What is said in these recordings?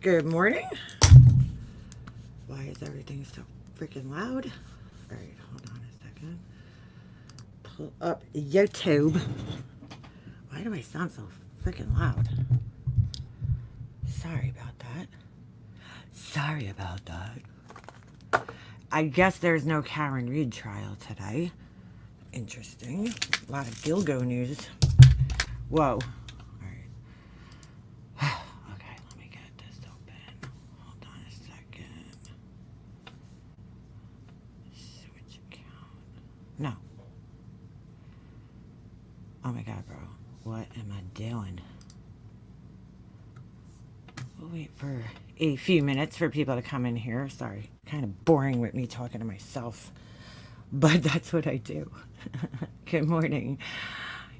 Good morning. Why is everything so freaking loud? All right, hold on a second. Pull up YouTube. Why do I sound so freaking loud? Sorry about that. Sorry about that. I guess there's no Karen Reed trial today. Interesting. A lot of Gilgo news. Whoa. Okay, let me get this open. Hold on a second. Switch account. No. Oh my god, bro. What am I doing? We'll wait for a few minutes for people to come in here. Sorry. Kind of boring with me talking to myself. But that's what I do. Good morning.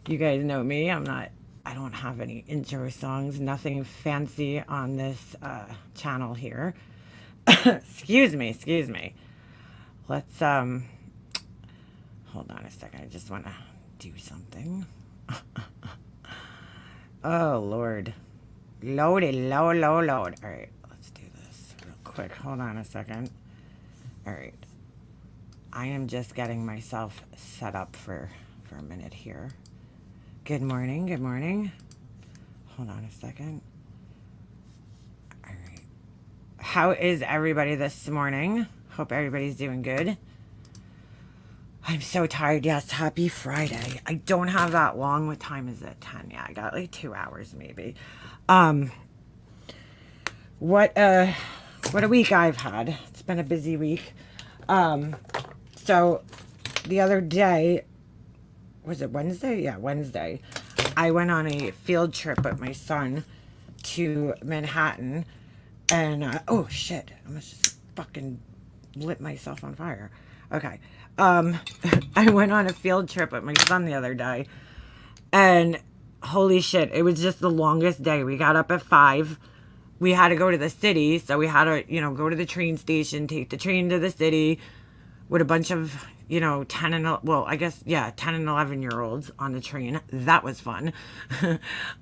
You guys know me. I don't have any intro songs, nothing fancy on this channel here. Excuse me. Let's, hold on a second. I just want to do something. Oh, Lord. Load. All right, let's do this real quick. Hold on a second. All right. I am just getting myself set up for a minute here. Good morning. Hold on a second. All right. How is everybody this morning? Hope everybody's doing good. I'm so tired. Yes, happy Friday. I don't have that long. What time is it? 10. Yeah, I got like 2 hours maybe. What a week I've had. It's been a busy week. So the other day, was it Wednesday? Yeah, Wednesday. I went on a field trip with my son to Manhattan, and oh shit, I almost just fucking lit myself on fire. Okay. I went on a field trip with my son the other day, and holy shit, it was just the longest day. We got up at 5. We had to go to the city, so we had to, go to the train station, take the train to the city with a bunch of, 10 and 11-year-olds on the train. That was fun.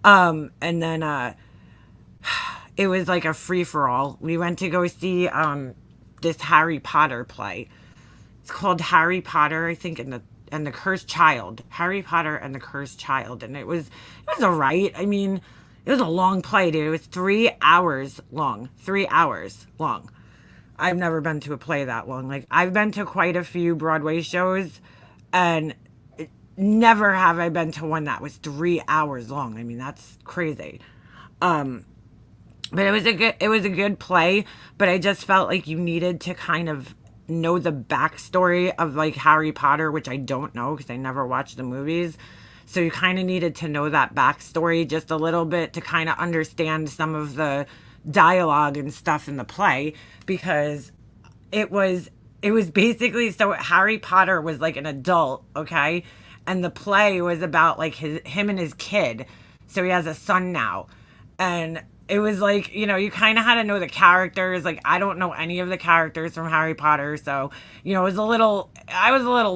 And then it was like a free-for-all. We went to go see this Harry Potter play. It's called Harry Potter, I think, and the Cursed Child. Harry Potter and the Cursed Child. And it was all right. I mean, it was a long play, dude. It was 3 hours long. 3 hours long. I've never been to a play that long. Like, I've been to quite a few Broadway shows, and never have I been to one that was 3 hours long. I mean, that's crazy. But it was a good play, but I just felt like you needed to kind of know the backstory of like Harry Potter, which I don't know because I never watched the movies. So you kind of needed to know that backstory just a little bit to kind of understand some of the dialogue and stuff in the play, because it was basically, so Harry Potter was like an adult, okay, and the play was about like him and his kid. So he has a son now, and it was like, you kind of had to know the characters. Like, I don't know any of the characters from Harry Potter, so I was a little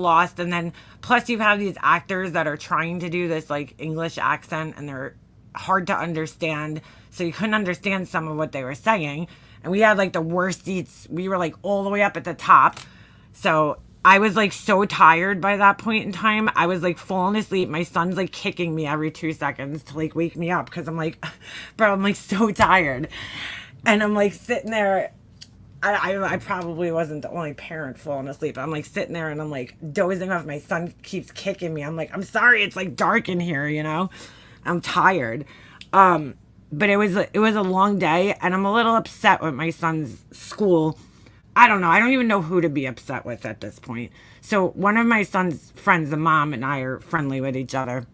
lost. And then plus you have these actors that are trying to do this like English accent, and they're hard to understand, so you couldn't understand some of what they were saying. And we had like the worst seats. We were like all the way up at the top, so I was like so tired by that point in time. I was like falling asleep. My son's like kicking me every 2 seconds to like wake me up, because I'm like, bro, I'm like so tired. And I'm like sitting there. I probably wasn't the only parent falling asleep. I'm like sitting there and I'm like dozing off. My son keeps kicking me. I'm like, I'm sorry, it's like dark in here, I'm tired. But it was a long day, and I'm a little upset with my son's school. I don't know. I don't even know who to be upset with at this point. So one of my son's friends, the mom, and I are friendly with each other.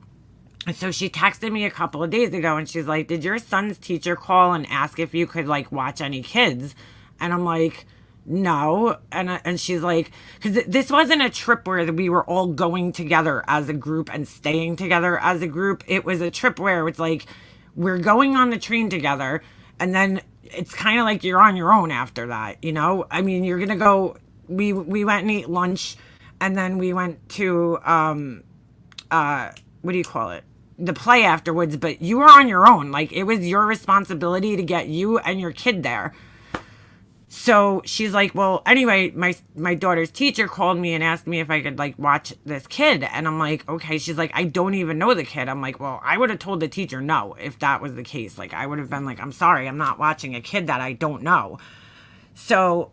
And so she texted me a couple of days ago, and she's like, did your son's teacher call and ask if you could like watch any kids? And I'm like, no. And she's like, because this wasn't a trip where we were all going together as a group and staying together as a group. It was a trip where it's like, we're going on the train together, and then it's kind of like you're on your own after that, I mean, you're gonna go. We went and ate lunch, and then we went to what do you call it? the play afterwards, but you were on your own. Like, it was your responsibility to get you and your kid there. So she's like, well, anyway, my daughter's teacher called me and asked me if I could like watch this kid. And I'm like, okay. She's like, I don't even know the kid. I'm like, well, I would have told the teacher no if that was the case. Like, I would have been like, I'm sorry, I'm not watching a kid that I don't know. So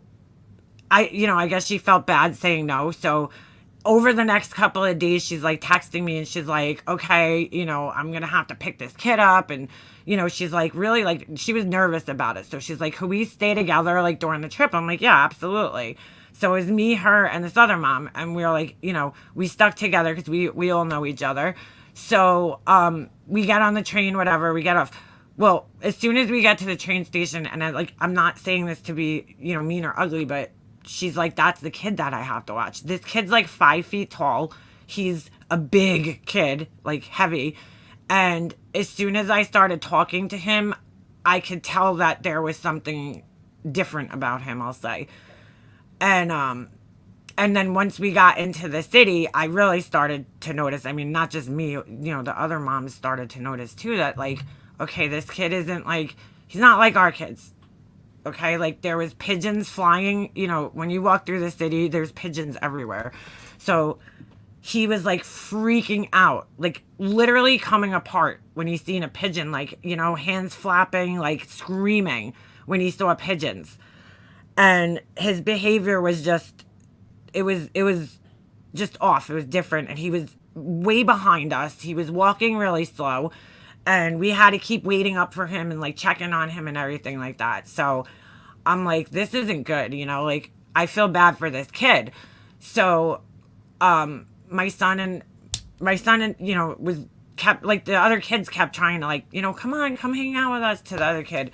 I guess she felt bad saying no. So over the next couple of days, she's like texting me and she's like, okay, I'm going to have to pick this kid up. And, she's like, really, like, she was nervous about it. So she's like, could we stay together like during the trip? I'm like, yeah, absolutely. So it was me, her, and this other mom. And we were like, we stuck together because we all know each other. So we get on the train, whatever, we get off. Well, as soon as we get to the train station, and I'm not saying this to be, mean or ugly, but she's like, that's the kid that I have to watch. This kid's like 5 feet tall. He's a big kid, like heavy. And as soon as I started talking to him, I could tell that there was something different about him, I'll say. And then once we got into the city, I really started to notice, I mean, not just me, the other moms started to notice too, that like, okay, this kid isn't like, he's not like our kids. Okay, like there was pigeons flying, when you walk through the city, there's pigeons everywhere. So he was like freaking out, like literally coming apart when he seen a pigeon, like, hands flapping, like screaming when he saw pigeons. And his behavior was just, it was just off. It was different. And he was way behind us. He was walking really slow. And we had to keep waiting up for him and like checking on him and everything like that. So I'm like, this isn't good, like I feel bad for this kid. So my son and was kept like the other kids kept trying to like, come on, come hang out with us to the other kid.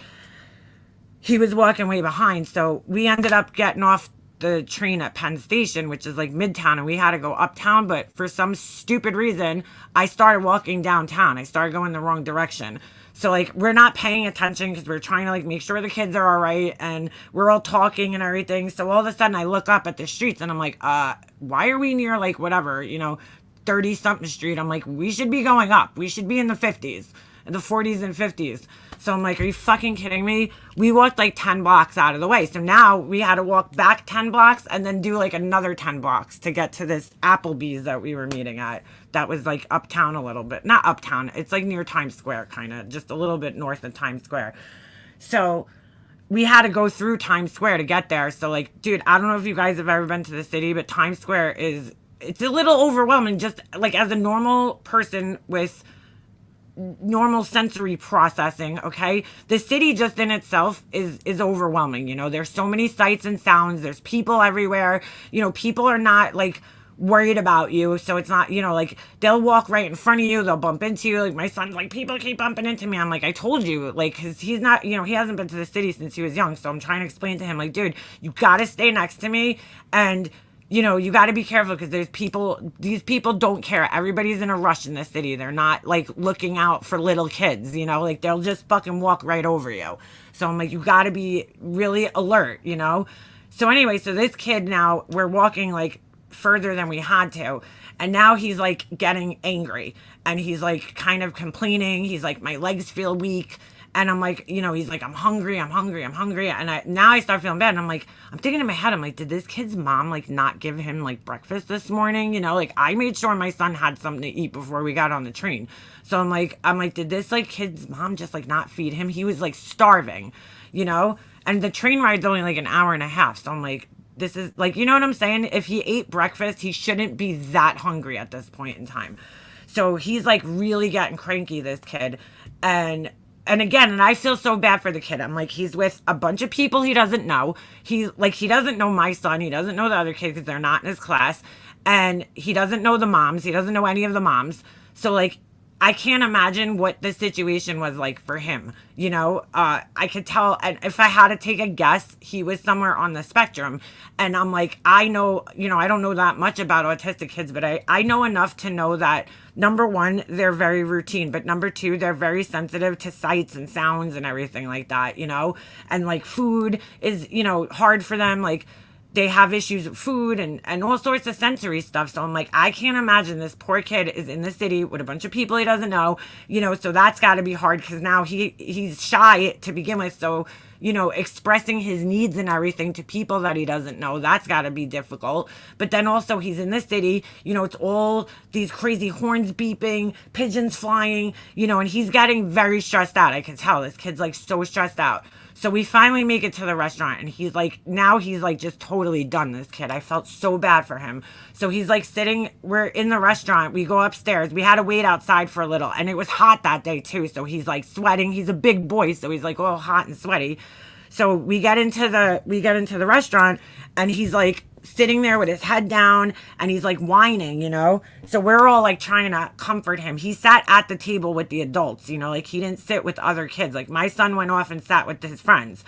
He was walking way behind. So we ended up getting off the train at Penn Station, which is like Midtown, and we had to go uptown, but for some stupid reason I started walking downtown. I started going the wrong direction. So like we're not paying attention because we're trying to like make sure the kids are all right, and we're all talking and everything. So all of a sudden I look up at the streets and I'm like, why are we near like whatever, 30 something street? I'm like, we should be going up. We should be in the 50s, in the 40s and 50s. So I'm like, are you fucking kidding me? We walked like 10 blocks out of the way. So now we had to walk back 10 blocks and then do like another 10 blocks to get to this Applebee's that we were meeting at. That was like uptown a little bit. Not uptown. It's like near Times Square, kind of. Just a little bit north of Times Square. So we had to go through Times Square to get there. So like, dude, I don't know if you guys have ever been to the city, but Times Square it's a little overwhelming. Just like as a normal person with normal sensory processing, okay, the city just in itself is overwhelming. There's so many sights and sounds, there's people everywhere, people are not like worried about you. So it's not, like they'll walk right in front of you, they'll bump into you. Like my son's like, people keep bumping into me. I'm like, I told you, like, because he's not, he hasn't been to the city since he was young. So I'm trying to explain to him, like, dude, you gotta stay next to me, and you got to be careful because these people don't care. Everybody's in a rush in the city. They're not like looking out for little kids, like they'll just fucking walk right over you. So I'm like, you got to be really alert, So anyway, so this kid now, we're walking like further than we had to. And now he's like getting angry and he's like kind of complaining. He's like, my legs feel weak. And I'm like, he's like, I'm hungry. And now I start feeling bad. And I'm thinking in my head, I'm like, did this kid's mom like not give him like breakfast this morning? Like I made sure my son had something to eat before we got on the train. So I'm like, did this like kid's mom just like not feed him? He was like starving, and the train ride's only like an hour and a half. So I'm like, this is like, you know what I'm saying? If he ate breakfast, he shouldn't be that hungry at this point in time. So he's like really getting cranky, this kid. And again, and I feel so bad for the kid. I'm like, he's with a bunch of people he doesn't know. He doesn't know my son. He doesn't know the other kid because they're not in his class. And he doesn't know the moms. He doesn't know any of the moms. So like, I can't imagine what the situation was like for him. I could tell, and if I had to take a guess, he was somewhere on the spectrum. And I'm like, I know, I don't know that much about autistic kids, but I know enough to know that, number one, they're very routine, but number two, they're very sensitive to sights and sounds and everything like that, and like food is, hard for them. Like, they have issues with food and all sorts of sensory stuff. So I'm like, I can't imagine this poor kid is in the city with a bunch of people he doesn't know, so that's got to be hard because now he's shy to begin with. So, expressing his needs and everything to people that he doesn't know, that's got to be difficult. But then also he's in the city, it's all these crazy horns beeping, pigeons flying, and he's getting very stressed out. I can tell this kid's like so stressed out. So we finally make it to the restaurant and he's like just totally done, this kid. I felt so bad for him. So he's like we're in the restaurant. We go upstairs. We had to wait outside for a little and it was hot that day too. So he's like sweating. He's a big boy. So he's like all hot and sweaty. So we get into the restaurant and he's like sitting there with his head down and he's like whining, so we're all like trying to comfort him. He sat at the table with the adults, like he didn't sit with other kids. Like my son went off and sat with his friends,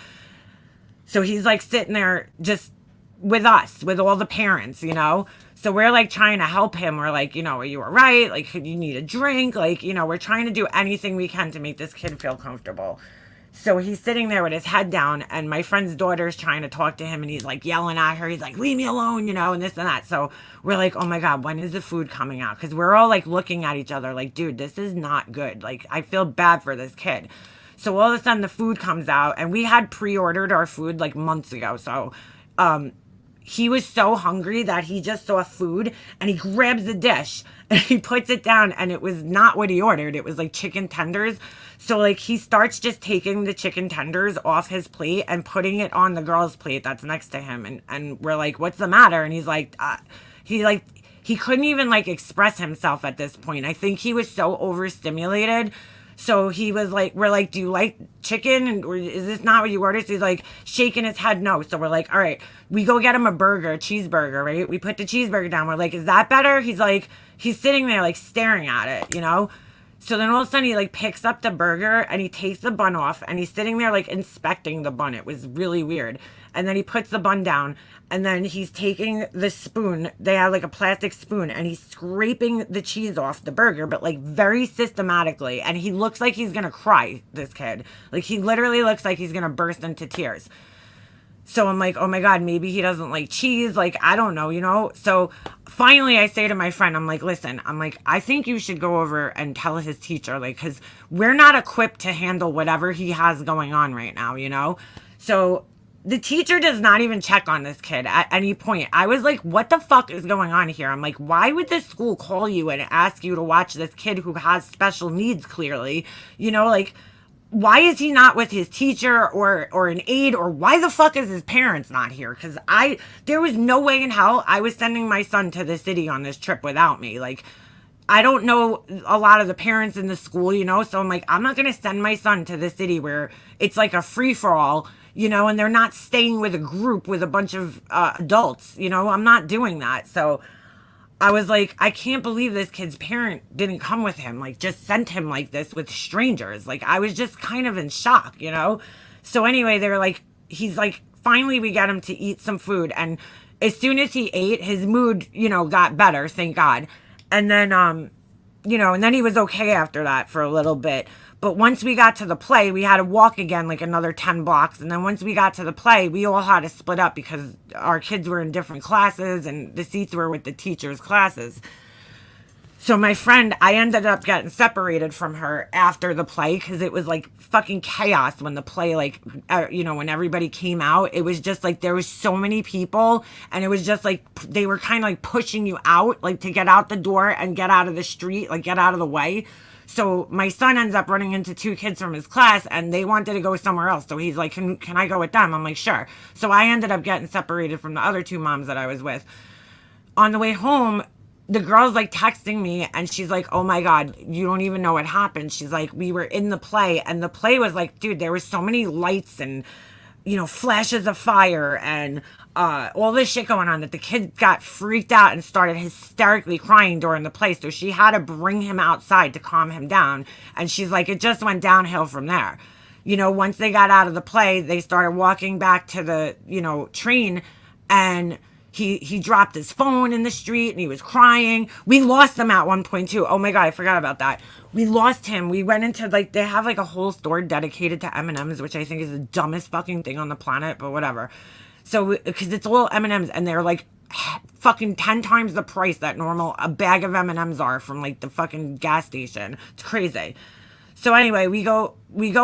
so he's like sitting there just with us, with all the parents, so we're like trying to help him. We're like, are you all right? Like, you need a drink? Like, we're trying to do anything we can to make this kid feel comfortable. So he's sitting there with his head down and my friend's daughter's trying to talk to him and he's like yelling at her. He's like, leave me alone, and this and that. So we're like, oh my God, when is the food coming out? Because we're all like looking at each other like, dude, this is not good. Like, I feel bad for this kid. So all of a sudden the food comes out and we had pre-ordered our food like months ago. So he was so hungry that he just saw food and he grabs the dish and he puts it down and it was not what he ordered. It was like chicken tenders. So like he starts just taking the chicken tenders off his plate and putting it on the girl's plate that's next to him. And we're like, what's the matter? And he's like, he couldn't even like express himself at this point. I think he was so overstimulated. So he was like, we're like, do you like chicken? And is this not what you ordered? So he's like shaking his head no. So we're like, all right, we go get him a cheeseburger, right? We put the cheeseburger down. We're like, is that better? He's like, he's sitting there like staring at it, So then all of a sudden he like picks up the burger and he takes the bun off and he's sitting there like inspecting the bun. It was really weird. And then he puts the bun down and then he's taking the spoon. They had like a plastic spoon and he's scraping the cheese off the burger, but like very systematically. And he looks like he's going to cry, this kid. Like he literally looks like he's going to burst into tears. So I'm like, oh my God, maybe he doesn't like cheese. Like, I don't know, So finally I say to my friend, I'm like, listen, I think you should go over and tell his teacher, like, because we're not equipped to handle whatever he has going on right now, So the teacher does not even check on this kid at any point. I was like, what the fuck is going on here? I'm like, why would this school call you and ask you to watch this kid who has special needs clearly? Like, why is he not with his teacher or an aide, or why the fuck is his parents not here? Because there was no way in hell I was sending my son to the city on this trip without me. Like, I don't know a lot of the parents in the school, so I'm like, I'm not going to send my son to the city where it's like a free-for-all, and they're not staying with a group with a bunch of adults, I'm not doing that. So I was like, I can't believe this kid's parent didn't come with him, like just sent him like this with strangers. Like, I was just kind of in shock, So anyway, they're like, he's like, finally we got him to eat some food. And as soon as he ate, his mood, got better, thank God. And then, and then he was okay after that for a little bit. But once we got to the play, we had to walk again like another 10 blocks. And then once we got to the play, we all had to split up because our kids were in different classes and the seats were with the teachers' classes. So my friend, I ended up getting separated from her after the play because it was like fucking chaos when the play, like, when everybody came out. It was just like there was so many people and it was just like they were kind of like pushing you out, like to get out the door and get out of the street, like get out of the way. So my son ends up running into two kids from his class and they wanted to go somewhere else. So he's like, can I go with them? I'm like, sure. So I ended up getting separated from the other two moms that I was with. On the way home, the girl's like texting me and she's like, oh my God, you don't even know what happened. She's like, we were in the play and the play was like, dude, there was so many lights and, flashes of fire and all this shit going on that the kid got freaked out and started hysterically crying during the play. So she had to bring him outside to calm him down. And she's like, it just went downhill from there. Once they got out of the play, they started walking back to the, train and he dropped his phone in the street and he was crying. We lost him at one point too. Oh my God, I forgot about that. We lost him. We went into like, they have like a whole store dedicated to M&Ms, which I think is the dumbest fucking thing on the planet, but whatever. So, because it's little M&Ms and they're like fucking 10 times the price that normal a bag of M&Ms are from like the fucking gas station. It's crazy. So anyway, we go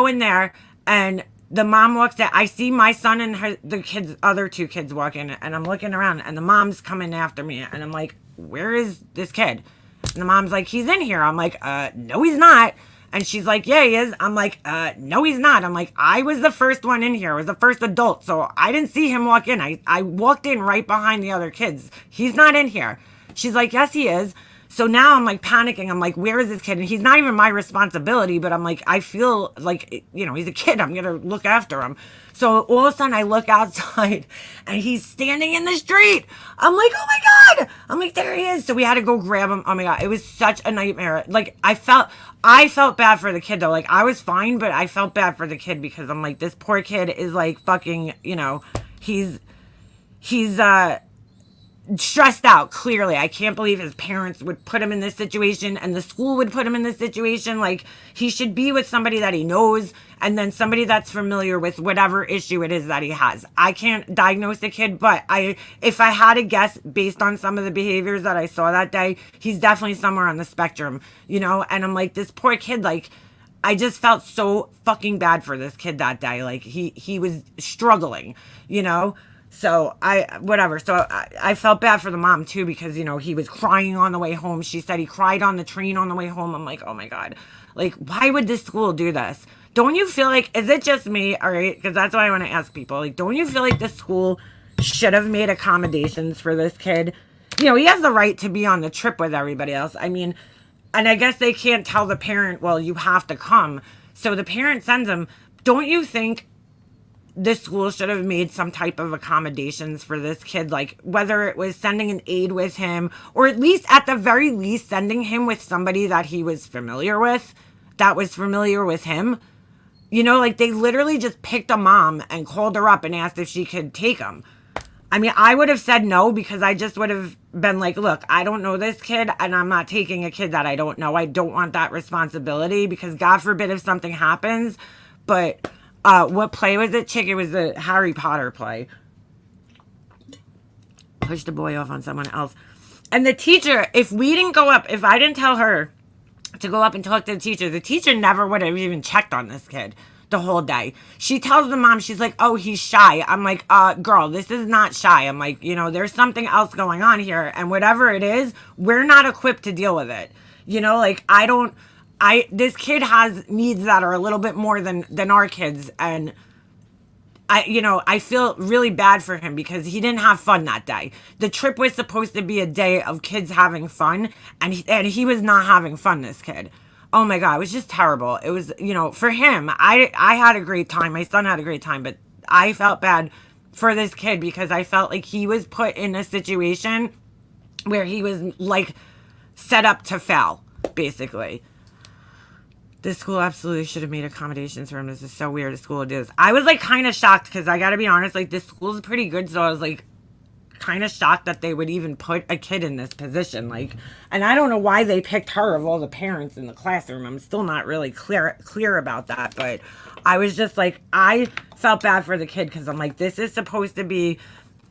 in there, and the mom walks in. I see my son and the other two kids walk in, and I'm looking around, and the mom's coming after me, and I'm like, where is this kid? And the mom's like, he's in here. I'm like, no, he's not. And she's like, yeah, he is. I'm like, no, he's not. I'm like, I was the first one in here. I was the first adult. So I didn't see him walk in. I walked in right behind the other kids. He's not in here. She's like, yes, he is. So now I'm like panicking. I'm like, where is this kid? And he's not even my responsibility, but I'm like, I feel like, he's a kid. I'm going to look after him. So all of a sudden I look outside and he's standing in the street. I'm like, oh my God. I'm like, there he is. So we had to go grab him. Oh my God. It was such a nightmare. Like I felt bad for the kid though. Like I was fine, but I felt bad for the kid because I'm like, this poor kid is like fucking, he's stressed out. Clearly, I can't believe his parents would put him in this situation and the school would put him in this situation. Like he should be with somebody that he knows, and then somebody that's familiar with whatever issue it is that he has. I can't diagnose the kid, but if I had to guess based on some of the behaviors that I saw that day, he's definitely somewhere on the spectrum, and I'm like, this poor kid, like I just felt so fucking bad for this kid that day. Like he was struggling, So I felt bad for the mom too, because, he was crying on the way home. She said he cried on the train on the way home. I'm like, oh my God, like, why would this school do this? Don't you feel like, is it just me? All right. Because that's what I want to ask people. Like, don't you feel like the school should have made accommodations for this kid? He has the right to be on the trip with everybody else. I mean, and I guess they can't tell the parent, well, you have to come. So the parent sends him. Don't you think this school should have made some type of accommodations for this kid, like whether it was sending an aide with him, or at least at the very least sending him with somebody that he was familiar with, that was familiar with him? Like they literally just picked a mom and called her up and asked if she could take him. I mean, I would have said no, because I just would have been like, look, I don't know this kid and I'm not taking a kid that I don't know. I don't want that responsibility, because God forbid if something happens. But what play was it, chick? It was the Harry Potter play. Push the boy off on someone else. And the teacher, if I didn't tell her to go up and talk to the teacher never would have even checked on this kid the whole day. She tells the mom, she's like, oh, he's shy. I'm like, girl, this is not shy. I'm like, there's something else going on here. And whatever it is, we're not equipped to deal with it. Like, this kid has needs that are a little bit more than our kids. And I feel really bad for him because he didn't have fun that day. The trip was supposed to be a day of kids having fun, and he was not having fun, this kid. Oh my God, it was just terrible. It was, for him, I had a great time. My son had a great time, but I felt bad for this kid because I felt like he was put in a situation where he was like set up to fail, basically. This school absolutely should have made accommodations for him. This is so weird. The school does. I was like kind of shocked because I got to be honest, like this school's pretty good. So I was like kind of shocked that they would even put a kid in this position. Like, and I don't know why they picked her of all the parents in the classroom. I'm still not really clear about that. But I was just like, I felt bad for the kid because I'm like, this is supposed to be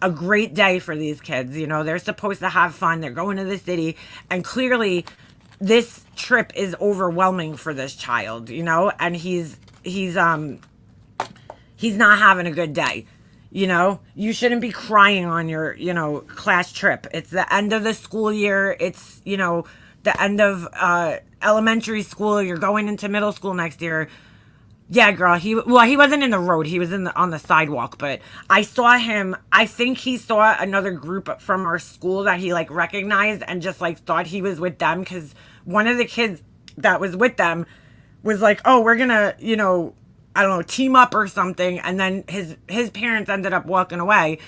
a great day for these kids. They're supposed to have fun. They're going to the city. And clearly this trip is overwhelming for this child, and he's not having a good day. You shouldn't be crying on your, class trip. It's the end of the school year. It's, the end of elementary school. You're going into middle school next year. Yeah, girl. He wasn't in the road. He was on the sidewalk, but I saw him. I think he saw another group from our school that he like recognized and just like thought he was with them, because one of the kids that was with them was like, oh, we're gonna, I don't know, team up or something. And then his parents ended up walking away.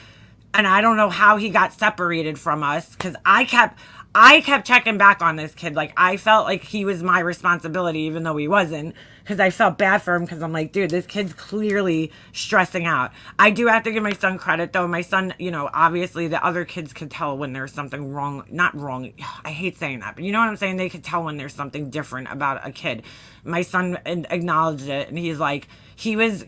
And I don't know how he got separated from us, because I kept checking back on this kid. Like, I felt like he was my responsibility, even though he wasn't, because I felt bad for him, because I'm like, dude, this kid's clearly stressing out. I do have to give my son credit, though. My son, obviously the other kids could tell when there's something wrong. Not wrong. I hate saying that, but you know what I'm saying? They could tell when there's something different about a kid. My son acknowledged it, and he's like, he was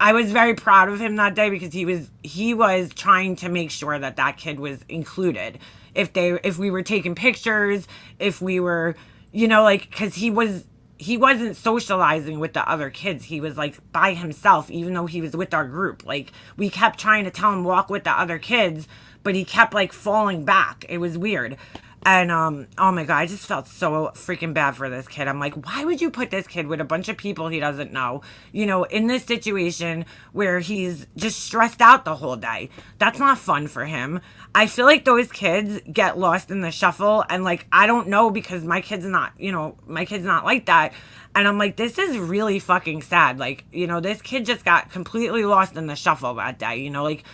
I was very proud of him that day because he was trying to make sure that that kid was included. If we were taking pictures, if we were, like, because he wasn't socializing with the other kids. He was like by himself, even though he was with our group. Like, we kept trying to tell him walk with the other kids, but he kept like falling back. It was weird. And oh my God, I just felt so freaking bad for this kid. I'm like, why would you put this kid with a bunch of people he doesn't know, in this situation where he's just stressed out the whole day? That's not fun for him. I feel like those kids get lost in the shuffle, and like, I don't know, because my kid's not like that. And I'm like, this is really fucking sad. Like, this kid just got completely lost in the shuffle that day. Like,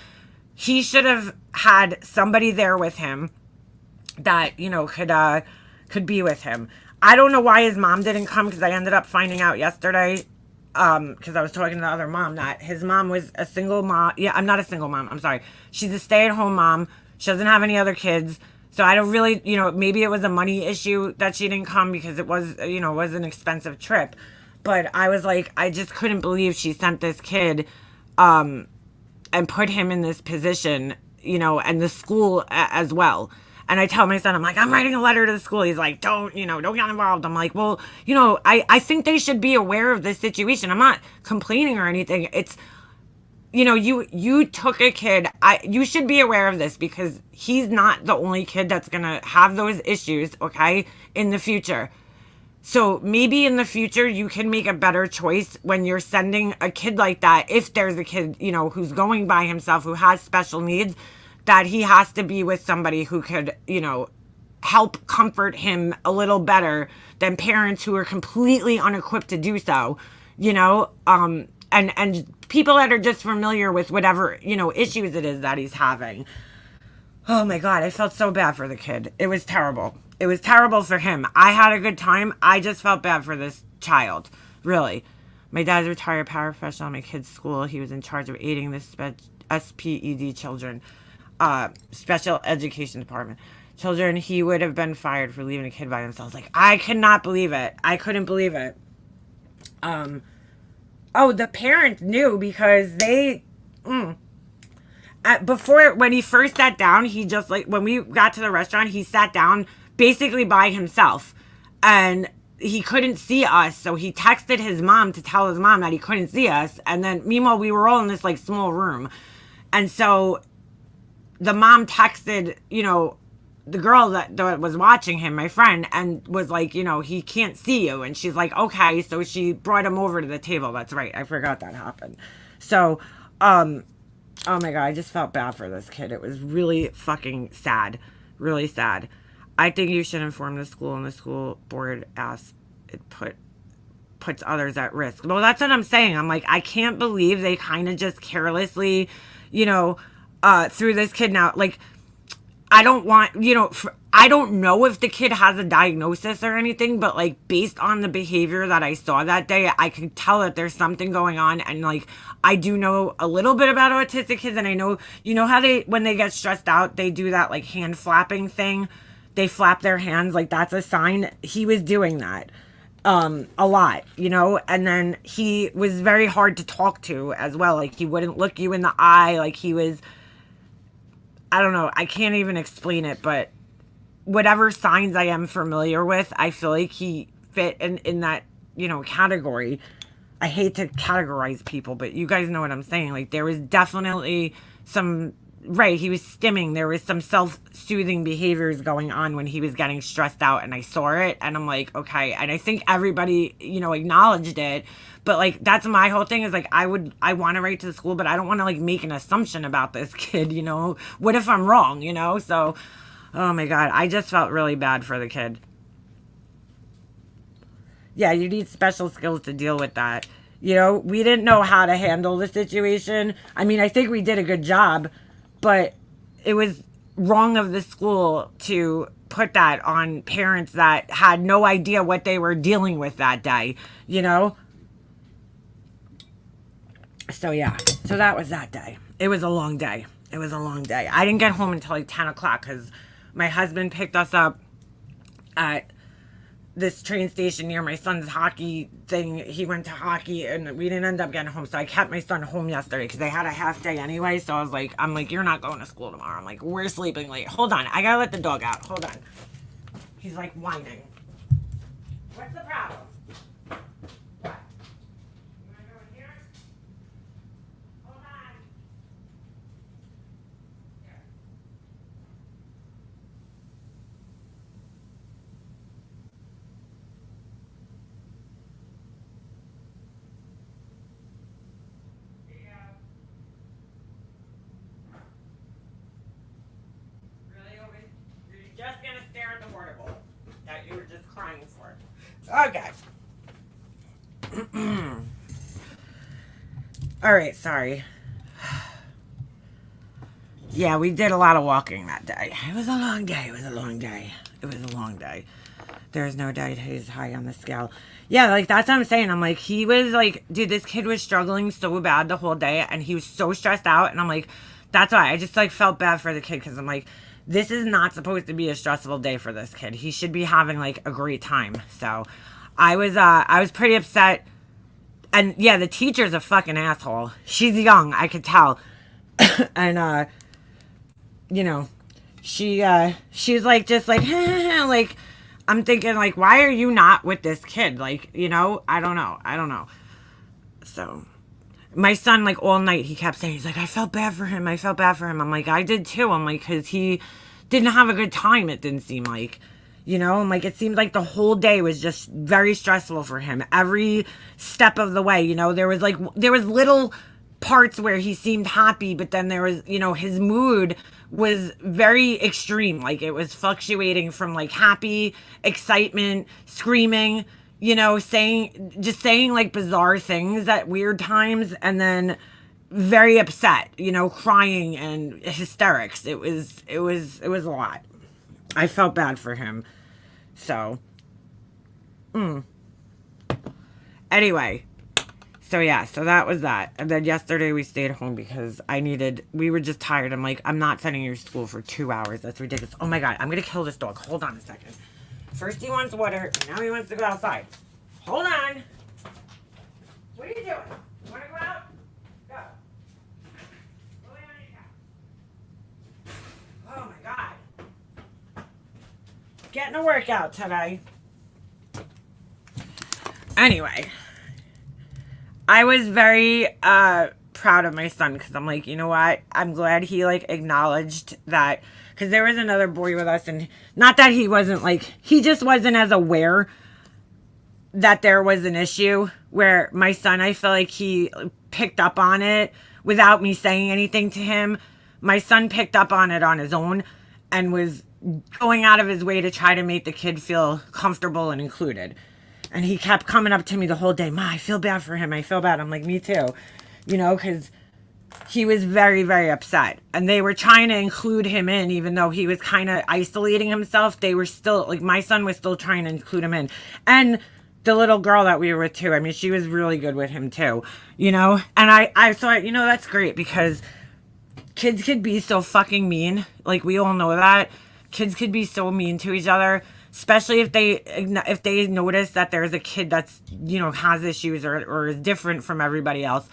he should have had somebody there with him that could be with him. I don't know why his mom didn't come, because I ended up finding out yesterday, because I was talking to the other mom, that his mom was a single mom. Yeah, I'm not a single mom, I'm sorry. She's a stay-at-home mom. She doesn't have any other kids. So I don't really, maybe it was a money issue that she didn't come, because it was, was an expensive trip. But I was like, I just couldn't believe she sent this kid and put him in this position, and the school as well. And I tell my son, I'm like, I'm writing a letter to the school. He's like, don't get involved. I'm like, well, I think they should be aware of this situation. I'm not complaining or anything. It's, you took a kid. You should be aware of this, because he's not the only kid that's going to have those issues, okay, in the future. So maybe in the future you can make a better choice when you're sending a kid like that. If there's a kid, who's going by himself, who has special needs, that he has to be with somebody who could, help comfort him a little better than parents who are completely unequipped to do so, and people that are just familiar with whatever, issues it is that he's having. Oh my God, I felt so bad for the kid. It was terrible. It was terrible for him. I had a good time. I just felt bad for this child, really. My dad's a retired paraprofessional at my kid's school. He was in charge of aiding the SPED children. Special education department children. He would have been fired for leaving a kid by themselves. Like, I could not believe it. I couldn't believe it. The parents knew, because they before, when he first sat down, he just, like, when we got to the restaurant, he sat down basically by himself, and he couldn't see us, so he texted his mom to tell his mom that he couldn't see us. And then meanwhile, we were all in this like small room, and so the mom texted, the girl that was watching him, my friend, and was like, he can't see you. And she's like, okay. So she brought him over to the table. That's right. I forgot that happened. So, oh my God, I just felt bad for this kid. It was really fucking sad. Really sad. I think you should inform the school, and the school board asks it puts others at risk. Well, that's what I'm saying. I'm like, I can't believe they kind of just carelessly, threw this kid out. Like, I don't want, I don't know if the kid has a diagnosis or anything, but like, based on the behavior that I saw that day, I could tell that there's something going on. And like, I do know a little bit about autistic kids, and I know, how when they get stressed out, they do that like hand flapping thing. They flap their hands, like that's a sign. He was doing that a lot, and then he was very hard to talk to as well. Like, he wouldn't look you in the eye. Like, he was, I don't know, I can't even explain it, but whatever signs I am familiar with, I feel like he fit in that, category. I hate to categorize people, but you guys know what I'm saying. Like, there was definitely some, right, he was stimming. There was some self-soothing behaviors going on when he was getting stressed out, and I saw it, and I'm like, okay. And I think everybody, acknowledged it. But like, that's my whole thing, is like, I want to write to the school, but I don't want to like make an assumption about this kid, what if I'm wrong, so, oh my God, I just felt really bad for the kid. Yeah, you need special skills to deal with that. We didn't know how to handle the situation. I mean, I think we did a good job, but it was wrong of the school to put that on parents that had no idea what they were dealing with that day, So yeah, so that was that day. It was a long day. I didn't get home until like 10 o'clock, because my husband picked us up at this train station near my son's hockey thing. He went to hockey and we didn't end up getting home. So I kept my son home yesterday because they had a half day anyway. So I'm like, you're not going to school tomorrow. I'm like, we're sleeping late. Hold on. I got to let the dog out. Hold on. He's like whining. What's the problem? What? You want to go in here? Hold on. Here. You're just gonna stare at the water bowl that you were just crying for. Okay. All right, sorry. Yeah, we did a lot of walking that day. It was a long day. There's no doubt he's high on the scale. Yeah, like that's what I'm saying. I'm like, he was like, dude, this kid was struggling so bad the whole day and he was so stressed out. And I'm like, that's why I just like felt bad for the kid because I'm like, this is not supposed to be a stressful day for this kid. He should be having like a great time. So I was pretty upset. And yeah, the teacher's a fucking asshole. She's young, I could tell. And you know, she's like just like like I'm thinking like, why are you not with this kid? Like, you know, I don't know. So my son, like all night, he kept saying, he's like, I felt bad for him. I'm like, I did too. I'm like, because he didn't have a good time, it didn't seem like. You know, I'm like, it seemed like the whole day was just very stressful for him. Every step of the way, you know, there was little parts where he seemed happy, but then there was, you know, his mood was very extreme. Like it was fluctuating from like happy, excitement, screaming, you know, saying like bizarre things at weird times, and then very upset, you know, crying and hysterics. It was a lot. I felt bad for him. So, anyway, so yeah, so that was that. And then yesterday we stayed home because we were just tired. I'm like, I'm not sending you to school for 2 hours. That's ridiculous. Oh my God, I'm going to kill this dog. Hold on a second. First he wants water, and now he wants to go outside. Hold on. What are you doing? You want to go out? Go. Go lay on your couch. Oh my God. Getting a workout today. Anyway, I was very proud of my son because I'm like, you know what? I'm glad he like acknowledged that, because there was another boy with us, and not that he wasn't like, he just wasn't as aware that there was an issue, where my son, I feel like he picked up on it without me saying anything to him. My son picked up on it on his own and was going out of his way to try to make the kid feel comfortable and included. And he kept coming up to me the whole day, Ma, I feel bad for him. I feel bad. I'm like, me too. You know, because he was very, very upset. And they were trying to include him in, even though he was kind of isolating himself. They were still, like, my son was still trying to include him in. And the little girl that we were with too, I mean, she was really good with him too, you know? And I thought, you know, that's great, because kids could be so fucking mean. Like, we all know that. Kids could be so mean to each other, especially if they notice that there's a kid that's, you know, has issues or is different from everybody else.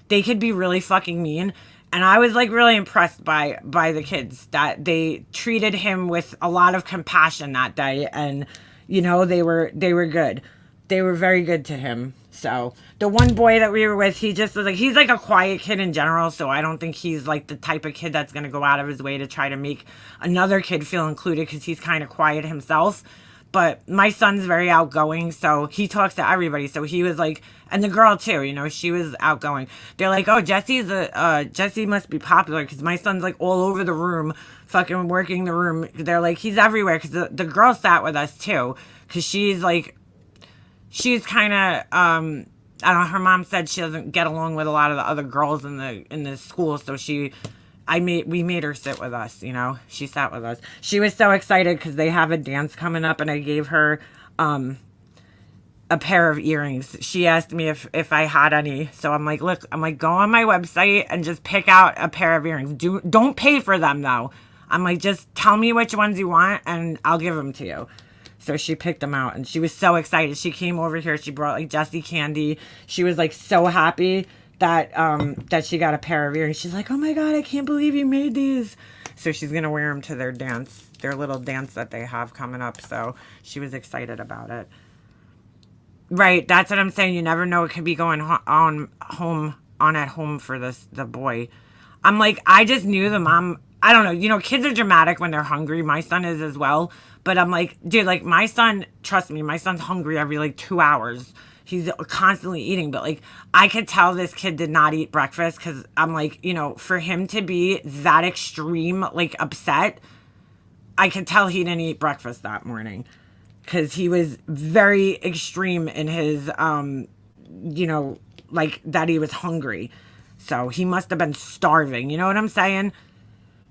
They could be really fucking mean. And I was like really impressed by the kids, that they treated him with a lot of compassion that day. And, you know, they were good. They were very good to him. So the one boy that we were with, he just was like, he's like a quiet kid in general. So I don't think he's like the type of kid that's going to go out of his way to try to make another kid feel included, because he's kind of quiet himself. But my son's very outgoing, so he talks to everybody. So he was like, and the girl too, you know, she was outgoing. They're like, oh, Jesse must be popular, because my son's like all over the room, fucking working the room. They're like, he's everywhere, because the girl sat with us too, because she's kind of, I don't know, her mom said she doesn't get along with a lot of the other girls in the school, so we made her sit with us, you know. She sat with us. She was so excited because they have a dance coming up, and I gave her a pair of earrings. She asked me if I had any. So I'm like, look, go on my website and just pick out a pair of earrings. Don't pay for them though. I'm like, just tell me which ones you want and I'll give them to you. So she picked them out and she was so excited. She came over here. She brought like Jessie candy. She was like so happy that that she got a pair of earrings. She's like, "Oh my God, I can't believe you made these." So she's going to wear them to their dance, their little dance that they have coming up. So she was excited about it. Right, that's what I'm saying. You never know. It could be going on at home for the boy. I'm like, I just knew the mom. I don't know. You know, kids are dramatic when they're hungry. My son is as well. But I'm like, dude, like my son, trust me, my son's hungry every like 2 hours. He's constantly eating. But like, I could tell this kid did not eat breakfast because I'm like, you know, for him to be that extreme, like upset, I could tell he didn't eat breakfast that morning. Because he was very extreme in his, you know, like that he was hungry. So he must have been starving. You know what I'm saying?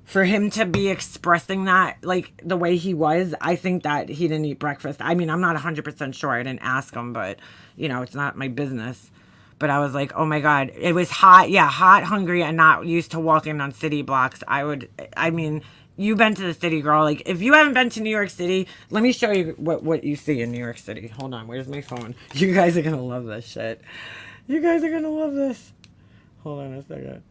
For him to be expressing that, like the way he was, I think that he didn't eat breakfast. I mean, I'm not 100% sure. I didn't ask him, but, you know, it's not my business. But I was like, oh my God, it was hot. Yeah, hot, hungry, and not used to walking on city blocks. I mean, you've been to the city, girl. Like, if you haven't been to New York City, let me show you what you see in New York City. Hold on, where's my phone? You guys are going to love this shit. You guys are going to love this. Hold on a second.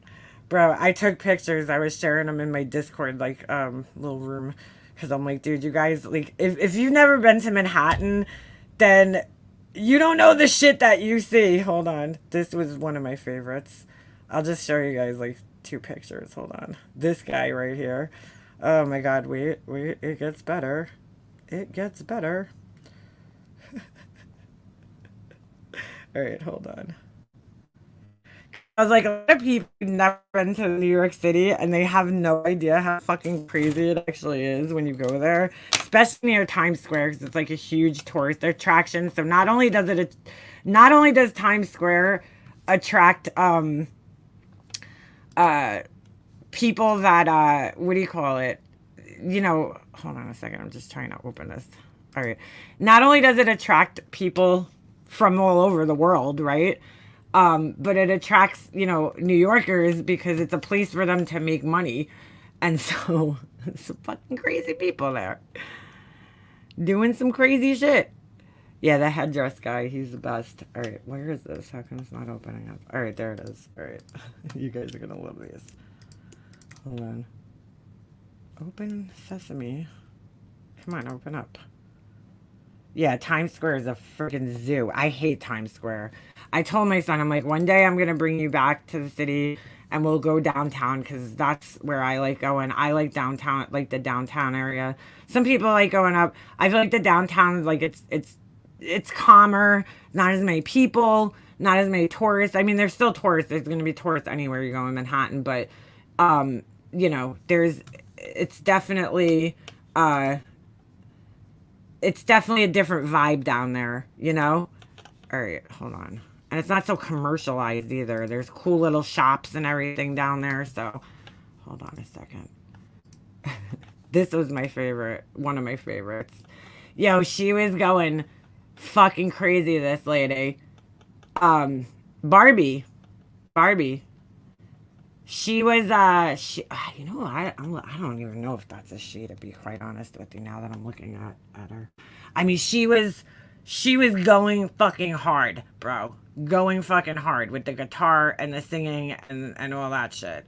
Bro, I took pictures. I was sharing them in my Discord, like, little room. Because I'm like, dude, you guys, like, if you've never been to Manhattan, then you don't know the shit that you see. Hold on. This was one of my favorites. I'll just show you guys, like, 2 pictures. Hold on. This guy right here. Oh my God, wait, it gets better. It gets better. All right, hold on. I was like, a lot of people have never been to New York City and they have no idea how fucking crazy it actually is when you go there, especially near Times Square because it's like a huge tourist attraction. So not only does Times Square attract people that what do you call it? You know, hold on a second. I'm just trying to open this. All right. Not only does it attract people from all over the world, right? But it attracts, you know, New Yorkers because it's a place for them to make money. And so some fucking crazy people there doing some crazy shit. Yeah, the headdress guy, he's the best. All right, where is this? How come it's not opening up? All right, there it is. All right. You guys are going to love this. Hold on. Open sesame. Come on, open up. Yeah, Times Square is a freaking zoo. I hate Times Square. I told my son, I'm like, one day I'm going to bring you back to the city and we'll go downtown because that's where I like going. I like downtown, like the downtown area. Some people like going up. I feel like the downtown, like it's calmer, not as many people, not as many tourists. I mean, there's still tourists. There's going to be tourists anywhere you go in Manhattan, but, you know, it's definitely a different vibe down there, you know? All right, hold on. And it's not so commercialized either. There's cool little shops and everything down there. So, hold on a second. This was my favorite. One of my favorites. Yo, she was going fucking crazy, this lady. Barbie. She was, you know, I don't even know if that's a she, to be quite honest with you, now that I'm looking at her. I mean, she was going fucking hard, bro. Going fucking hard with the guitar and the singing and all that shit.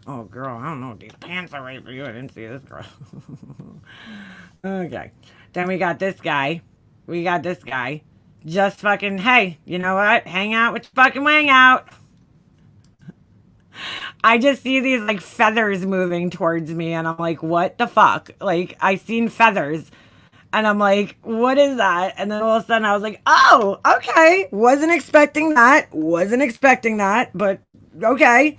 Oh, girl, I don't know. These pants are right for you. I didn't see this girl. Okay. Then we got this guy. Just fucking, hey, you know what? Hang out with your fucking wang out. I just see these, like, feathers moving towards me, and I'm like, what the fuck? Like, I seen feathers. And I'm like, what is that? And then all of a sudden I was like, oh, okay. Wasn't expecting that. But okay.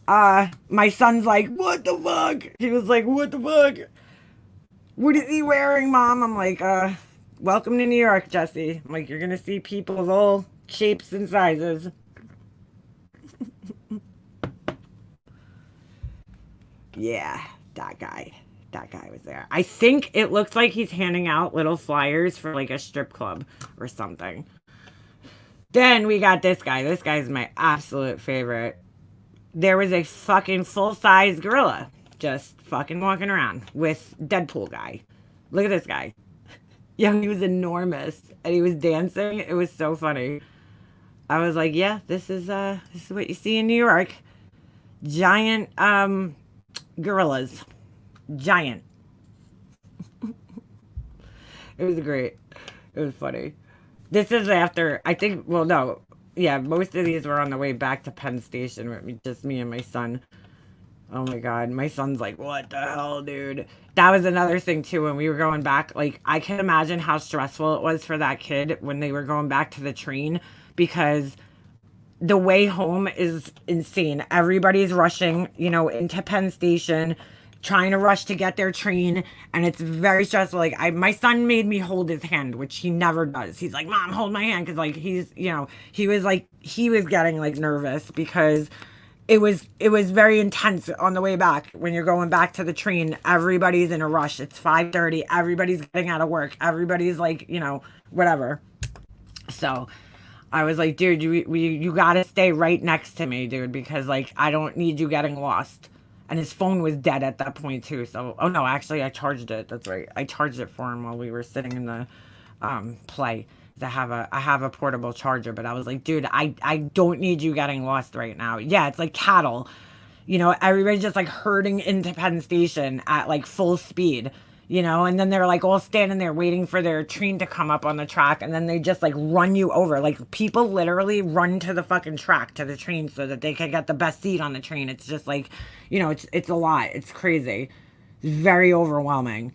My son's like, what the fuck? He was like, what the fuck? What is he wearing, Mom? I'm like, welcome to New York, Jesse. I'm like, you're going to see people of all shapes and sizes. Yeah, that guy was there. I think it looks like he's handing out little flyers for like a strip club or something. Then we got this guy. This guy's my absolute favorite. There was a fucking full-size gorilla just fucking walking around with Deadpool guy. Look at this guy. Yeah, he was enormous and he was dancing. It was so funny. I was like, yeah, this is what you see in New York. Giant gorillas. Giant. It was great. It was funny. This is after, I think, well, no. Yeah, most of these were on the way back to Penn Station with me, just me and my son. Oh my God. My son's like, what the hell, dude? That was another thing, too, when we were going back. Like, I can imagine how stressful it was for that kid when they were going back to the train because the way home is insane. Everybody's rushing, into Penn Station, trying to rush to get their train, and it's very stressful. Like my son made me hold his hand, which he never does. He's like, "Mom, hold my hand," because like he was getting like nervous because it was very intense on the way back. When you're going back to the train, everybody's in a rush. It's 5:30. Everybody's getting out of work. Everybody's like, whatever. So I was like, dude, you gotta stay right next to me, dude, because like I don't need you getting lost. And his phone was dead at that point too. So, oh no, actually I charged it. That's right, I charged it for him while we were sitting in the play. I have a portable charger, but I was like, dude, I don't need you getting lost right now. Yeah, it's like cattle. Everybody's just like herding into Penn Station at like full speed, and then they're like all standing there waiting for their train to come up on the track, and then they just like run you over. Like people literally run to the fucking track to the train so that they can get the best seat on the train. It's just like, it's a lot. It's crazy. It's very overwhelming.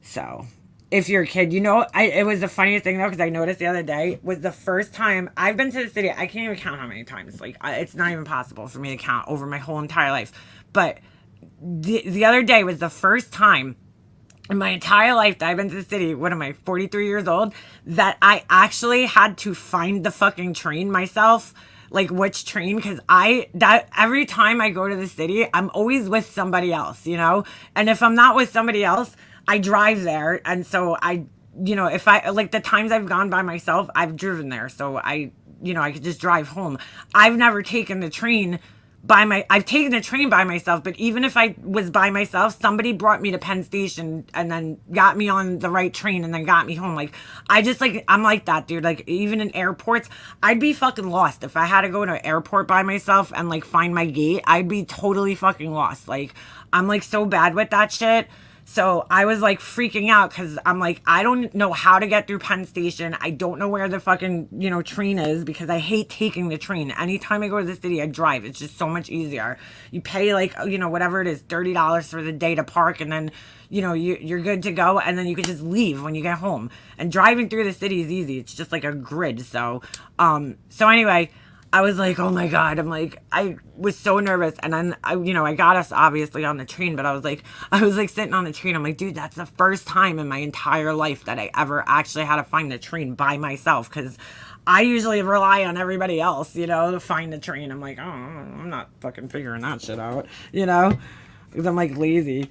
So if you're a kid, it was the funniest thing though, because I noticed the other day was the first time I've been to the city. I can't even count how many times. Like it's not even possible for me to count over my whole entire life. But the other day was the first time in my entire life that I've been to the city. What am I, 43 years old? That I actually had to find the fucking train myself. Like which train, because that every time I go to the city, I'm always with somebody else, and if I'm not with somebody else, I drive there. And so if I like the times I've gone by myself, I've driven there, so I could just drive home. I've never taken the train I've taken the train by myself, but even if I was by myself, somebody brought me to Penn Station and then got me on the right train and then got me home. Like, I'm like that, dude. Like, even in airports, I'd be fucking lost. If I had to go to an airport by myself and, like, find my gate, I'd be totally fucking lost. Like, I'm, like, so bad with that shit. So I was like freaking out because I'm like, I don't know how to get through Penn Station. I don't know where the fucking, train is because I hate taking the train. Anytime I go to the city, I drive. It's just so much easier. You pay like, whatever it is, $30 for the day to park, and then, you're good to go. And then you can just leave when you get home. And driving through the city is easy. It's just like a grid. So anyway, I was like, oh my God. I'm like, I was so nervous. And then, I got us obviously on the train, but I was like sitting on the train. I'm like, dude, that's the first time in my entire life that I ever actually had to find the train by myself. Cause I usually rely on everybody else, to find the train. I'm like, oh, I'm not fucking figuring that shit out, cause I'm like lazy.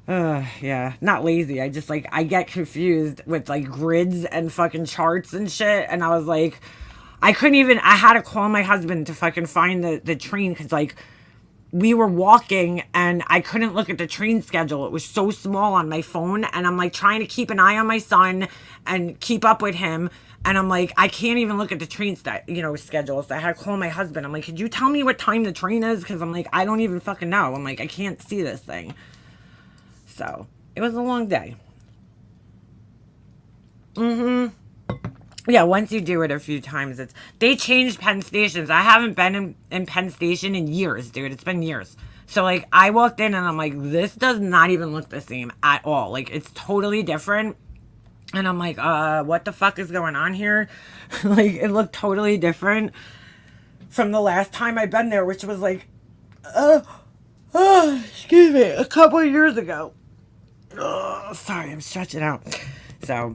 Yeah, not lazy. I just like, I get confused with like grids and fucking charts and shit. And I was like, I had to call my husband to fucking find the train because, like, we were walking and I couldn't look at the train schedule. It was so small on my phone. And I'm, like, trying to keep an eye on my son and keep up with him. And I'm like, I can't even look at the train schedule. So I had to call my husband. I'm like, could you tell me what time the train is? Because I'm like, I don't even fucking know. I'm like, I can't see this thing. So it was a long day. Mm-hmm. Yeah, once you do it a few times, they changed Penn Stations. I haven't been in Penn Station in years, dude. It's been years. So, like, I walked in and I'm like, this does not even look the same at all. Like, it's totally different. And I'm like, what the fuck is going on here? Like, it looked totally different from the last time I've been there, which was like, excuse me, a couple of years ago. Sorry, I'm stretching out. So,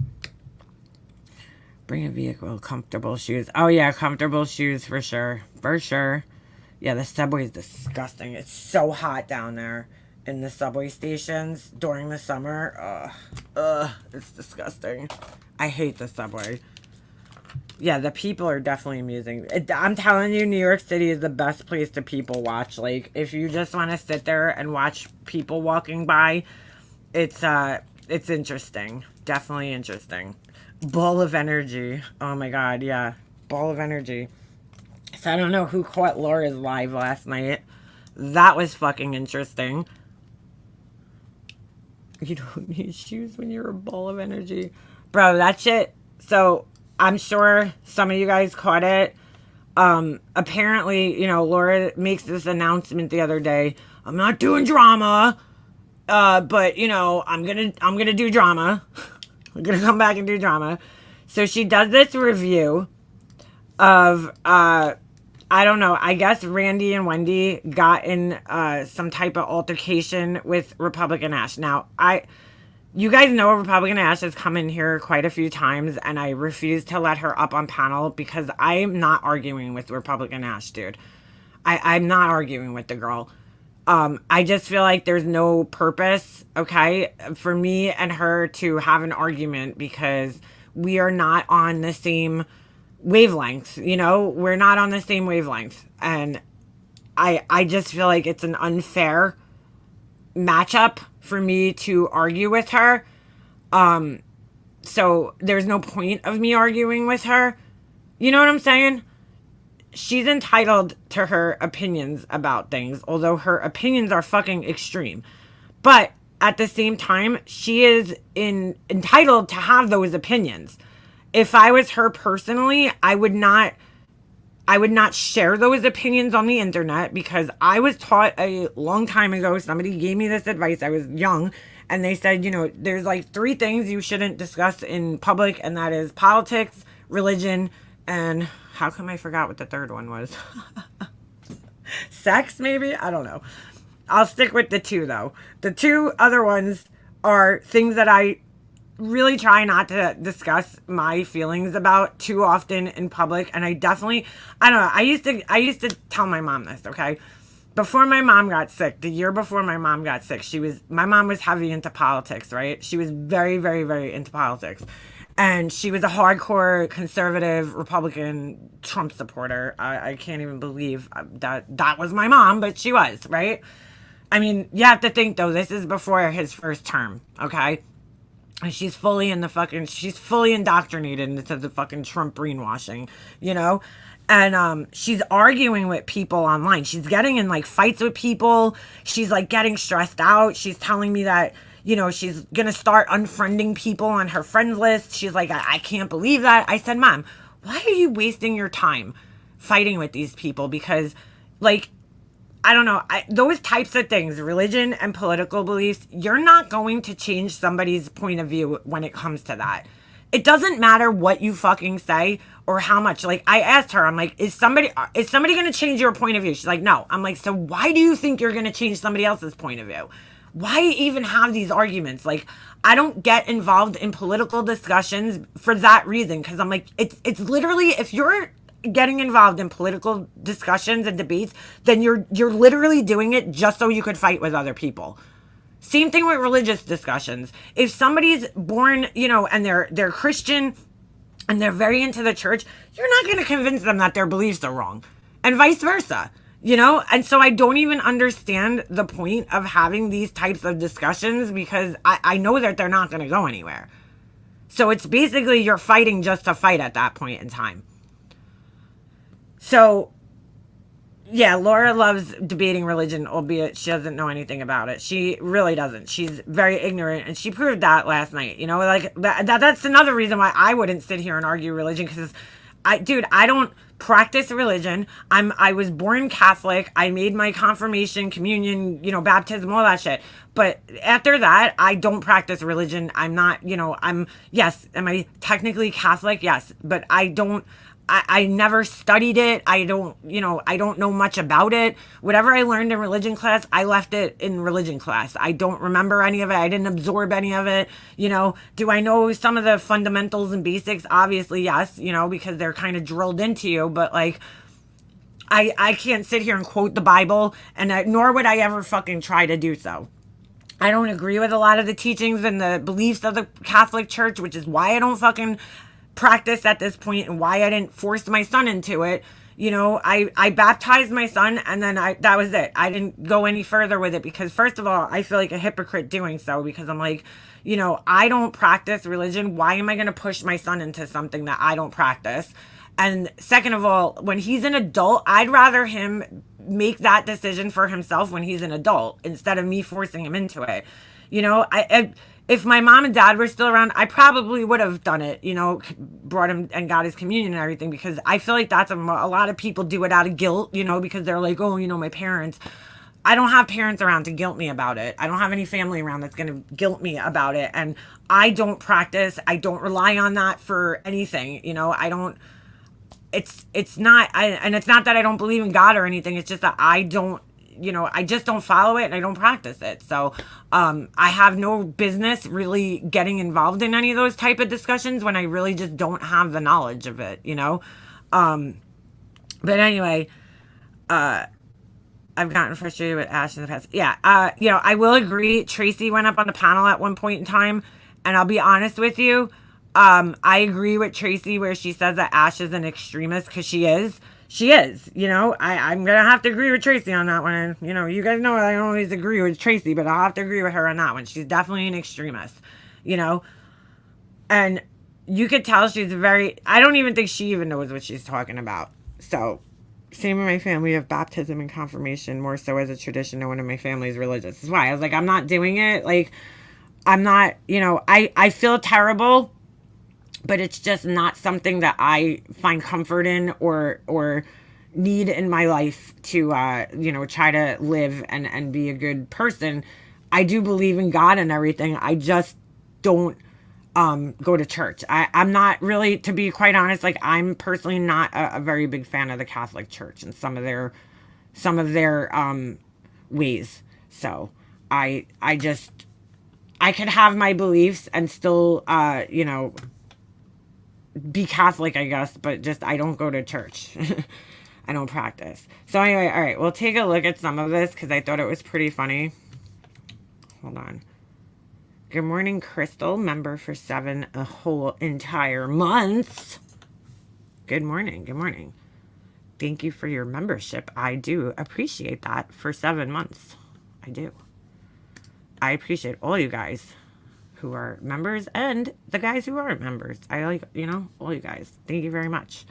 bring a vehicle, comfortable shoes. Oh, yeah, comfortable shoes for sure. For sure. Yeah, the subway is disgusting. It's so hot down there in the subway stations during the summer. It's disgusting. I hate the subway. Yeah, the people are definitely amusing. I'm telling you, New York City is the best place to people watch. Like, if you just want to sit there and watch people walking by, it's interesting. definitely interesting. Ball of energy. Oh my god, yeah. Ball of energy. So I don't know who caught Laura's live last night. That was fucking interesting. You don't need shoes when you're a ball of energy. Bro, that shit. So I'm sure some of you guys caught it. Apparently, Laura makes this announcement the other day. I'm not doing drama. But I'm gonna do drama. I'm gonna come back and do drama. So she does this review of I don't know, I guess Randy and Wendy got in some type of altercation with Republican Ash. Now, you guys know Republican Ash has come in here quite a few times, and I refuse to let her up on panel because I'm not arguing with Republican Ash, dude. I'm not arguing with the girl. I just feel like there's no purpose, okay, for me and her to have an argument because we are not on the same wavelength, we're not on the same wavelength. And I just feel like it's an unfair matchup for me to argue with her. So there's no point of me arguing with her. You know what I'm saying? She's entitled to her opinions about things, although her opinions are fucking extreme. But at the same time, she is entitled to have those opinions. If I was her personally, I would not share those opinions on the internet because I was taught a long time ago, somebody gave me this advice, I was young, and they said, there's like 3 things you shouldn't discuss in public, and that is politics, religion, and how come I forgot what the third one was? Sex, maybe? I don't know. I'll stick with the 2, though. The 2 other ones are things that I really try not to discuss my feelings about too often in public. And I don't know. I used to tell my mom this, okay? Before my mom got sick, the year before my mom got sick, my mom was heavy into politics, right? She was very, very, very into politics. And she was a hardcore conservative Republican Trump supporter. I can't even believe that was my mom, but she was, right? I mean, you have to think, though, this is before his first term, okay? And she's fully indoctrinated into the fucking Trump brainwashing, And she's arguing with people online. She's getting in, like, fights with people. She's, like, getting stressed out. She's telling me that, she's going to start unfriending people on her friends list. She's like, I can't believe that. I said, Mom, why are you wasting your time fighting with these people? Because, like, I don't know, those types of things, religion and political beliefs, you're not going to change somebody's point of view when it comes to that. It doesn't matter what you fucking say or how much. Like, I asked her, I'm like, is somebody going to change your point of view? She's like, no. I'm like, so why do you think you're going to change somebody else's point of view? Why even have these arguments? Like, I don't get involved in political discussions for that reason. Because I'm like, it's literally, if you're getting involved in political discussions and debates, then you're literally doing it just so you could fight with other people. Same thing with religious discussions. If somebody's born, and they're Christian and they're very into the church, you're not going to convince them that their beliefs are wrong, and vice versa. And so I don't even understand the point of having these types of discussions because I know that they're not going to go anywhere. So it's basically you're fighting just to fight at that point in time. So, yeah, Laura loves debating religion, albeit she doesn't know anything about it. She really doesn't. She's very ignorant, and she proved that last night. Like that's another reason why I wouldn't sit here and argue religion, because I don't practice religion. I was born Catholic. I made my confirmation, communion, baptism, all that shit. But after that, I don't practice religion. I'm not, yes, am I technically Catholic? Yes, but I never studied it. I don't know much about it. Whatever I learned in religion class, I left it in religion class. I don't remember any of it. I didn't absorb any of it. Do I know some of the fundamentals and basics? Obviously, yes, because they're kind of drilled into you. But, like, I can't sit here and quote the Bible, and nor would I ever fucking try to do so. I don't agree with a lot of the teachings and the beliefs of the Catholic Church, which is why I don't fucking practice at this point and why I didn't force my son into it, You know, I baptized my son, and then that was it. I didn't go any further with it because, first of all, I feel like a hypocrite doing so, because I'm like, you know, I don't practice religion. Why am I going to push my son into something that I don't practice? And second of all, when he's an adult, I'd rather him make that decision for himself when he's an adult instead of me forcing him into it. You know, if my mom and dad were still around, I probably would have done it, you know, brought him and got his communion and everything, because I feel like that's a lot of people do it out of guilt, you know, because they're like, oh, you know, my parents. I don't have parents around to guilt me about it. I don't have any family around that's going to guilt me about it. And I don't practice. I don't rely on that for anything. You know, I don't, it's not, and it's not that I don't believe in God or anything. It's just that I don't, you know, I just don't follow it and I don't practice it. So I have no business really getting involved in any of those type of discussions when I really just don't have the knowledge of it, you know. But anyway, I've gotten frustrated with Ash in the past. Yeah, you know, I will agree. Tracy went up on the panel at one point in time, and I'll be honest with you. I agree with Tracy where she says that Ash is an extremist, because she is. She is, you know, I'm going to have to agree with Tracy on that one. You know, you guys know I don't always agree with Tracy, but I'll have to agree with her on that one. She's definitely an extremist, you know, and you could tell she's I don't even think she even knows what she's talking about. So, same with my family of baptism and confirmation, more so as a tradition. No one in my family is religious. That's why I was like, I'm not doing it. Like, I'm not, you know, I feel terrible, but it's just not something that I find comfort in or need in my life to, you know, try to live and be a good person. I do believe in God and everything. I just don't go to church. I'm not really, to be quite honest, like, I'm personally not a very big fan of the Catholic Church and some of their ways. So I could have my beliefs and still, you know, be Catholic, I guess, but just I don't go to church. I don't practice. So anyway, all right, we'll take a look at some of this because I thought it was pretty funny. Hold on. Good morning, Crystal, member for a whole entire month. Good morning. Good morning. Thank you for your membership. I do appreciate that for 7 months. I do. I appreciate all you guys who are members and the guys who aren't members. I like, you know, all you guys. Thank you very much.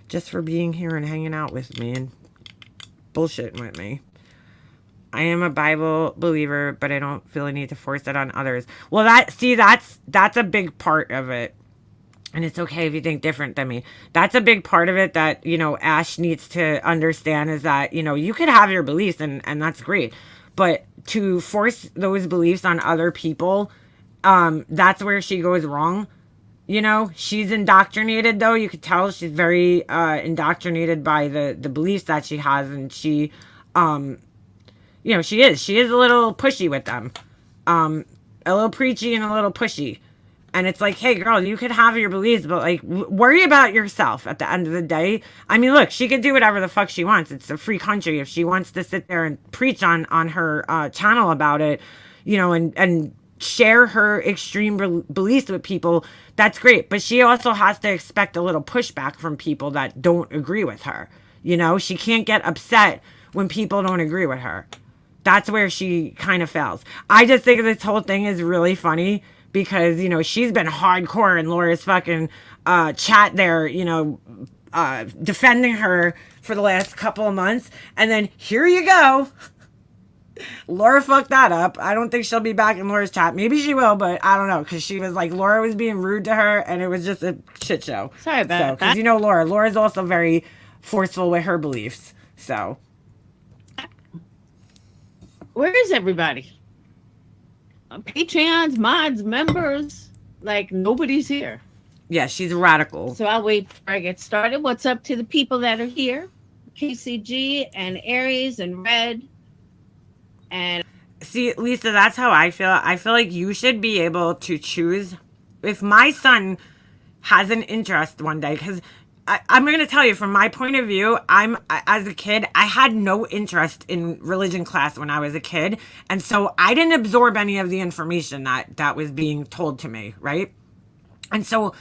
Just for being here and hanging out with me and bullshitting with me. I am a Bible believer, but I don't feel a need to force it on others. Well, that's a big part of it. And it's okay if you think different than me. That's a big part of it that, you know, Ash needs to understand, is that, you know, you could have your beliefs and that's great. But to force those beliefs on other people, that's where she goes wrong. You know, she's indoctrinated, though. You could tell she's very indoctrinated by the beliefs that she has. And she, you know, she is a little pushy with them. A little preachy and a little pushy. And it's like, hey, girl, you could have your beliefs, but, like, worry about yourself at the end of the day. I mean, look, she could do whatever the fuck she wants. It's a free country. If she wants to sit there and preach on her channel about it, you know, and share her extreme beliefs with people, that's great. But she also has to expect a little pushback from people that don't agree with her. You know, she can't get upset when people don't agree with her. That's where she kind of fails. I just think this whole thing is really funny. Because, you know, she's been hardcore in Laura's fucking chat there, you know, defending her for the last couple of months. And then here you go. Laura fucked that up. I don't think she'll be back in Laura's chat. Maybe she will, but I don't know. Because she was like, Laura was being rude to her. And it was just a shit show. Sorry about that. Because you know Laura. Laura's also very forceful with her beliefs. So. Where is everybody? Patreons, mods, members, like, nobody's here. Yeah, she's radical. So I'll wait before I get started. What's up to the people that are here? KCG and Aries and Red. And see, Lisa, that's how I feel. I feel like you should be able to choose. If my son has an interest one day, because I'm going to tell you, from my point of view, as a kid, I had no interest in religion class when I was a kid. And so I didn't absorb any of the information that was being told to me, right? And so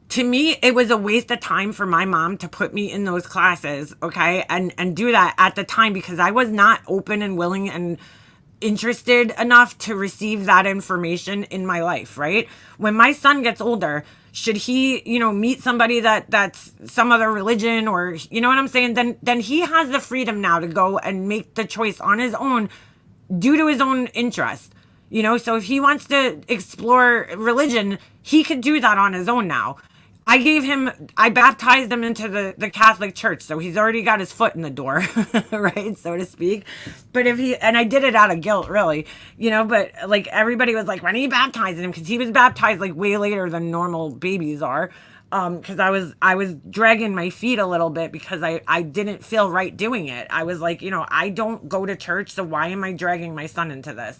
to me, it was a waste of time for my mom to put me in those classes, okay, and do that at the time, because I was not open and willing and interested enough to receive that information in my life, right? When my son gets older, should he, meet somebody that's some other religion, or you know what I'm saying, then he has the freedom now to go and make the choice on his own due to his own interest. So if he wants to explore religion, he could do that on his own now. I baptized him into the Catholic Church, so he's already got his foot in the door, right, so to speak. But and I did it out of guilt, really, but like everybody was like, when are you baptizing him? Because he was baptized like way later than normal babies are. Because I was dragging my feet a little bit because I didn't feel right doing it. I was like, I don't go to church, so why am I dragging my son into this,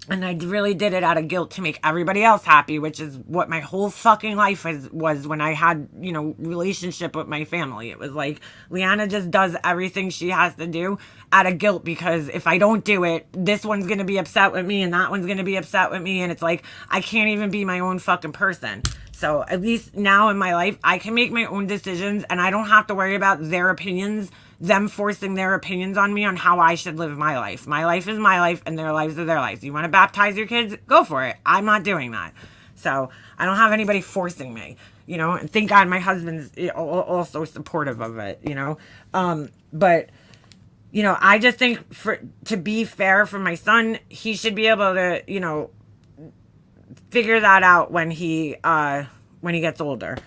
And I really did it out of guilt to make everybody else happy, which is what my whole fucking life was when I had, relationship with my family. It was like, Leanna just does everything she has to do out of guilt, because if I don't do it, this one's going to be upset with me and that one's going to be upset with me. And it's like, I can't even be my own fucking person. So at least now in my life, I can make my own decisions and I don't have to worry about their opinions, them forcing their opinions on me on how I should live my life. My life is my life and their lives are their lives. You want to baptize your kids? Go for it. I'm not doing that. So I don't have anybody forcing me, and thank God my husband's also supportive of it, but I just think to be fair for my son, he should be able to, figure that out when he gets older,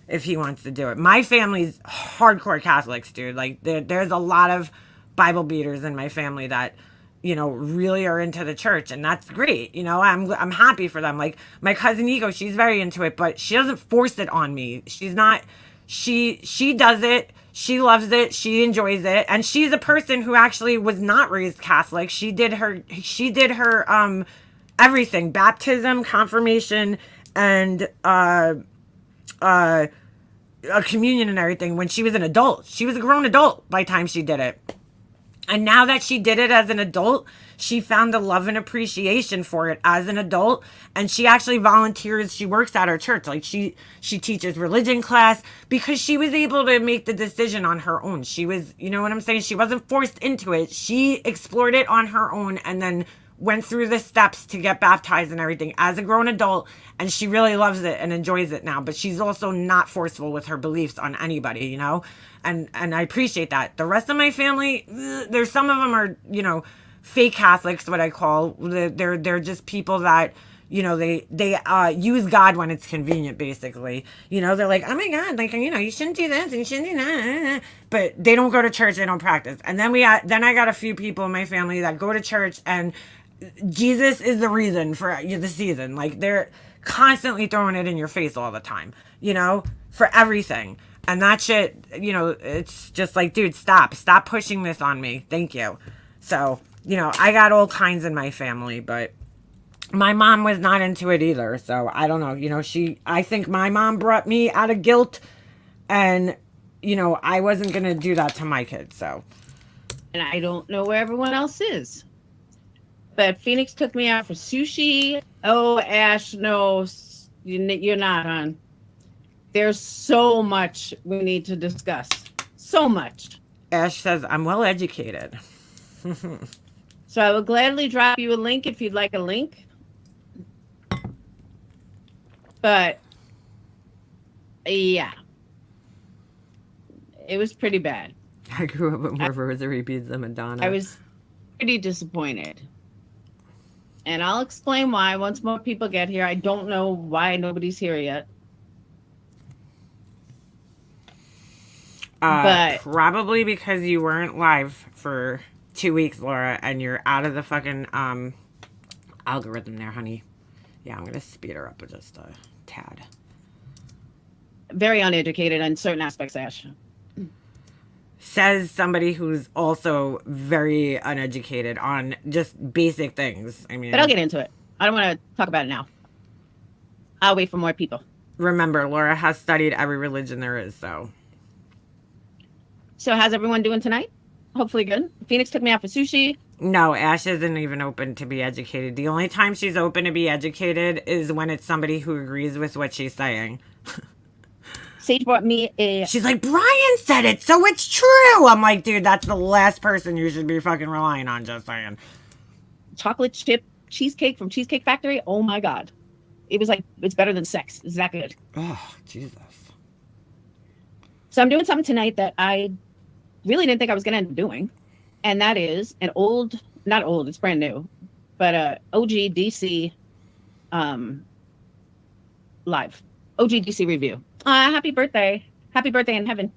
if he wants to do it. My family's hardcore Catholics, dude. Like there's a lot of Bible beaters in my family that really are into the church, and that's great. I'm happy for them. Like my cousin Ego, she's very into it, but she doesn't force it on me. She's not. She does it. She loves it. She enjoys it, and she's a person who actually was not raised Catholic. She did her everything: baptism, confirmation, and a communion and everything when she was an adult. She was a grown adult by the time she did it. And now that she did it as an adult, she found a love and appreciation for it as an adult. And she actually volunteers. She works at her church. Like she teaches religion class because she was able to make the decision on her own. She was, you know what I'm saying? She wasn't forced into it. She explored it on her own and then went through the steps to get baptized and everything as a grown adult, and she really loves it and enjoys it now. But she's also not forceful with her beliefs on anybody, and I appreciate that. The rest of my family, there's some of them are, fake Catholics, what I call. They're just people that, they use God when it's convenient, basically. They're like, oh my God, like, you shouldn't do this and you shouldn't do that. But they don't go to church, they don't practice. And then I got a few people in my family that go to church, and Jesus is the reason for the season. Like they're constantly throwing it in your face all the time, for everything. And that shit, it's just like, dude, stop pushing this on me. Thank you. So, I got all kinds in my family, but my mom was not into it either. So I don't know, I think my mom brought me out of guilt, and, I wasn't going to do that to my kids. So. And I don't know where everyone else is. But Phoenix took me out for sushi. Oh, Ash, no, you're not on. There's so much we need to discuss. So much. Ash says, I'm well educated. So I will gladly drop you a link if you'd like a link. But, yeah. It was pretty bad. I grew up with more rosary beads than Madonna. I was pretty disappointed. And I'll explain why once more people get here. I don't know why nobody's here yet. But probably because you weren't live for 2 weeks, Laura, and you're out of the fucking algorithm there, honey. Yeah, I'm going to speed her up just a tad. Very uneducated on certain aspects, Ash. Says somebody who's also very uneducated on just basic things. I mean, but I'll get into it. I don't want to talk about it now. I'll wait for more people. Remember, Laura has studied every religion there is, so. So how's everyone doing tonight? Hopefully good. Phoenix took me out for sushi. No, Ash isn't even open to be educated. The only time she's open to be educated is when it's somebody who agrees with what she's saying. Sage brought me a... She's like, Brian said it, so it's true. I'm like, dude, that's the last person you should be fucking relying on, just saying. chocolate chip cheesecake from Cheesecake Factory. Oh my God. It was like, it's better than sex. It's that good. Oh, Jesus. So I'm doing something tonight that I really didn't think I was going to end up doing. And that is an old, not old, it's brand new, but OG DC live. OG DC review. Happy birthday. Happy birthday in heaven.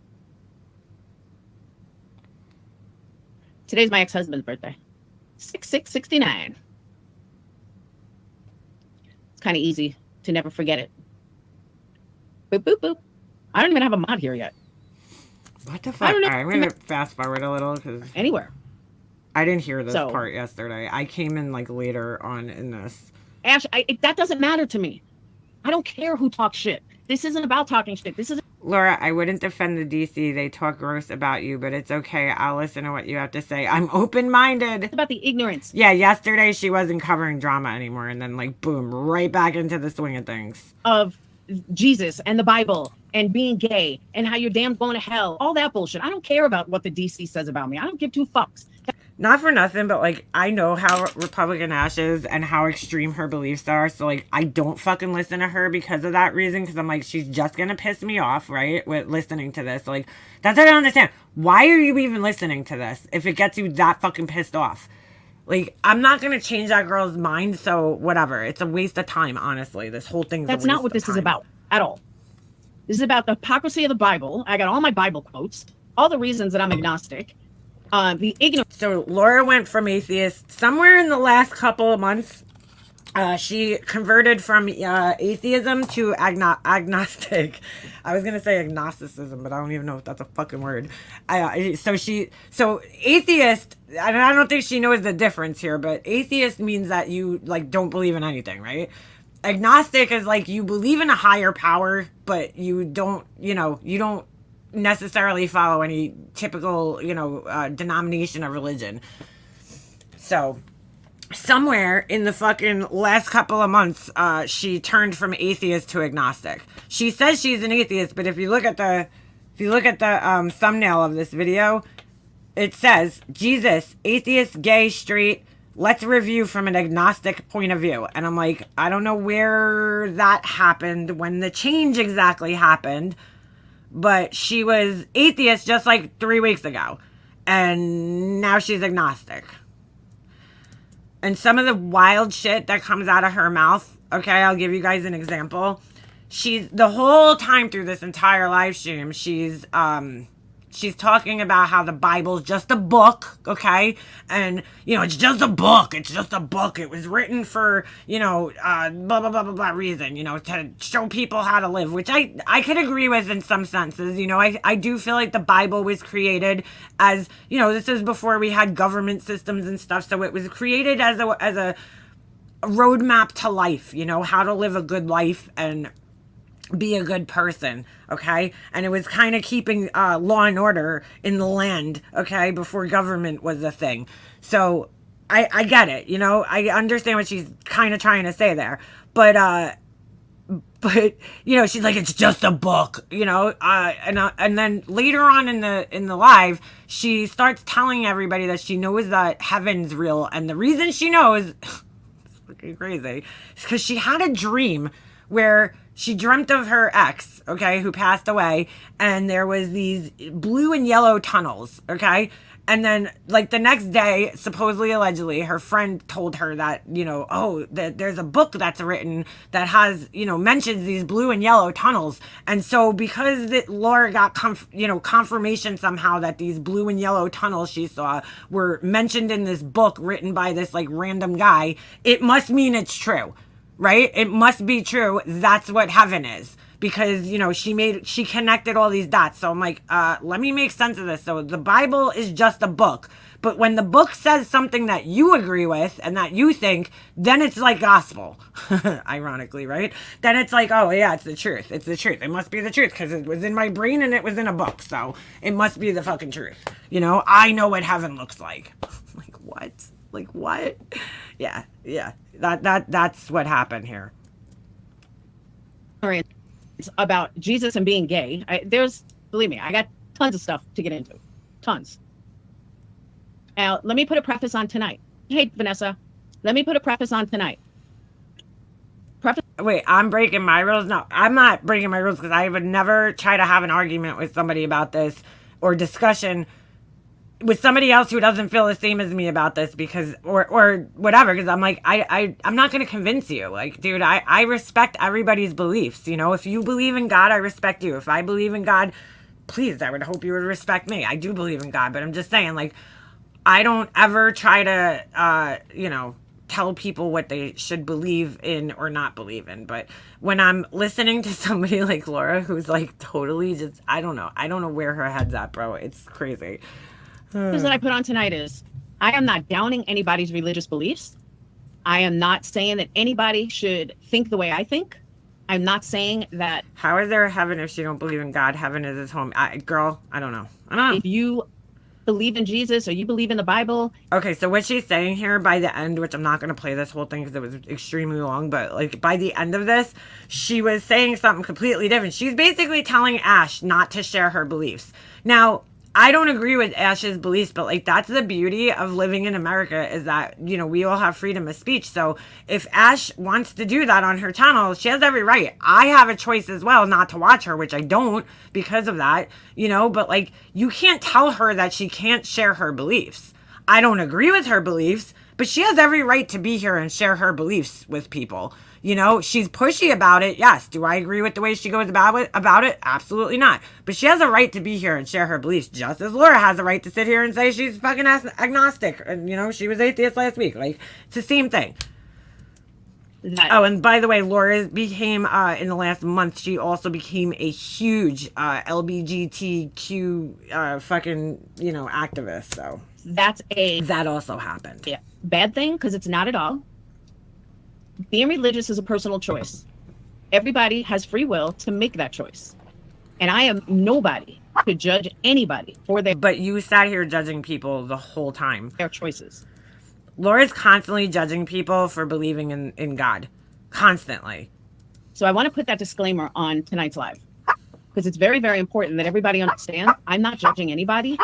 Today's my ex-husband's birthday. 6669. It's kind of easy to never forget it. Boop, boop, boop. I don't even have a mod here yet. What the fuck? Right, I'm going to fast forward a little because anywhere. I didn't hear this part yesterday. I came in like later on in this. Ash, that doesn't matter to me. I don't care who talks shit. This isn't about talking shit. This is... Laura, I wouldn't defend the DC. They talk gross about you, but it's okay. I'll listen to what you have to say. I'm open-minded. It's about the ignorance. Yeah, yesterday she wasn't covering drama anymore, and then like boom, right back into the swing of things. Of Jesus and the Bible and being gay and how you're damn going to hell. All that bullshit. I don't care about what the DC says about me. I don't give two fucks. Not for nothing, but like I know how Republican Ash is and how extreme her beliefs are. So like I don't fucking listen to her because of that reason. Because I'm like, she's just gonna piss me off, right? With listening to this. Like that's what I don't understand. Why are you even listening to this if it gets you that fucking pissed off? Like I'm not gonna change that girl's mind. So whatever. It's a waste of time, honestly. This whole thing. That's not what this is about at all. This is about the hypocrisy of the Bible. I got all my Bible quotes. All the reasons that I'm agnostic. The ignorance. So Laura went from atheist somewhere in the last couple of months. She converted from atheism to agnostic. I was gonna say agnosticism, but I don't even know if that's a fucking word. So atheist. I don't think she knows the difference here, but atheist means that you like don't believe in anything, right? Agnostic is like you believe in a higher power, but you don't necessarily follow any typical, denomination of religion. So somewhere in the fucking last couple of months, she turned from atheist to agnostic. She says she's an atheist, but if you look at the thumbnail of this video, it says Jesus, atheist, gay, straight. Let's review from an agnostic point of view. And I'm like, I don't know where that happened, when the change exactly happened. But she was atheist just like 3 weeks ago. And now she's agnostic. And some of the wild shit that comes out of her mouth, okay, I'll give you guys an example. She's, the whole time through this entire live stream, she's talking about how the Bible's just a book, okay? And, it's just a book. It's just a book. It was written for, blah, blah, blah, blah, blah reason, to show people how to live, which I could agree with in some senses. I do feel like the Bible was created as, this is before we had government systems and stuff. So it was created as a roadmap to life, how to live a good life and be a good person, okay? And it was kind of keeping law and order in the land, okay, before government was a thing. So I get it, I understand what she's kind of trying to say there, but she's like, it's just a book, and then later on in the live, she starts telling everybody that she knows that heaven's real, and the reason she knows, it's fucking crazy, is because she had a dream where she dreamt of her ex, okay, who passed away, and there was these blue and yellow tunnels, okay? And then, like, the next day, supposedly, allegedly, her friend told her that, that there's a book that's written that has, mentions these blue and yellow tunnels. And so because Laura got, confirmation somehow that these blue and yellow tunnels she saw were mentioned in this book written by this, like, random guy, it must mean it's true. Right? It must be true. That's what heaven is. Because, she connected all these dots. So I'm like, let me make sense of this. So the Bible is just a book. But when the book says something that you agree with and that you think, then it's like gospel. Ironically, right? Then it's like, oh yeah, it's the truth. It's the truth. It must be the truth because it was in my brain and it was in a book. So it must be the fucking truth. I know what heaven looks like. Like, what? what? Like, what? Yeah. That's what happened here. About Jesus and being gay. Believe me, I got tons of stuff to get into. Tons. Now, let me put a preface on tonight. Hey, Vanessa, let me put a preface on tonight. Wait, I'm breaking my rules? No, I'm not breaking my rules because I would never try to have an argument with somebody about this or discussion with somebody else who doesn't feel the same as me about this because or whatever, because I'm like I'm not going to convince you. Like, dude, I respect everybody's beliefs. You know, if you believe in God, I respect you. If I believe in God, please, I would hope you would respect me. I do believe in God, but I'm just saying, like, I don't ever try to tell people what they should believe in or not believe in. But when I'm listening to somebody like Laura, who's like totally just, I don't know where her head's at, bro. It's crazy. Here's what I put on tonight is, I am not downing anybody's religious beliefs. I am not saying that anybody should think the way I think. I'm not saying that. How is there a heaven if she don't believe in God? Heaven is his home. Girl, I don't know. If you believe in Jesus or you believe in the Bible. Okay, so what she's saying here by the end, which I'm not going to play this whole thing because it was extremely long, but like by the end of this, she was saying something completely different. She's basically telling Ash not to share her beliefs. Now, I don't agree with Ash's beliefs, but like that's the beauty of living in America is that, you know, we all have freedom of speech. So if Ash wants to do that on her channel, she has every right. I have a choice as well not to watch her, which I don't because of that, you know, but like you can't tell her that she can't share her beliefs. I don't agree with her beliefs, but she has every right to be here and share her beliefs with people. You know, she's pushy about it. Yes. Do I agree with the way she goes about it? Absolutely not. But she has a right to be here and share her beliefs, just as Laura has a right to sit here and say she's fucking agnostic. And, you know, she was atheist last week. Like, it's the same thing. Oh, and by the way, Laura became, in the last month, she also became a huge LGBTQ fucking, you know, activist. So that also happened. Yeah, bad thing, because it's not at all. Being religious is a personal choice. Everybody has free will to make that choice. And I am nobody to judge anybody for their... But you sat here judging people the whole time. Their choices. Laura's constantly judging people for believing in God. Constantly. So I want to put that disclaimer on tonight's live. Because it's very, very important that everybody understand I'm not judging anybody.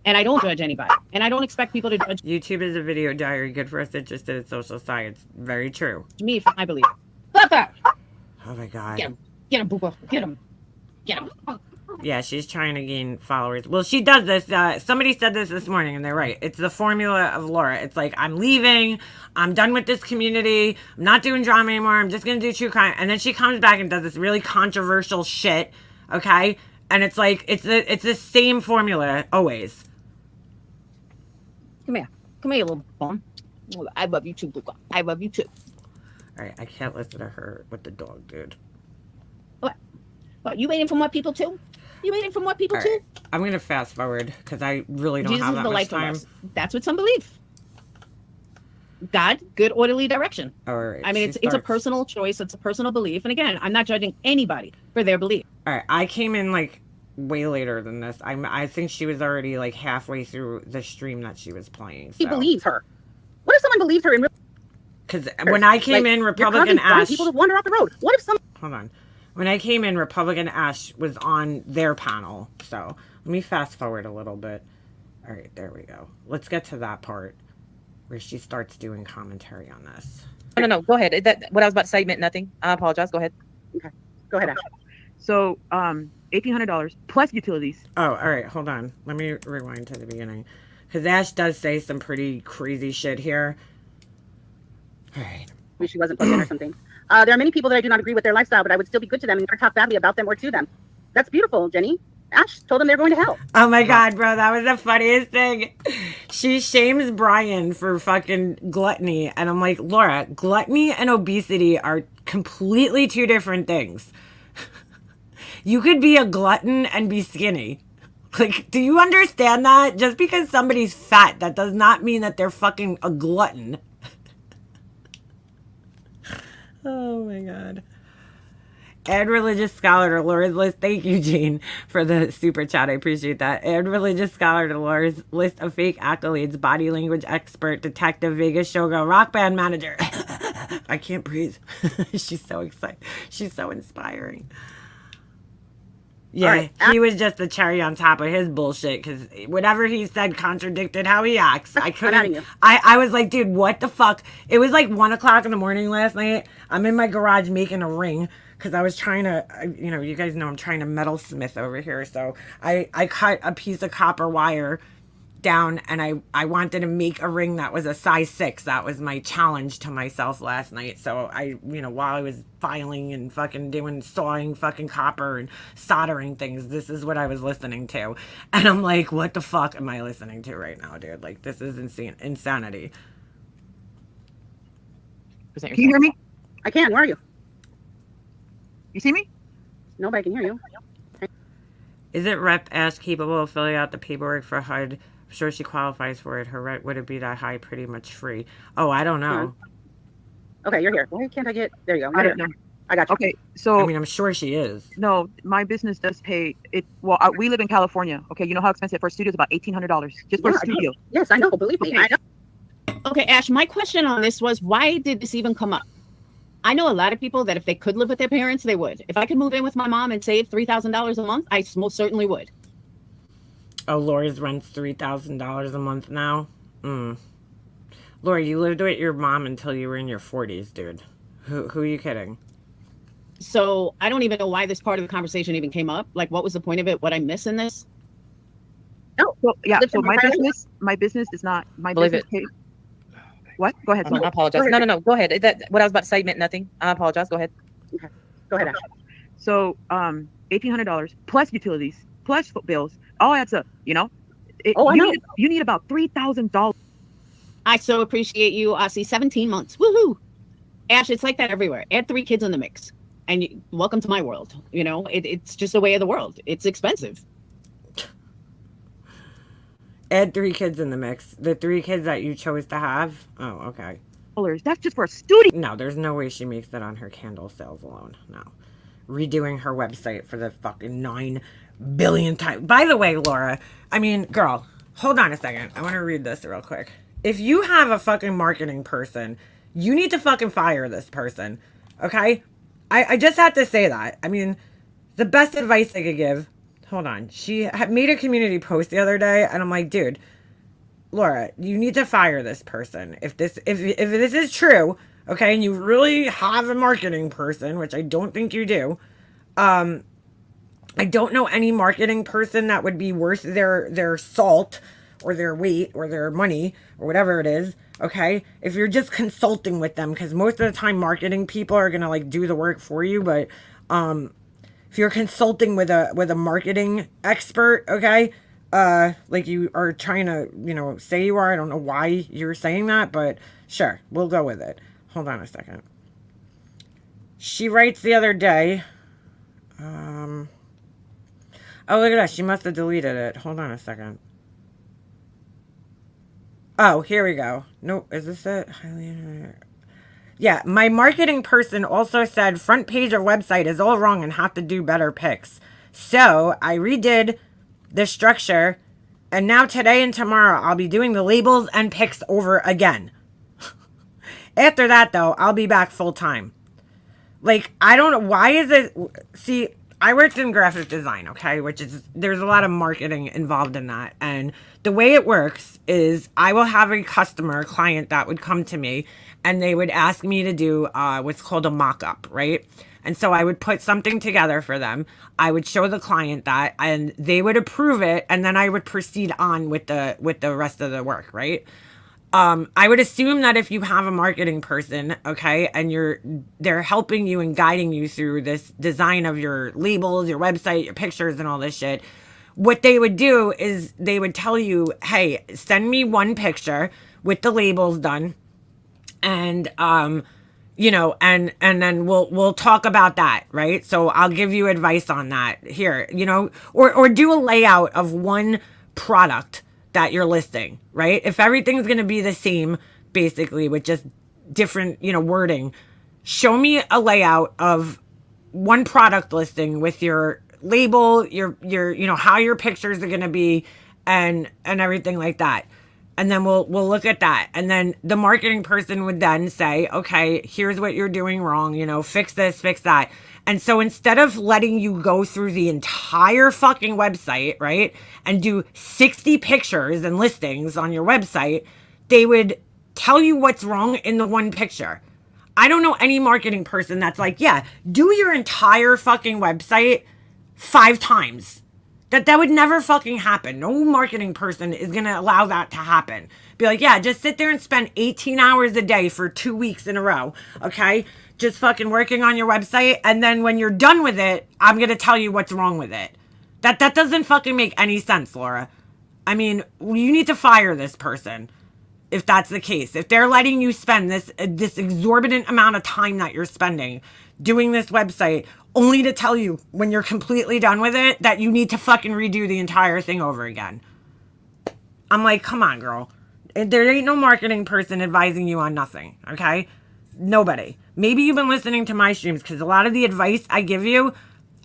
And I don't judge anybody. And I don't expect people to judge. YouTube is a video diary good for us interested in social science. Very true. Me, if I believe. Stop that! Oh my God. Get him. Get him, Booba. Get him. Get him. Yeah, she's trying to gain followers. Well, she does this. Somebody said this morning, and they're right. It's the formula of Laura. It's like, I'm leaving. I'm done with this community. I'm not doing drama anymore. I'm just going to do true crime. And then she comes back and does this really controversial shit. Okay? And it's like, it's the same formula always. Come here. Come here, little bum. I love you too, Luca. I love you too. All right, I can't listen to her with the dog, dude. What? You waiting for more people too? You waiting for more people too? I'm going to fast forward because I really don't Jesus have that is the much life time. Of us. That's what some believe. God, good orderly direction. All right. I mean, it's a personal choice. It's a personal belief. And again, I'm not judging anybody for their belief. All right, I came in like way later than this. I think she was already like halfway through the stream that she was playing. So. He believes her. What if someone believes her in real? Because when I came in, Republican Ash. People just wander off the road. What if some? Hold on. When I came in, Republican Ash was on their panel. So let me fast forward a little bit. All right, there we go. Let's get to that part where she starts doing commentary on this. No. Go ahead. What I was about to say meant nothing. I apologize. Go ahead. Okay. Go ahead, Ash. So, $1,800 plus utilities. Oh, all right. Hold on. Let me rewind to the beginning. Because Ash does say some pretty crazy shit here. All right. Maybe she wasn't plugged in or something. There are many people that I do not agree with their lifestyle, but I would still be good to them and never talk badly about them or to them. That's beautiful, Jenny. Ash told them they're going to hell. Oh my God, bro. That was the funniest thing. She shames Brian for fucking gluttony. And I'm like, Laura, gluttony and obesity are completely two different things. You could be a glutton and be skinny. Like, do you understand that? Just because somebody's fat, that does not mean that they're fucking a glutton. Oh my God. Add religious scholar to Laura's list. Thank you, Jane, for the super chat. I appreciate that. Add religious scholar to Laura's list of fake accolades. Body language expert, detective, Vegas showgirl, rock band manager. I can't breathe. She's so excited. She's so inspiring. Yeah, right. he was just the cherry on top of his bullshit because whatever he said contradicted how he acts. I couldn't. I was like, dude, what the fuck? It was like 1 o'clock in the morning last night. I'm in my garage making a ring because I was trying to, you guys know I'm trying to metalsmith over here. So I cut a piece of copper wire down and I wanted to make a ring that was a size 6. That was my challenge to myself last night. So while I was filing and fucking doing sawing fucking copper and soldering things, this is what I was listening to. And I'm like, what the fuck am I listening to right now, dude? Like, this is insanity. Can you hear me? I can. Where are you? You see me? Nobody can hear you. Is it Rep Ash capable of filling out the paperwork for HUD? I'm sure she qualifies for it. Her rent would it be that high? Pretty much free. Oh, I don't know. Okay, you're here. Why can't I get? There you go. I don't know. I got you. Okay, so I mean, I'm sure she is. no, my business does pay it. Well, we live in California. Okay, you know how expensive for a studio is about $1,800 just for a studio. Yes, I know. Believe me, Okay. I know. Okay, Ash, my question on this was, why did this even come up? I know a lot of people that if they could live with their parents, they would. If I could move in with my mom and save $3,000 a month, I most certainly would. Oh, Lori's rent's $3,000 a month now? Lori, you lived with your mom until you were in your 40s, dude. Who are you kidding? So I don't even know why this part of the conversation even came up. Like, what was the point of it? What I miss in this? No. So yeah, Live so in my Ohio? business is not my Believe business. What? Go ahead. I apologize. No. Go ahead. What I was about to say meant nothing. I apologize. Go ahead. Go ahead, Ash. So $1,800 plus utilities plus bills all adds up. Oh, I know. You need about $3,000. I so appreciate you. I see 17 months. Woohoo! Ash, it's like that everywhere. Add 3 kids in the mix. And welcome to my world. It's just the way of the world. It's expensive. Add 3 kids in the mix. The 3 kids that you chose to have? Oh, okay. That's just for a studio. No, there's no way she makes that on her candle sales alone. No. Redoing her website for the fucking 9 billion times. By the way, Laura, I mean, girl, hold on a second. I want to read this real quick. If you have a fucking marketing person, you need to fucking fire this person. Okay? I just had to say that. I mean, the best advice I could give. Hold on. She had made a community post the other day, and I'm like, dude, Laura, you need to fire this person. If this is true, okay, and you really have a marketing person, which I don't think you do, I don't know any marketing person that would be worth their salt or their weight or their money or whatever it is. Okay, if you're just consulting with them, because most of the time marketing people are gonna like do the work for you, but if you're consulting with a marketing expert, okay, like you are trying to say you are, I don't know why you're saying that, but sure, we'll go with it. Hold on a second. She writes the other day, oh, look at that, she must have deleted it. Hold on a second. Oh, here we go. No, is this it? Yeah, my marketing person also said front page of website is all wrong and have to do better pics. So I redid the structure, and now today and tomorrow I'll be doing the labels and pics over again. After that, though, I'll be back full time. Like, I don't know, why is it... See, I worked in graphic design, okay, which is, there's a lot of marketing involved in that. And the way it works is I will have a client that would come to me and they would ask me to do what's called a mock-up, right? And so I would put something together for them. I would show the client that and they would approve it. And then I would proceed on with the rest of the work, right? I would assume that if you have a marketing person, okay, and they're helping you and guiding you through this design of your labels, your website, your pictures and all this shit, what they would do is they would tell you, hey, send me one picture with the labels done. And, and then we'll talk about that, right? So I'll give you advice on that here, or do a layout of one product that you're listing, right? If everything's going to be the same, basically, with just different, wording, show me a layout of one product listing with your label, your you know, how your pictures are going to be, and everything like that. And then we'll look at that. And then the marketing person would then say, okay, here's what you're doing wrong, you know, fix this, fix that. And so instead of letting you go through the entire fucking website, right, and do 60 pictures and listings on your website, they would tell you what's wrong in the one picture. I don't know any marketing person that's like, yeah, do your entire fucking website 5 times. That would never fucking happen. No marketing person is going to allow that to happen. Be like, yeah, just sit there and spend 18 hours a day for 2 weeks in a row, okay? Just fucking working on your website, and then when you're done with it, I'm going to tell you what's wrong with it. That doesn't fucking make any sense, Laura. I mean, you need to fire this person if that's the case. If they're letting you spend this exorbitant amount of time that you're spending doing this website only to tell you when you're completely done with it that you need to fucking redo the entire thing over again. I'm like, come on, girl. There ain't no marketing person advising you on nothing, okay? Nobody. Maybe you've been listening to my streams because a lot of the advice I give you,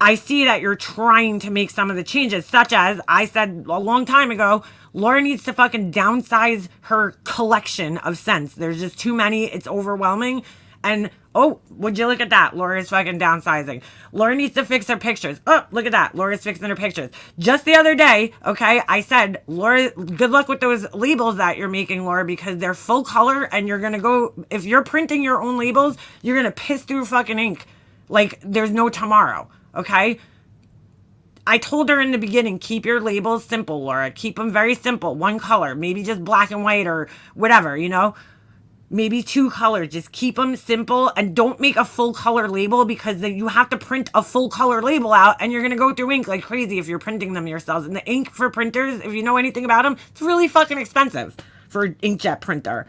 I see that you're trying to make some of the changes, such as I said a long time ago, Laura needs to fucking downsize her collection of scents. There's just too many. It's overwhelming. And, oh, would you look at that? Laura's fucking downsizing. Laura needs to fix her pictures. Oh, look at that. Laura's fixing her pictures. Just the other day, okay, I said, Laura, good luck with those labels that you're making, Laura, because they're full color and you're going to go, if you're printing your own labels, you're going to piss through fucking ink like there's no tomorrow, okay? I told her in the beginning, keep your labels simple, Laura. Keep them very simple. One color, maybe just black and white or whatever, you know? Maybe 2 colors. Just keep them simple and don't make a full color label because then you have to print a full color label out and you're going to go through ink like crazy if you're printing them yourselves. And the ink for printers, if you know anything about them, it's really fucking expensive for an inkjet printer.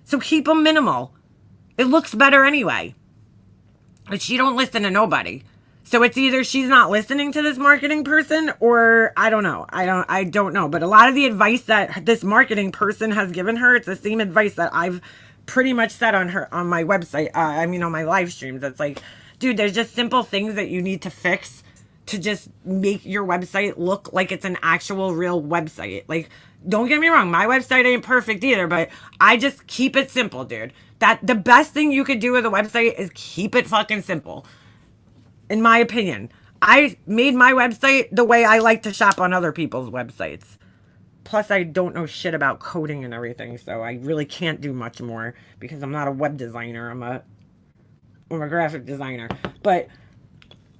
So keep them minimal. It looks better anyway. But she don't listen to nobody. So it's either she's not listening to this marketing person or I don't know. I don't know. But a lot of the advice that this marketing person has given her, it's the same advice that I've pretty much said on my website. I mean, on my live streams. It's like, dude, there's just simple things that you need to fix to just make your website look like it's an actual real website. Like, don't get me wrong. My website ain't perfect either, but I just keep it simple, dude. That the best thing you could do with a website is keep it fucking simple. In my opinion, I made my website the way I like to shop on other people's websites. Plus, I don't know shit about coding and everything, so I really can't do much more because I'm not a web designer. I'm a graphic designer. But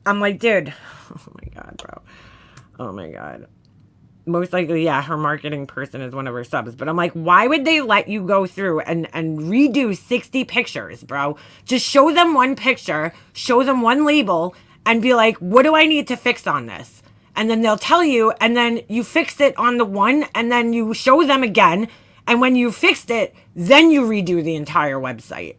I'm like, dude, oh my God, bro. Oh my God. Most likely, yeah, her marketing person is one of her subs. But I'm like, why would they let you go through and redo 60 pictures, bro? Just show them one picture, show them one label, and be like, what do I need to fix on this? And then they'll tell you, and then you fix it on the one, and then you show them again. And when you fixed it, then you redo the entire website.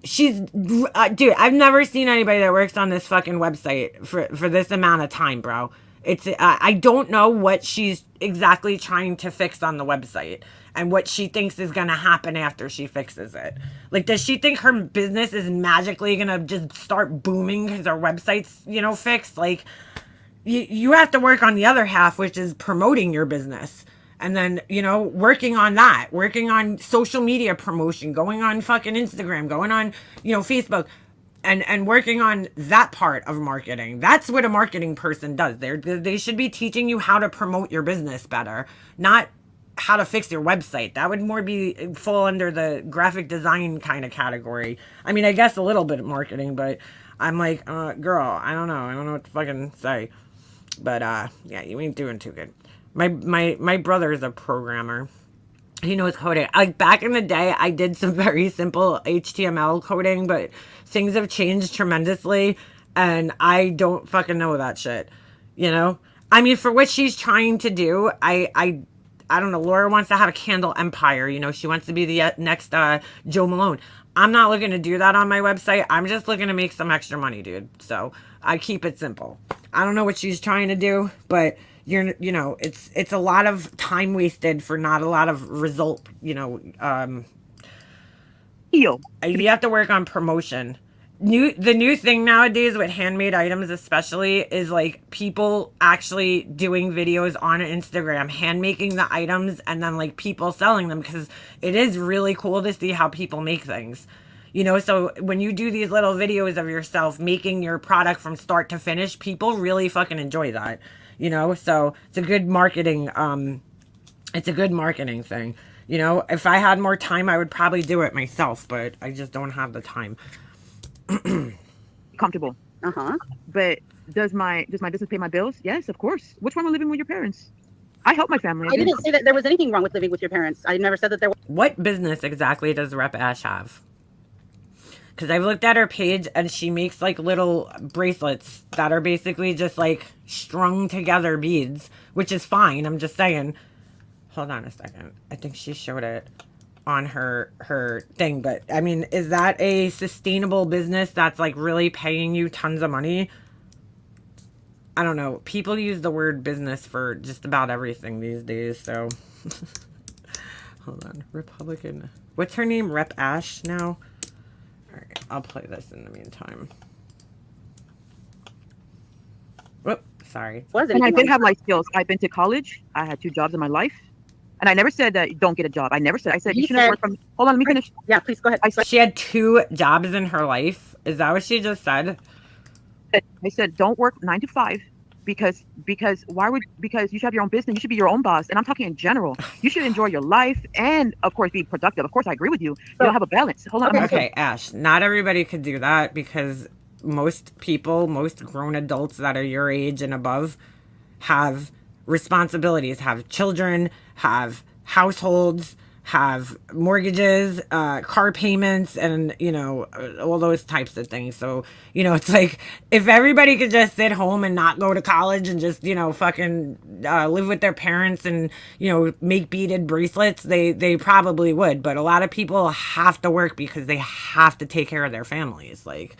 She's, dude, I've never seen anybody that works on this fucking website for this amount of time, bro. It's, I don't know what she's exactly trying to fix on the website and what she thinks is going to happen after she fixes it. Like, does she think her business is magically going to just start booming because her website's, you know, fixed? Like, you have to work on the other half, which is promoting your business. And then, you know, working on that, working on social media promotion, going on fucking Instagram, going on, you know, Facebook, and working on that part of marketing. That's what a marketing person does. They should be teaching you how to promote your business better, not how to fix your website. That would more fall under the graphic design kind of category. I mean, I guess a little bit of marketing, but I'm like, girl, I don't know what to fucking say. But yeah, you ain't doing too good. My brother is a programmer. He knows coding. Like, back in the day, I did some very simple HTML coding, but things have changed tremendously, and I don't fucking know that shit. You know? I mean, for what she's trying to do, I don't know. Laura wants to have a candle empire. You know, she wants to be the next Joe Malone. I'm not looking to do that on my website. I'm just looking to make some extra money, dude. So I keep it simple. I don't know what she's trying to do, but you know, it's a lot of time wasted for not a lot of result, you know. You have to work on promotion. The new thing nowadays with handmade items especially is like people actually doing videos on Instagram, hand making the items and then like people selling them, because it is really cool to see how people make things. You know, so when you do these little videos of yourself making your product from start to finish, people really fucking enjoy that. You know, so it's a good marketing thing. You know, if I had more time, I would probably do it myself, but I just don't have the time. Comfortable. But does my business pay my bills? Yes, of course. What's wrong with living with your parents? I help my family. I didn't say that there was anything wrong with living with your parents. I never said that there was. What business exactly does Rep Ash have? Because I've looked at her page and she makes like little bracelets that are basically just like strung together beads, which is fine. I'm just saying. Hold on a second. I think she showed it on her thing. But I mean, is that a sustainable business that's like really paying you tons of money? I don't know. People use the word business for just about everything these days. So hold on. Republican. What's her name? Rep Ash now? All right, I'll play this in the meantime. Whoop, sorry. And I did have life skills. I've been to college. I had 2 jobs in my life. And I never said that you don't get a job. I never said. I said you shouldn't work from. Hold on, let me finish. Yeah, please go ahead. She had 2 jobs in her life. Is that what she just said? I said don't work 9 to 5 because you should have your own business. You should be your own boss. And I'm talking in general. You should enjoy your life and of course be productive. Of course, I agree with you. You'll have a balance. Hold on. Okay, Ash. Not everybody could do that because most people, most grown adults that are your age and above, have responsibilities, have children, have households, have mortgages, car payments, and, you know, all those types of things. So, you know, it's like if everybody could just sit home and not go to college and just, you know, fucking live with their parents and, you know, make beaded bracelets, they probably would. But a lot of people have to work because they have to take care of their families. Like,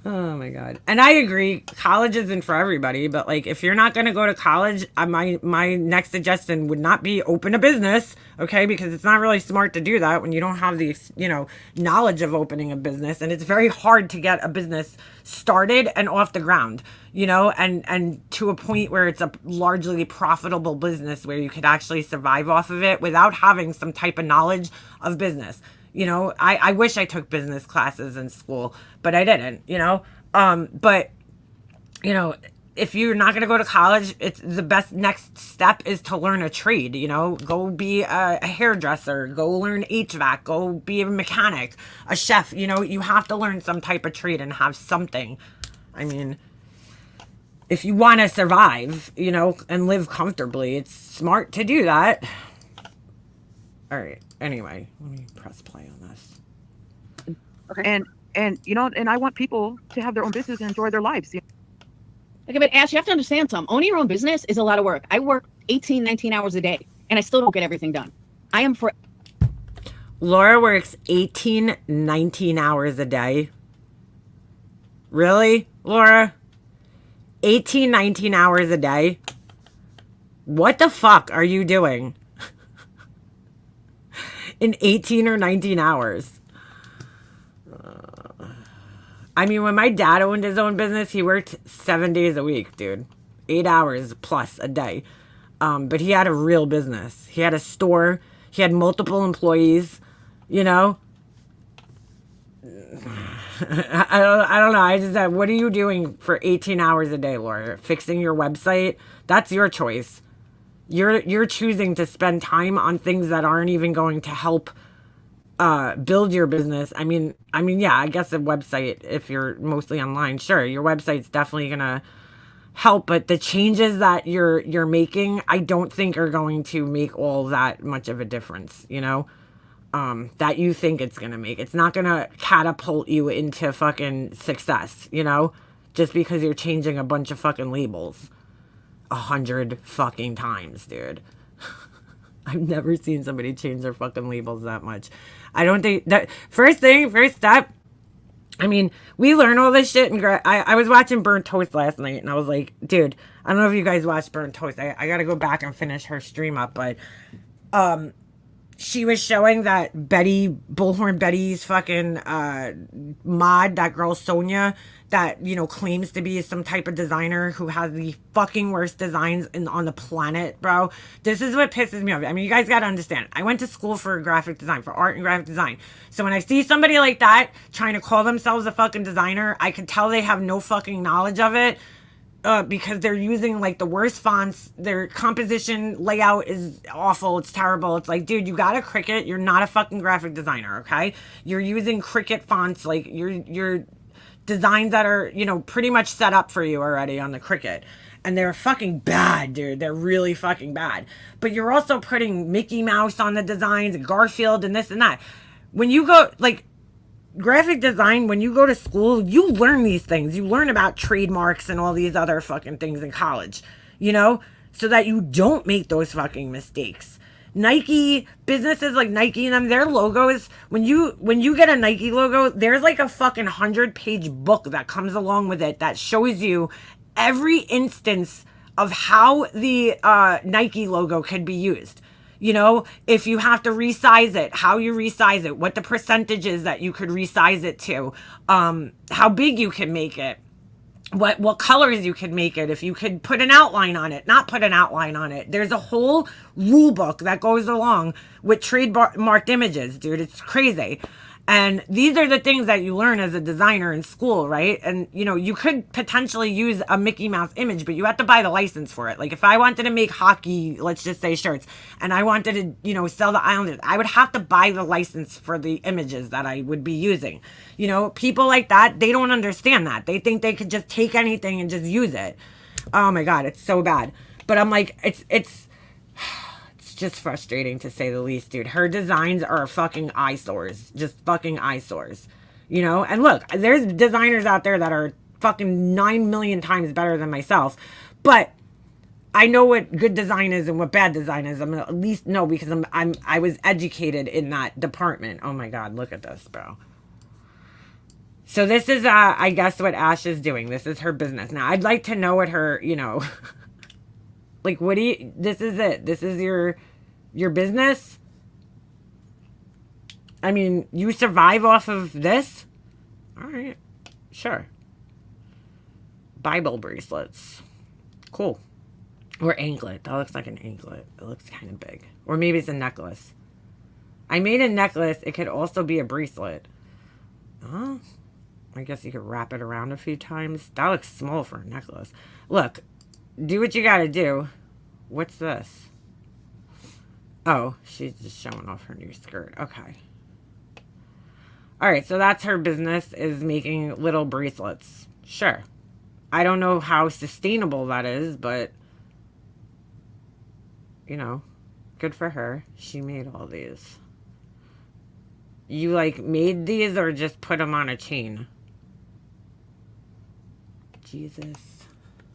oh my God. And I agree, college isn't for everybody, but like if you're not going to go to college, my next suggestion would not be open a business, okay? Because it's not really smart to do that when you don't have the, you know, knowledge of opening a business, and it's very hard to get a business started and off the ground, you know, and to a point where it's a largely profitable business where you could actually survive off of it without having some type of knowledge of business. You know, I wish I took business classes in school, but I didn't, you know. But, you know, if you're not going to go to college, it's the best next step is to learn a trade, you know. Go be a hairdresser, go learn HVAC, go be a mechanic, a chef. You know, you have to learn some type of trade and have something. I mean, if you want to survive, you know, and live comfortably, it's smart to do that. All right. Anyway, let me press play on this. Okay. And you know, and I want people to have their own business and enjoy their lives. Okay, but Ash, you have to understand something. Owning your own business is a lot of work. I work 18, 19 hours a day, and I still don't get everything done. I am for. Laura works 18, 19 hours a day. Really, Laura? 18, 19 hours a day? What the fuck are you doing? In 18 or 19 hours. I mean, when my dad owned his own business, he worked 7 days a week, dude. 8 hours plus a day. But he had a real business. He had a store. He had multiple employees, you know. I don't know. I just said, what are you doing for 18 hours a day, Laura? Fixing your website? That's your choice. You're choosing to spend time on things that aren't even going to help build your business. I mean, yeah, I guess a website, if you're mostly online, sure, your website's definitely gonna help, but the changes that you're making, I don't think are going to make all that much of a difference, you know, that you think it's gonna make. It's not gonna catapult you into fucking success, you know, just because you're changing a bunch of fucking labels 100 fucking times, dude. I've never seen somebody change their fucking labels that much. I don't think that first step. I mean, we learn all this shit. And I was watching Burnt Toast last night, and I was like, dude, I don't know if you guys watched Burnt Toast. I got to go back and finish her stream up, but she was showing that Bullhorn Betty's fucking mod, that girl Sonia, that, you know, claims to be some type of designer who has the fucking worst designs on the planet, bro. This is what pisses me off. I mean, you guys got to understand. I went to school for graphic design, for art and graphic design. So when I see somebody like that trying to call themselves a fucking designer, I can tell they have no fucking knowledge of it. Because they're using like the worst fonts, their composition layout is awful, it's terrible. It's like, dude, you got a Cricut, you're not a fucking graphic designer, okay? You're using Cricut fonts, like your designs that are, you know, pretty much set up for you already on the Cricut. And they're fucking bad, dude. They're really fucking bad. But you're also putting Mickey Mouse on the designs, Garfield, and this and that. When you go, like, graphic design, when you go to school, you learn these things. You learn about trademarks and all these other fucking things in college, you know, so that you don't make those fucking mistakes. Nike, businesses like Nike and them, their logos, when you get a Nike logo, there's like a fucking 100-page book that comes along with it that shows you every instance of how the Nike logo could be used. You know, if you have to resize it, how you resize it, what the percentage is that you could resize it to, how big you can make it, what colors you could make it, if you could put an outline on it, not put an outline on it. There's a whole rule book that goes along with trademarked images, dude. It's crazy. And these are the things that you learn as a designer in school, right? And, you know, you could potentially use a Mickey Mouse image, but you have to buy the license for it. Like, if I wanted to make hockey, let's just say shirts, and I wanted to, you know, sell the Islanders, I would have to buy the license for the images that I would be using. You know, people like that, they don't understand that. They think they could just take anything and just use it. Oh, my God, it's so bad. But I'm like, it's just frustrating to say the least, dude. Her designs are fucking eyesores. Just fucking eyesores. You know? And look, there's designers out there that are fucking 9 million times better than myself. But I know what good design is and what bad design is. I'm gonna at least know because I was educated in that department. Oh my God, look at this, bro. So this is I guess what Ash is doing. This is her business. Now I'd like to know what her, you know, like, what do you, this is it. This is your business. I mean, you survive off of this? All right. Sure. Bible bracelets. Cool. Or anklet. That looks like an anklet. It looks kind of big. Or maybe it's a necklace. I made a necklace. It could also be a bracelet. Oh, I guess you could wrap it around a few times. That looks small for a necklace. Look. Do what you gotta do. What's this? Oh, she's just showing off her new skirt. Okay. Alright, so that's her business, is making little bracelets. Sure. I don't know how sustainable that is, but, you know, good for her. She made all these. You, like, made these or just put them on a chain? Jesus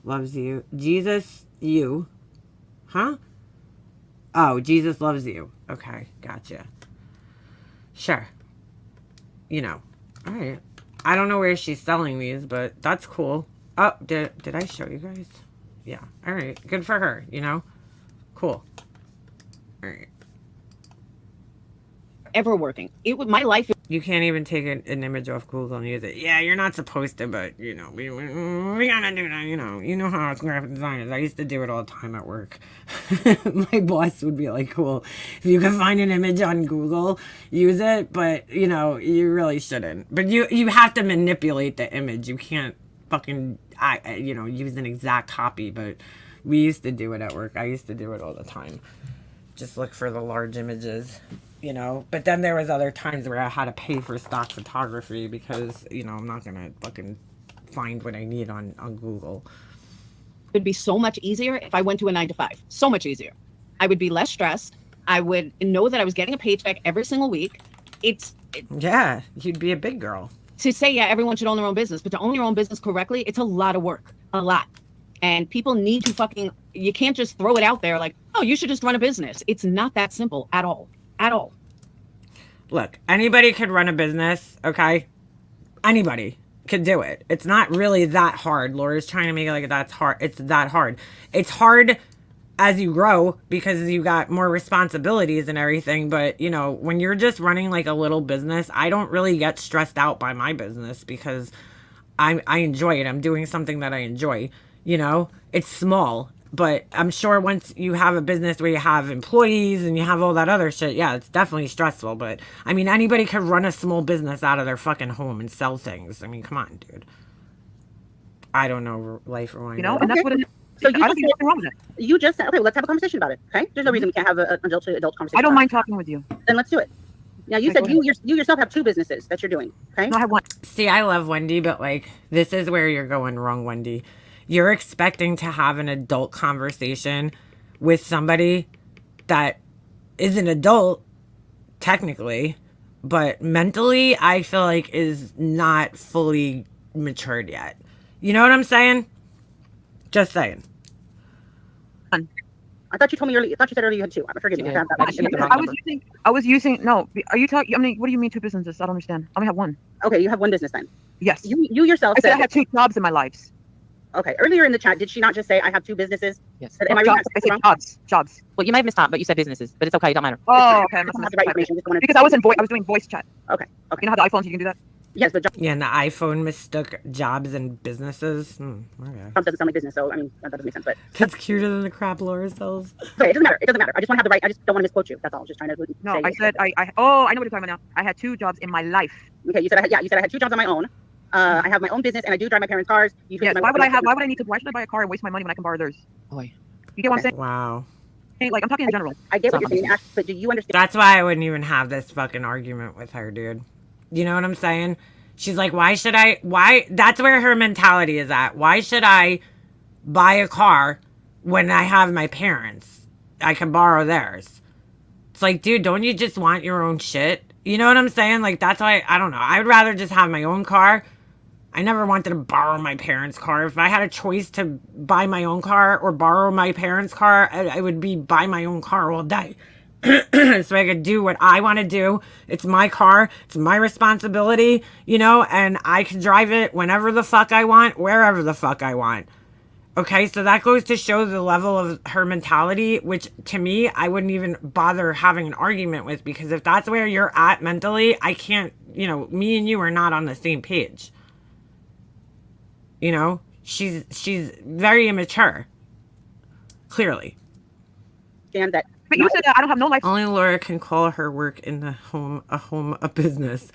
loves you. Jesus, you. Huh? Oh, Jesus loves you. Okay, gotcha. Sure. You know. Alright. I don't know where she's selling these, but that's cool. Oh, did I show you guys? Yeah. Alright. Good for her, you know? Cool. Alright. Ever working. It would, my life. You can't even take an image off Google and use it. Yeah, you're not supposed to, but, you know, we gotta do that, you know. You know how it's graphic designers. I used to do it all the time at work. My boss would be like, cool, if you can find an image on Google, use it, but, you know, you really shouldn't. But you have to manipulate the image. You can't fucking, you know, use an exact copy, but we used to do it at work. I used to do it all the time. Just look for the large images. You know, but then there was other times where I had to pay for stock photography because, you know, I'm not going to fucking find what I need on Google. It would be so much easier if I went to a 9-to-5. So much easier. I would be less stressed. I would know that I was getting a paycheck every single week. Yeah, you'd be a big girl. To say, yeah, everyone should own their own business, but to own your own business correctly, it's a lot of work. A lot. And people need to you can't just throw it out there like, oh, you should just run a business. It's not that simple at all. At all. Look, anybody could run a business, okay? Anybody could do it. It's not really that hard. Laura's trying to make it like that's hard. It's that hard. It's hard as you grow because you got more responsibilities and everything. But, you know, when you're just running like a little business, I don't really get stressed out by my business because I enjoy it. I'm doing something that I enjoy, you know, it's small, but I'm sure once you have a business where you have employees and you have all that other shit, yeah, it's definitely stressful. But I mean, anybody could run a small business out of their fucking home and sell things. I mean, come on, dude. I don't know life rewind. You know, and that's what it is. So I don't see nothing wrong with it. you just said, okay, let's have a conversation about it. Okay, there's no reason we can't have an adult to adult conversation. I don't about mind talking with you. it. Then let's do it. Now you Okay, said go you yourself have 2 businesses that you're doing. Okay. No, I have one. See, I love Wendy, but like, this is where you're going wrong, Wendy. You're expecting to have an adult conversation with somebody that is an adult, technically, but mentally, I feel like is not fully matured yet. You know what I'm saying? Just saying. I thought you told me earlier. I thought you said earlier you had 2. Forgive me. Yeah, I just- I was using. No, are you talking? I mean, what do you mean 2 businesses? I don't understand. I only have one. Okay, you have 1 business then. Yes. You yourself I said I said. had 2 jobs in my lives. Okay, earlier in the chat, did she not just say I have 2 businesses? Yes. Am I reading Jobs. I that said wrong? jobs. Well, you may have missed out, but you said businesses, but it's okay. It don't matter. Oh, okay. I I must don't have have the right information. Just wanted because I was doing voice chat. Okay. You know how the iPhones you can do that? Yes, but job Yeah, and the iPhone mistook jobs and businesses. Okay. doesn't sound like business, so I mean that doesn't make sense. But That's cuter than the crap Laura sells. okay, it doesn't matter. It doesn't matter. I just want to have the right. I just don't want to misquote you. That's all. Just trying to. No, say I said I know what you're talking about now. I had 2 jobs in my life. Okay, you said you said I had 2 jobs on my own. I have my own business and I do drive my parents' cars. You Yes. my Why would I have? business. Why should I buy a car and waste my money when I can borrow theirs? Boy. You get what I'm saying? Wow. Hey, like I'm talking in general. I get what you're Stop. saying, Ash, but do you understand? That's why I wouldn't even have this fucking argument with her, dude. You know what I'm saying? She's like, why? That's where her mentality is at. Why should I buy a car when I have my parents? I can borrow theirs. It's like, dude, don't you just want your own shit? You know what I'm saying? Like, that's why, I don't know. I would rather just have my own car. I never wanted to borrow my parents' car. If I had a choice to buy my own car or borrow my parents' car, I would be buy my own car all day. So I could do what I want to do. It's my car. It's my responsibility, you know, and I can drive it whenever the fuck I want, wherever the fuck I want. Okay, so that goes to show the level of her mentality, which to me, I wouldn't even bother having an argument with, because if that's where you're at mentally, I can't, you know, me and you are not on the same page. You know, she's very immature. Clearly. Understand that. But you said that I don't have no life. Only Laura can call her work in the home a business.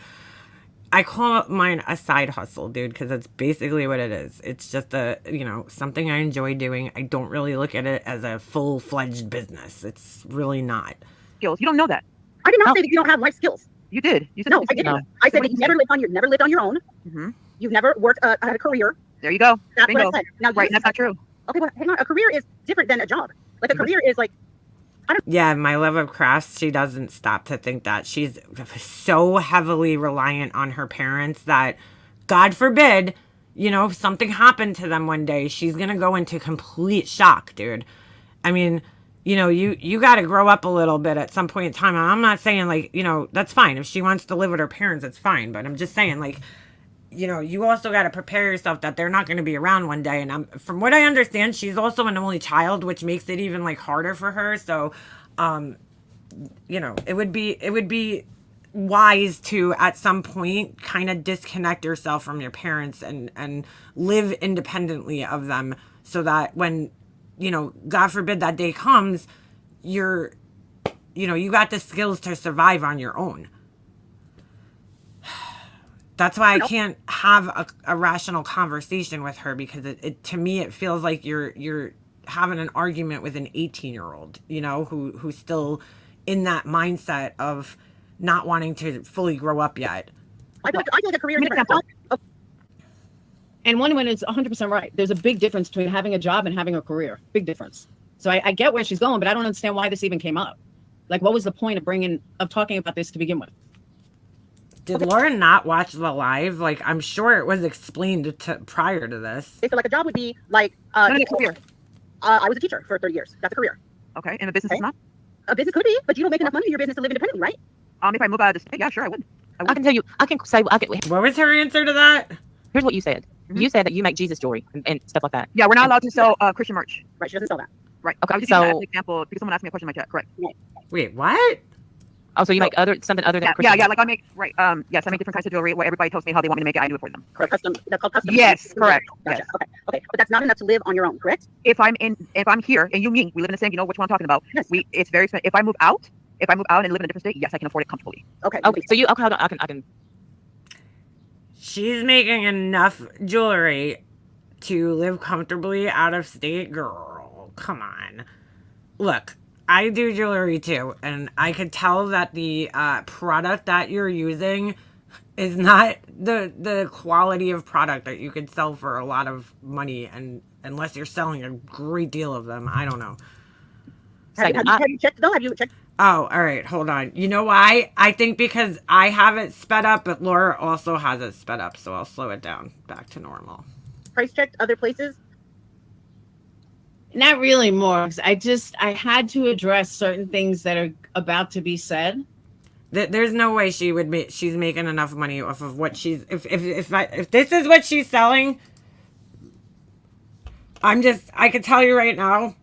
I call mine a side hustle, dude, because that's basically what it is. It's just something I enjoy doing. I don't really look at it as a full-fledged business. It's really not. Skills. You don't know that. I did not say that you don't have life skills. You did. You said No, I didn't. No. I said that you never lived on your own. Mm-hmm. You've never worked had a career. There you go. That's Bingo. what I said. Now, Right, that's not true. Okay, but hang on. A career is different than a job. Like a career is like Yeah, my love of crafts, she doesn't stop to think that. She's so heavily reliant on her parents that, God forbid, you know, if something happened to them one day, she's going to go into complete shock, dude. I mean, you know, you got to grow up a little bit at some point in time. And I'm not saying, like, you know, that's fine. If she wants to live with her parents, it's fine. But I'm just saying, like, you know, you also got to prepare yourself that they're not going to be around one day. And from what I understand, she's also an only child, which makes it even like harder for her. So, you know, it would be wise to at some point kind of disconnect yourself from your parents and live independently of them, so that when, you know, God forbid that day comes, you got the skills to survive on your own. That's why I can't have a rational conversation with her, because it to me it feels like you're having an argument with an 18-year-old, you know, who's still in that mindset of not wanting to fully grow up yet. I feel like a career is different. And one is 100% right. There's a big difference between having a job and having a career. Big difference. So I get where she's going, but I don't understand why this even came up. Like, what was the point of talking about this to begin with? Did Laura not watch the live? Like, I'm sure it was explained prior to this. So like a job would be like Not a career. I was a teacher for 30 years. That's a career. Okay, and a business is not. A business could be, but you don't make enough money in your business to live independently, right? If I move out of the state, yeah, sure, I would. I can tell you, What was her answer to that? here's what you said. Mhm. You said that you make Jesus jewelry and stuff like that. Yeah, we're not allowed to sell Christian merch. Right? She doesn't sell that. Right. Okay. I was just So- using that as an example because someone asked me a question in my chat. Correct. Wait, what? Oh, so you make something other than Yeah. Christian? Yeah. Like I make yes, I make different kinds of jewelry where everybody tells me how they want me to make it. I do it for them. Correct. Custom. That's called custom. Yes. Correct. Gotcha. Yes. Okay. But that's not enough to live on your own. Correct. If I'm here and you mean we live in the same, you know which one I'm talking about. Yes. It's very expensive. If I move out and live in a different state, yes, I can afford it comfortably. Okay. Okay, so okay, hold on. I can. She's making enough jewelry to live comfortably out of state? Girl, come on. Look, I do jewelry too, and I could tell that the product that you're using is not the quality of product that you could sell for a lot of money, and unless you're selling a great deal of them. I don't know. Have you checked though? Have you checked? Oh, all right. Hold on. You know why? I think because I have it sped up, but Laura also has it sped up, so I'll slow it down back to normal. Price checked other places? Not really, Morgs. I had to address certain things that are about to be said. There's no way she's making enough money off of what she's if this is what she's selling. I could tell you right now.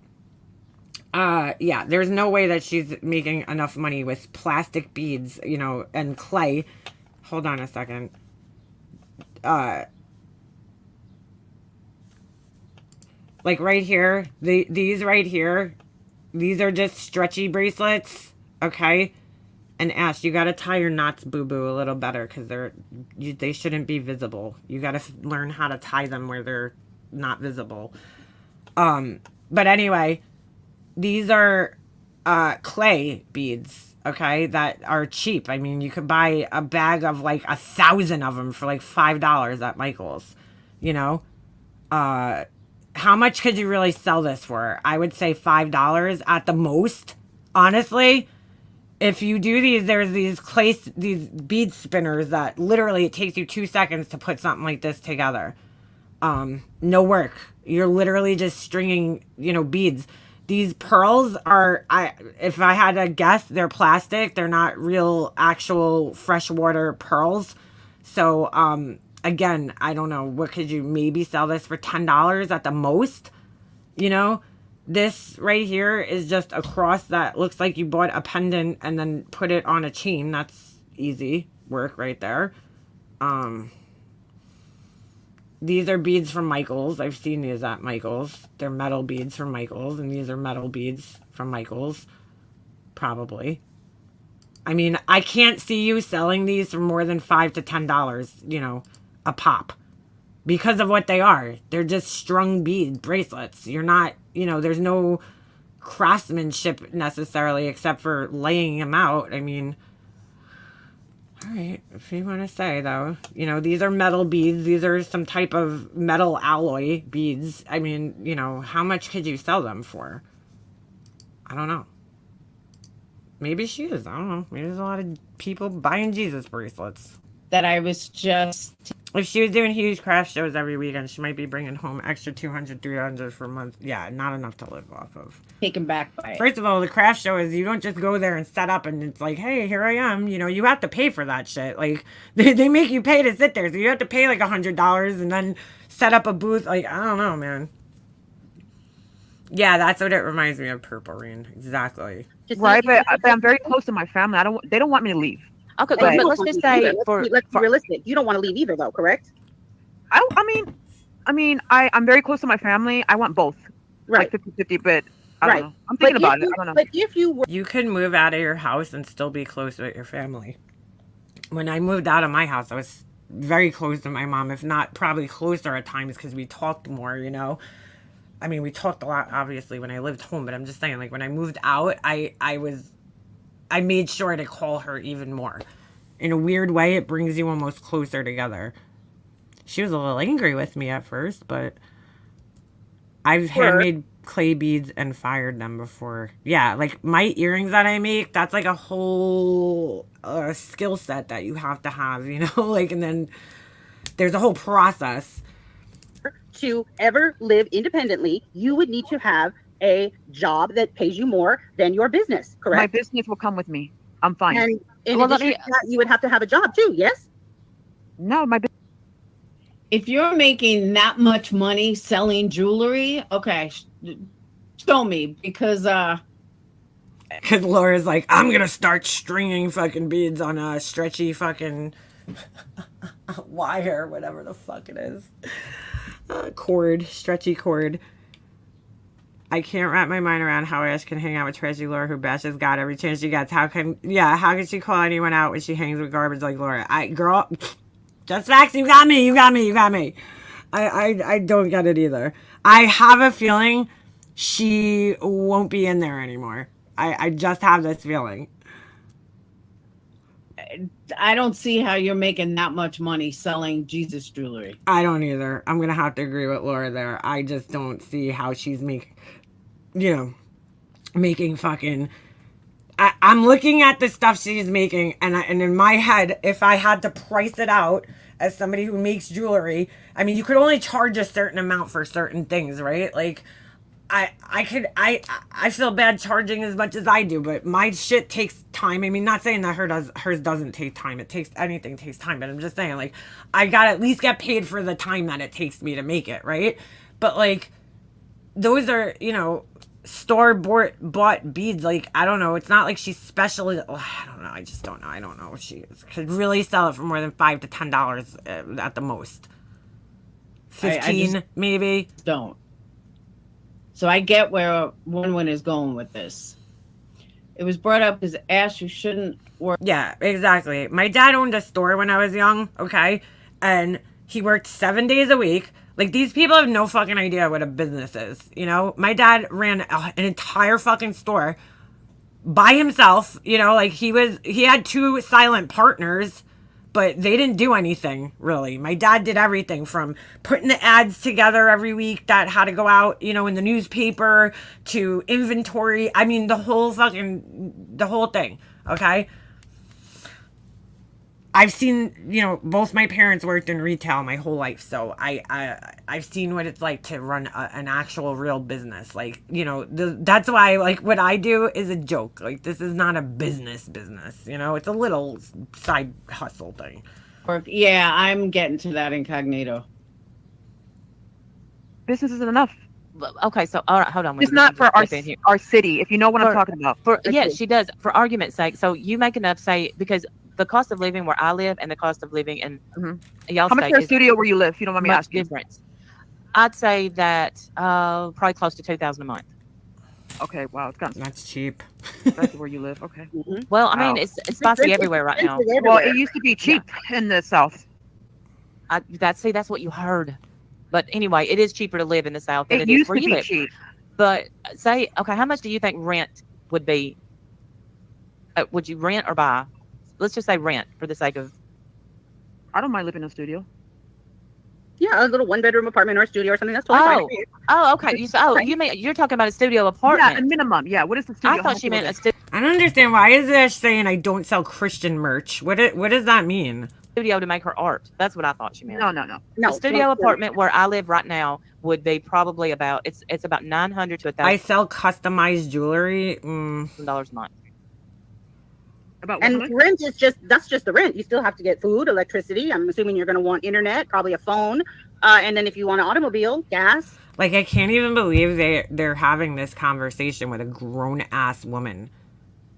Yeah, there's no way that she's making enough money with plastic beads, and clay. Hold on a second. Like right here, these right here, these are just stretchy bracelets, okay? And Ash, you gotta tie your knots, boo-boo, a little better because they shouldn't be visible. You gotta learn how to tie them where they're not visible. But anyway, these are clay beads, okay, that are cheap. I mean, you could buy a bag of like 1,000 of them for like $5 at Michael's, How much could you really sell this for? I would say $5 at the most, honestly. If you do these, there's these bead spinners that literally it takes you 2 seconds to put something like this together. No work. You're literally just stringing, beads. These pearls are, if I had to guess, they're plastic. They're not real, actual freshwater pearls. So, again, I don't know. What could you maybe sell this for $10 at the most? This right here is just a cross that looks like you bought a pendant and then put it on a chain. That's easy work right there. These are beads from Michael's. I've seen these at Michael's. They're metal beads from Michael's, and these are metal beads from Michael's. Probably. I mean, I can't see you selling these for more than $5 to $10, a pop. Because of what they are. They're just strung bead bracelets. You're not, there's no craftsmanship necessarily except for laying them out. I mean, all right, if you want to say, though, these are metal beads. These are some type of metal alloy beads. I mean, how much could you sell them for? I don't know. Maybe she is. I don't know. Maybe there's a lot of people buying Jesus bracelets. That I was just If she was doing huge craft shows every weekend, she might be bringing home extra 200, 300 for a month. Yeah, not enough to live off of. taken back by it. First of all, the craft show is you don't just go there and set up and it's like, hey, here I am. You have to pay for that shit. Like, they make you pay to sit there. So you have to pay like $100 and then set up a booth. Like, I don't know, man. Yeah, that's what it reminds me of, Purple Rain. Exactly. Right, but I'm very close to my family. They don't want me to leave. Okay, Hey, but let's just say let's be realistic. You don't want to leave either, though, correct? I'm very close to my family. I want both. Right. Like 50-50, but I don't know. I'm thinking about it. I don't know. But if you were, You could move out of your house and still be close with your family. When I moved out of my house, I was very close to my mom, if not probably closer at times because we talked more, I mean, we talked a lot, obviously, when I lived home, but I'm just saying, like, when I moved out, I made sure to call her even more. In a weird way, it brings you almost closer together. She was a little angry with me at first, but I've handmade clay beads and fired them before. Yeah, like my earrings that I make, that's like a whole skill set that you have to have, like, and then there's a whole process. to ever live independently, you would need to have a job that pays you more than your business, correct? My business will come with me. I'm fine. And in addition to that, you would have to have a job too, yes? No, my If you're making that much money selling jewelry, okay, show me because Because Laura's like, I'm gonna start stringing fucking beads on a stretchy fucking wire, whatever the fuck it is. Cord, stretchy cord. I can't wrap my mind around how Ash can hang out with trashy Laura who bashes God every chance she gets. How can she call anyone out when she hangs with garbage like Laura? Girl, just facts, you got me. I don't get it either. I have a feeling she won't be in there anymore. I just have this feeling. I don't see how you're making that much money selling Jesus jewelry. I don't either. I'm going to have to agree with Laura there. I just don't see how she's making fucking... I'm looking at the stuff she's making, and in my head, if I had to price it out as somebody who makes jewelry, I mean, you could only charge a certain amount for certain things, right? Like, I feel bad charging as much as I do, but my shit takes time. I mean, not saying that hers doesn't take time. Anything takes time, but I'm just saying, like, I gotta at least get paid for the time that it takes me to make it, right? But like, those are, store bought beads. Like, I don't know. It's not like she's specially. I don't know. I just don't know. I don't know if she could really sell it for more than $5 to $10 at the most. 15 maybe. Don't. So I get where Win-Win is going with this. It was brought up as Ash, you shouldn't work. Yeah, exactly. My dad owned a store when I was young, okay? And he worked 7 days a week. Like, these people have no fucking idea what a business is, My dad ran an entire fucking store by himself, like he had 2 silent partners, but they didn't do anything, really. My dad did everything from putting the ads together every week that had to go out, in the newspaper, to inventory. I mean, the whole thing, okay? I've seen, both my parents worked in retail my whole life, so I've seen what it's like to run an actual real business. Like, that's why, like, what I do is a joke. Like, this is not a business, it's a little side hustle thing. Yeah, I'm getting to that incognito. Business isn't enough. Okay, so all right, hold on. It's not for our city, if you know what I'm talking about. Yeah, she does. For argument's sake, so you make enough, say, because the cost of living where I live and the cost of living in y'all How much state is studio where you live? If you don't mind me much asking. difference. I'd say that probably close to $2,000 a month. Okay, wow, that's cheap. That's where you live. Okay. Well, I mean, it's spicy everywhere right now. Well, it used to be cheap in the South. That's what you heard. But anyway, it is cheaper to live in the South than It it is used where to you be live. cheap. But say, okay, how much do you think rent would be? Would you rent or buy? Let's just say rent for the sake of. I don't mind living in a studio. Yeah, a little 1-bedroom apartment or a studio or something. That's totally fine. Oh, okay. You mean you're talking about a studio apartment? Yeah, a minimum. Yeah, what is the studio? I thought she meant a studio. I don't understand. Why is Ash saying I don't sell Christian merch? What does that mean? Studio to make her art. That's what I thought she meant. No. The studio apartment where I live right now would be probably about it's about $900 to $1,000. I sell customized jewelry. $1,000 a month. And rent is that's just the rent. You still have to get food, electricity. I'm assuming you're going to want internet, probably a phone, and then if you want an automobile, gas. Like, I can't even believe they're having this conversation with a grown ass woman.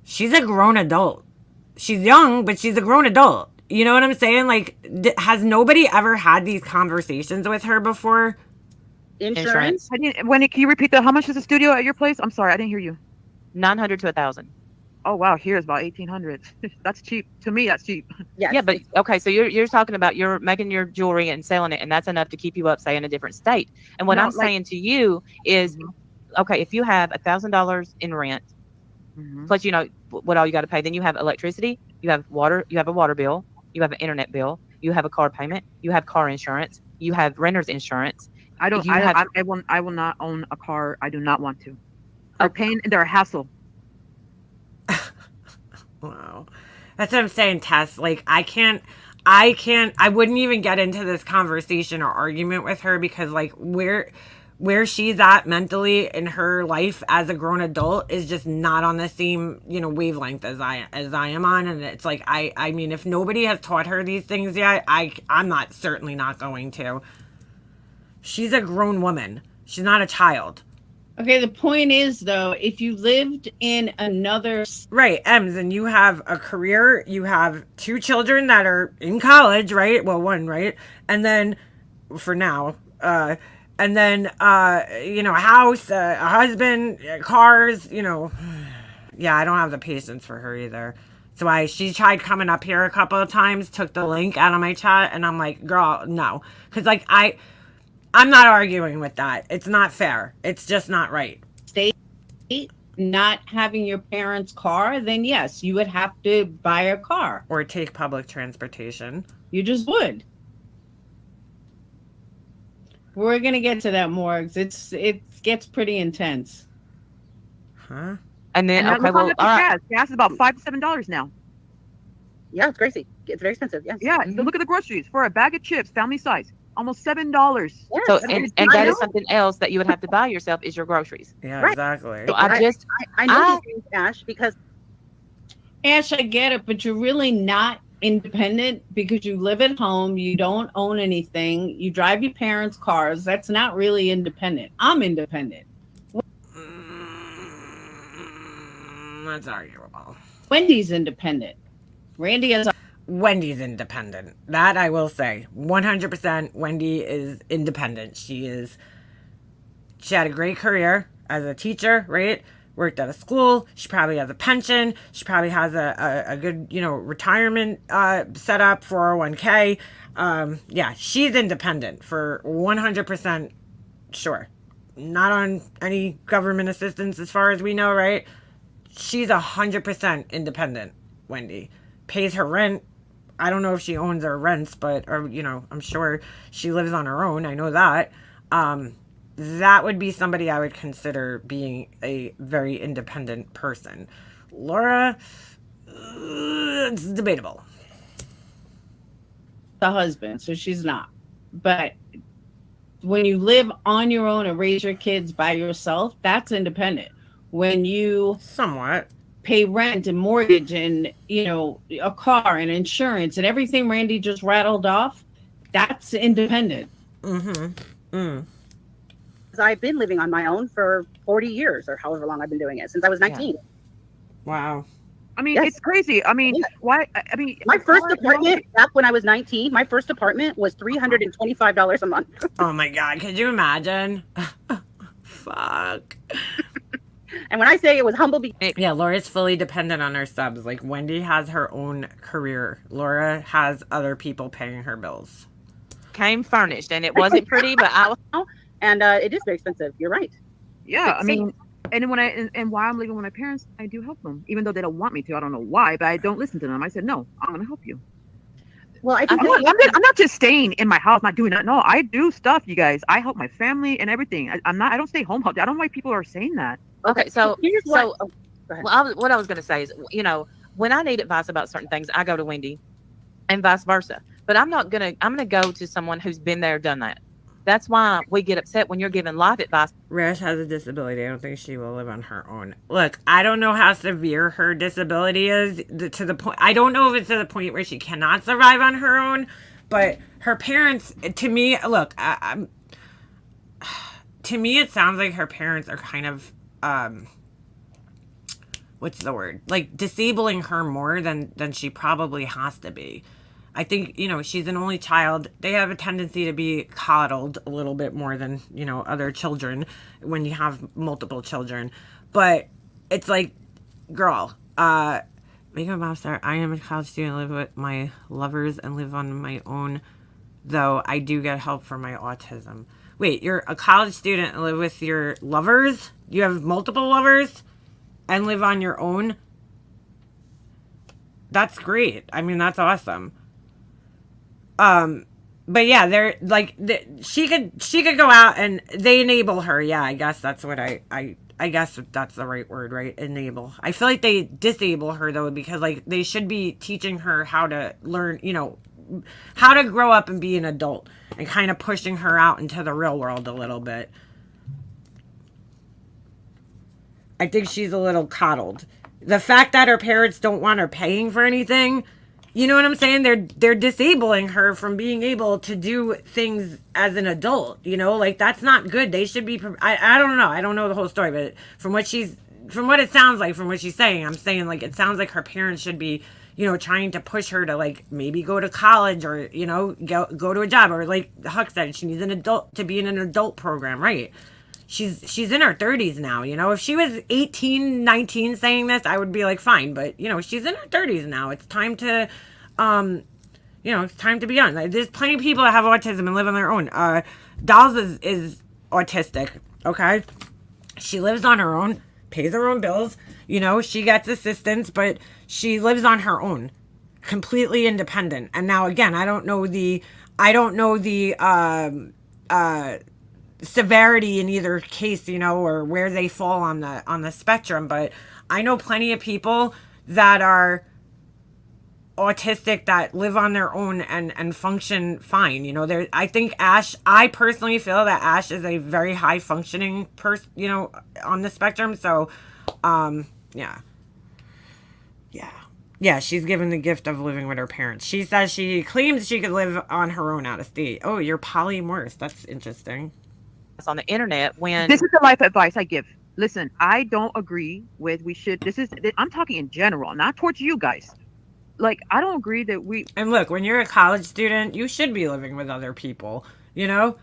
She's a grown adult. She's young, but she's a grown adult. You know what I'm saying? Like, has nobody ever had these conversations with her before? Insurance. Can you repeat that? How much is the studio at your place? I'm sorry, I didn't hear you. $900 to $1,000. Oh wow, here's about 1,800. That's cheap. To me, that's cheap. Yes. Yeah, but okay, so you're talking about you're making your jewelry and selling it, and that's enough to keep you up, say, in a different state. And what I'm saying to you is, okay, if you have $1,000 in rent, plus what all you got to pay, then you have electricity, you have water, you have a water bill, you have an internet bill, you have a car payment, you have car insurance, you have renter's insurance. I will not own a car. I do not want to. They're a hassle. Wow. That's what I'm saying, Tess. Like, I wouldn't even get into this conversation or argument with her because, like, where she's at mentally in her life as a grown adult is just not on the same, wavelength as I am on. And it's like, I mean, if nobody has taught her these things yet, I'm certainly not going to. She's a grown woman. She's not a child. Okay, the point is though, if you lived in another Right, Ems, and you have a career, you have 2 children that are in college, right? Well, one, right? And then, for now, and then, a house, a husband, cars, yeah, I don't have the patience for her either. So she tried coming up here a couple of times, took the link out of my chat, and I'm like, girl, no. Because, like, I'm not arguing with that. It's not fair. It's just not right. state not having your parents' car, then yes, you would have to buy a car. Or take public transportation. You just would. We're gonna get to that more because it gets pretty intense. Huh? And then, And okay, well, all right. gas. Gas is about $5 to $7 now. Yeah, it's crazy. It's very expensive. Yes. Yeah, so look at the groceries for a bag of chips, family size, almost $7. Yes, So, I mean, and I that know. is something else that you would have to buy yourself is your groceries. Yeah, Right. exactly. So I know these things, Ash, because Ash, I get it, but you're really not independent because you live at home, you don't own anything, you drive your parents' cars. That's not really independent. I'm independent. That's arguable. Wendy's independent. Randy has Wendy's independent. That I will say. 100% Wendy is independent. She had a great career as a teacher, right? Worked at a school. She probably has a pension. She probably has a good, retirement set up, 401k. Yeah, she's independent for 100% sure. Not on any government assistance as far as we know, right? She's 100% independent, Wendy. Pays her rent. I don't know if she owns or rents, but I'm sure she lives on her own. I know that. That would be somebody I would consider being a very independent person. Laura, it's debatable. a husband, so she's not. But when you live on your own and raise your kids by yourself, that's independent. When you Somewhat. pay rent and mortgage and a car and insurance and everything Randy just rattled off, that's independent. I've been living on my own for 40 years or however long I've been doing it since I was 19. Yeah. Wow. I mean, Yes. it's crazy. I mean, why? I mean, My first apartment back when I was 19, my first apartment was $325 a month. Oh my God. Could you imagine? Fuck. And when I say it was humble, Yeah, Laura's fully dependent on her subs. Like, Wendy has her own career. Laura has other people paying her bills. Came furnished, and it wasn't pretty, but I was. and it is very expensive. You're right. yeah, I It's mean, and when and while I'm living with my parents, I do help them, even though they don't want me to. I don't know why, but I don't listen to them. I said, no, I'm going to help you. Well, I think I'm not just staying in my house, not doing that. No, I do stuff, you guys. I help my family and everything. I don't stay home. I don't know why people are saying that. Okay, so here's what. so Oh, go ahead. well, what I was going to say is, when I need advice about certain things, I go to Wendy, and vice versa. But I'm gonna go to someone who's been there, done that. That's why we get upset when you're giving life advice. Rash has a disability. I don't think she will live on her own. Look, I don't know how severe her disability is to the point. I don't know if it's to the point where she cannot survive on her own, but her parents, to me, look, to me, it sounds like her parents are kind of, what's the word? Like disabling her more than she probably has to be. I think, she's an only child. They have a tendency to be coddled a little bit more than, other children when you have multiple children. But it's like, girl, make a mouth start. I am a college student, live with my lovers and live on my own, though I do get help for my autism. Wait, you're a college student and live with your lovers? You have multiple lovers and live on your own? That's great. I mean, that's awesome. But yeah, they're like, she could go out and they enable her. Yeah, I guess that's what I guess that's the right word, right? Enable. I feel like they disable her though, because like they should be teaching her how to learn, how to grow up and be an adult and kind of pushing her out into the real world a little bit. I think she's a little coddled. The fact that her parents don't want her paying for anything, You know what I'm saying? They're disabling her from being able to do things as an adult. You know, like that's not good. They should be. I don't know. I don't know the whole story, but from what it sounds like, from what she's saying, I'm saying like it sounds like her parents should be, you know, trying to push her to like maybe go to college or, you know, go to a job, or like Huck said, she needs an adult to be in an adult program, right? She's in her 30s now, you know. If she was 18, 19 saying this, I would be like fine, but you know, she's in her 30s now. It's time to you know, it's time to be on. Like, there's plenty of people that have autism and live on their own. Dolls is autistic, okay? She lives on her own, pays her own bills, you know, she gets assistance, but she lives on her own, completely independent. And now again, I don't know the severity in either case, you know, or where they fall on the spectrum, but I know plenty of people that are autistic that live on their own and function fine. You know, I think I personally feel that Ash is a very high functioning person, you know, on the spectrum. So yeah, she's given the gift of living with her parents. She says she claims she could live on her own out of state. Oh, you're polymorph. That's interesting. On the internet when This is the life advice I give. Listen, I don't agree with I'm talking in general, not towards you guys. Like, I don't agree that And look, when you're a college student, you should be living with other people, you know?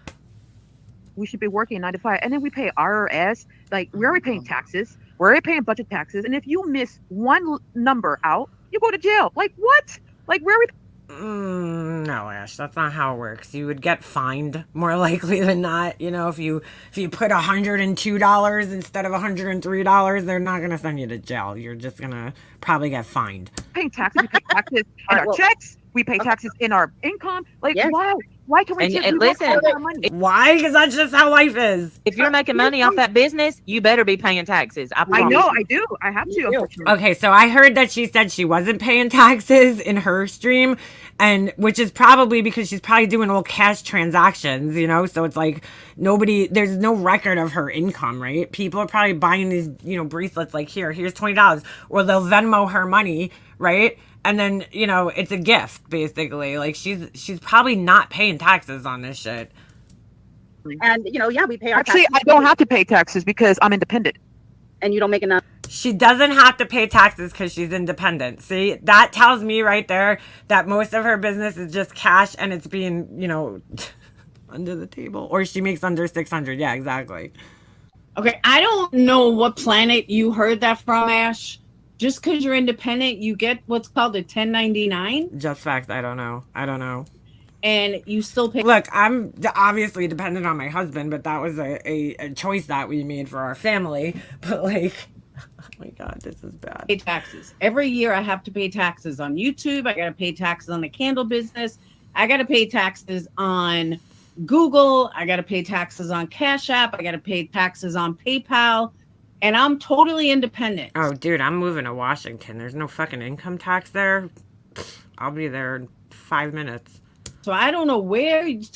we should be working 9 to 5, and then we pay IRS. Like, we're already paying taxes. We're already paying budget taxes. And if you miss one number out, you go to jail. Like, what? Like, where are we? No, Ash, that's not how it works. You would get fined more likely than not. You know, if you put $102 instead of $103, they're not gonna send you to jail. You're just gonna probably get fined. Paying taxes. We pay taxes in our checks. We pay taxes in our income. Like, Yes. why? Why can we And- just and listen, our money? Why? Because that's just how life is. if you're making money off that business, you better be paying taxes. I I promise know, you. I do. I have to. You do. Unfortunately. Okay, so I heard that she said she wasn't paying taxes in her stream, and which is probably because she's probably doing all cash transactions, you know? So it's like there's no record of her income, right? People are probably buying these, you know, bracelets like, here's $20, or they'll Venmo her money, right? And then, you know, it's a gift, basically. Like, she's probably not paying taxes on this shit. And you know, yeah, we pay our Actually, taxes. I don't have to pay taxes because I'm independent. And you don't make enough. She doesn't have to pay taxes because she's independent. See, that tells me right there that most of her business is just cash and it's being, you know, under the table. Or she makes under 600. Yeah, exactly. Okay, I don't know what planet you heard that from, Ash. Just because you're independent, you get what's called a 1099, Just facts. I don't know. and you still pay. Look, I'm obviously dependent on my husband, but that was a choice that we made for our family. But like, oh my God, this is bad. Pay taxes every year. I have to pay taxes on YouTube. I got to pay taxes on the candle business. I got to pay taxes on Google. I got to pay taxes on Cash App. I got to pay taxes on PayPal. And I'm totally independent. Oh, dude, I'm moving to Washington. There's no fucking income tax there. I'll be there in 5 minutes. So I don't know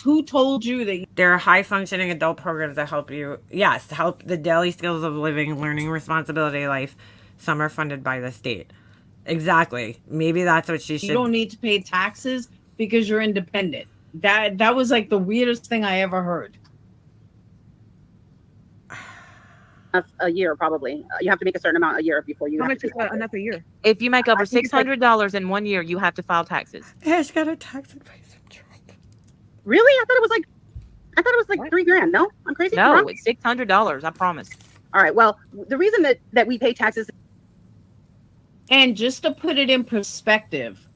who told you that. There are high functioning adult programs that help you, help the daily skills of living, learning, responsibility, life. Some are funded by the state. Exactly. Maybe that's what she should. You don't need to pay taxes because you're independent. That was like the weirdest thing I ever heard. A year, probably. You have to make a certain amount a year before you. How have much to is pay. enough a year? If you make over I think it's like- $600 in 1 year, you have to file taxes. Ash got a tax advice from Trump. Really? I thought it was like What? $3,000. No, I'm crazy. No, Wrong? it's $600. I promise. All right. Well, the reason that we pay taxes. And just to put it in perspective,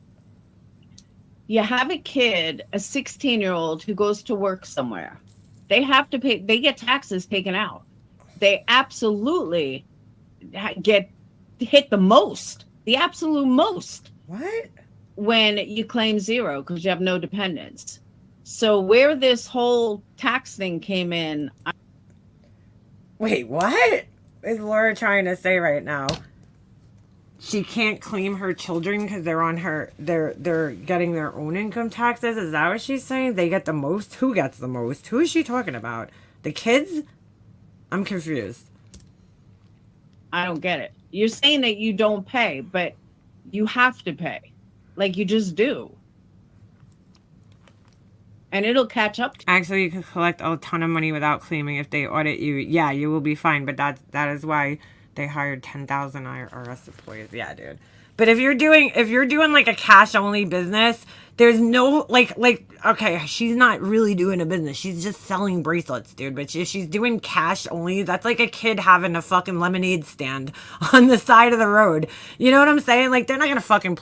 you have a kid, a 16-year-old who goes to work somewhere. They have to pay, they get taxes taken out. They absolutely get hit the most, the absolute most, What? when you claim zero because you have no dependents. So where this whole tax thing came in, Wait, what is Laura trying to say right now? She can't claim her children because they're on her. They're getting their own income taxes. Is that what she's saying? They get the most. Who gets the most? Who is she talking about? The kids? I'm confused. I don't get it. You're saying that you don't pay, but you have to pay. like you just do. And it'll catch up to Actually, you could collect a ton of money without claiming if they audit you. Yeah, you will be fine, but that is why they hired 10,000 IRS employees. Yeah, dude. But if you're doing like a cash only business, there's no like okay, she's not really doing a business. She's just selling bracelets, dude. But if she's doing cash only, that's like a kid having a fucking lemonade stand on the side of the road. You know what I'm saying? Like they're not gonna fucking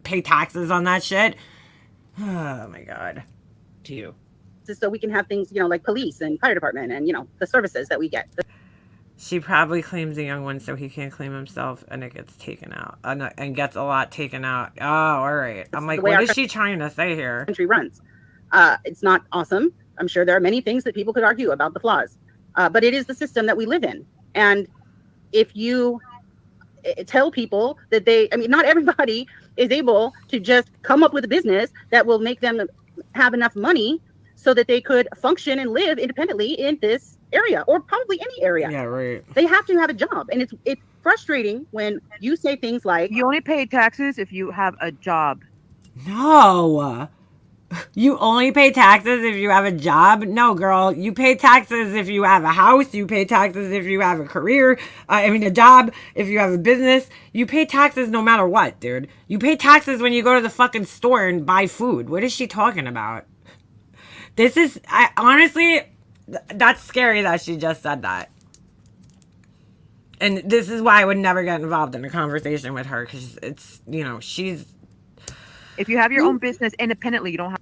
pay taxes on that shit. Oh my god. you. So we can have things, like police and fire department and, the services that we get. She probably claims a young one so he can't claim himself, and it gets taken out and gets a lot taken out. Oh, all right. I'm like, what is she trying to say here? Country runs. It's not awesome. I'm sure there are many things that people could argue about the flaws, but it is the system that we live in. And if you tell people that not everybody is able to just come up with a business that will make them have enough money so that they could function and live independently in this area or probably any area. Yeah, right. They have to have a job. And it's frustrating when you say things like, You only pay taxes if you have a job. No. You only pay taxes if you have a job? No, girl. You pay taxes if you have a house. You pay taxes if you have a career. A job. If you have a business. You pay taxes no matter what, dude. You pay taxes when you go to the fucking store and buy food. What is she talking about? Honestly, that's scary that she just said that. And this is why I would never get involved in a conversation with her, because it's, she's... If you have your own business independently, you don't have...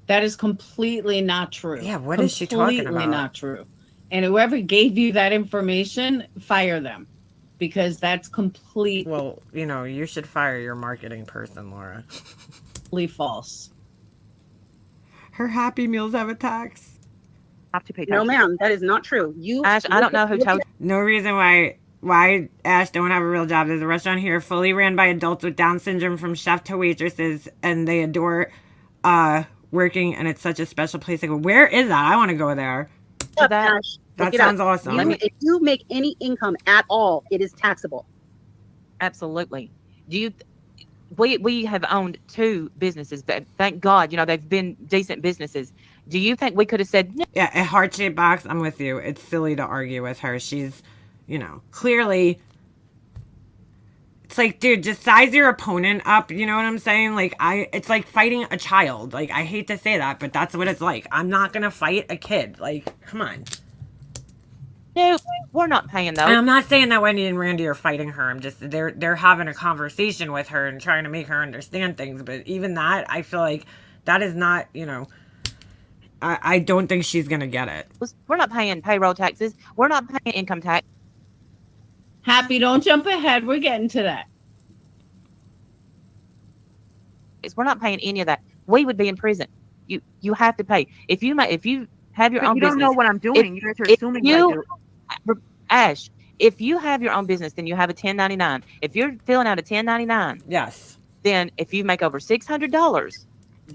That is completely not true. Yeah, what is she talking about? Completely not true. And whoever gave you that information, fire them. Because that's completely Well, you should fire your marketing person, Laura. false. Her Happy Meals have a tax. Have to pay no, taxes. ma'am, that is not true. Ash, I don't know who told you. No reason why Ash don't have a real job. There's a restaurant here fully ran by adults with Down syndrome, from chef to waitresses, and they adore working, and it's such a special place. Like, where is that? I want to go there. To that. Ash, That look it sounds up. awesome. If you make any income at all, it is taxable. Absolutely. We have owned 2 businesses that, thank God, they've been decent businesses. Do you think we could have said no? Yeah, a heart-shaped box, I'm with you. It's silly to argue with her. She's, clearly... It's like, dude, just size your opponent up, you know what I'm saying? Like, it's like fighting a child. Like, I hate to say that, but that's what it's like. I'm not gonna fight a kid. Like, come on. No, we're not paying those. And I'm not saying that Wendy and Randy are fighting her. I'm just, they're having a conversation with her and trying to make her understand things. But even that, I feel like that is not, I don't think she's gonna get it. We're not paying payroll taxes. We're not paying income tax. Happy, don't jump ahead. We're getting to that. We're not paying any of that. We would be in prison. You have to pay. If you have your But own you business. don't know what I'm doing. You guys are if assuming you- that you're... Ash, if you have your own business, then you have a 1099. If you're filling out a 1099, Yes. then if you make over $600,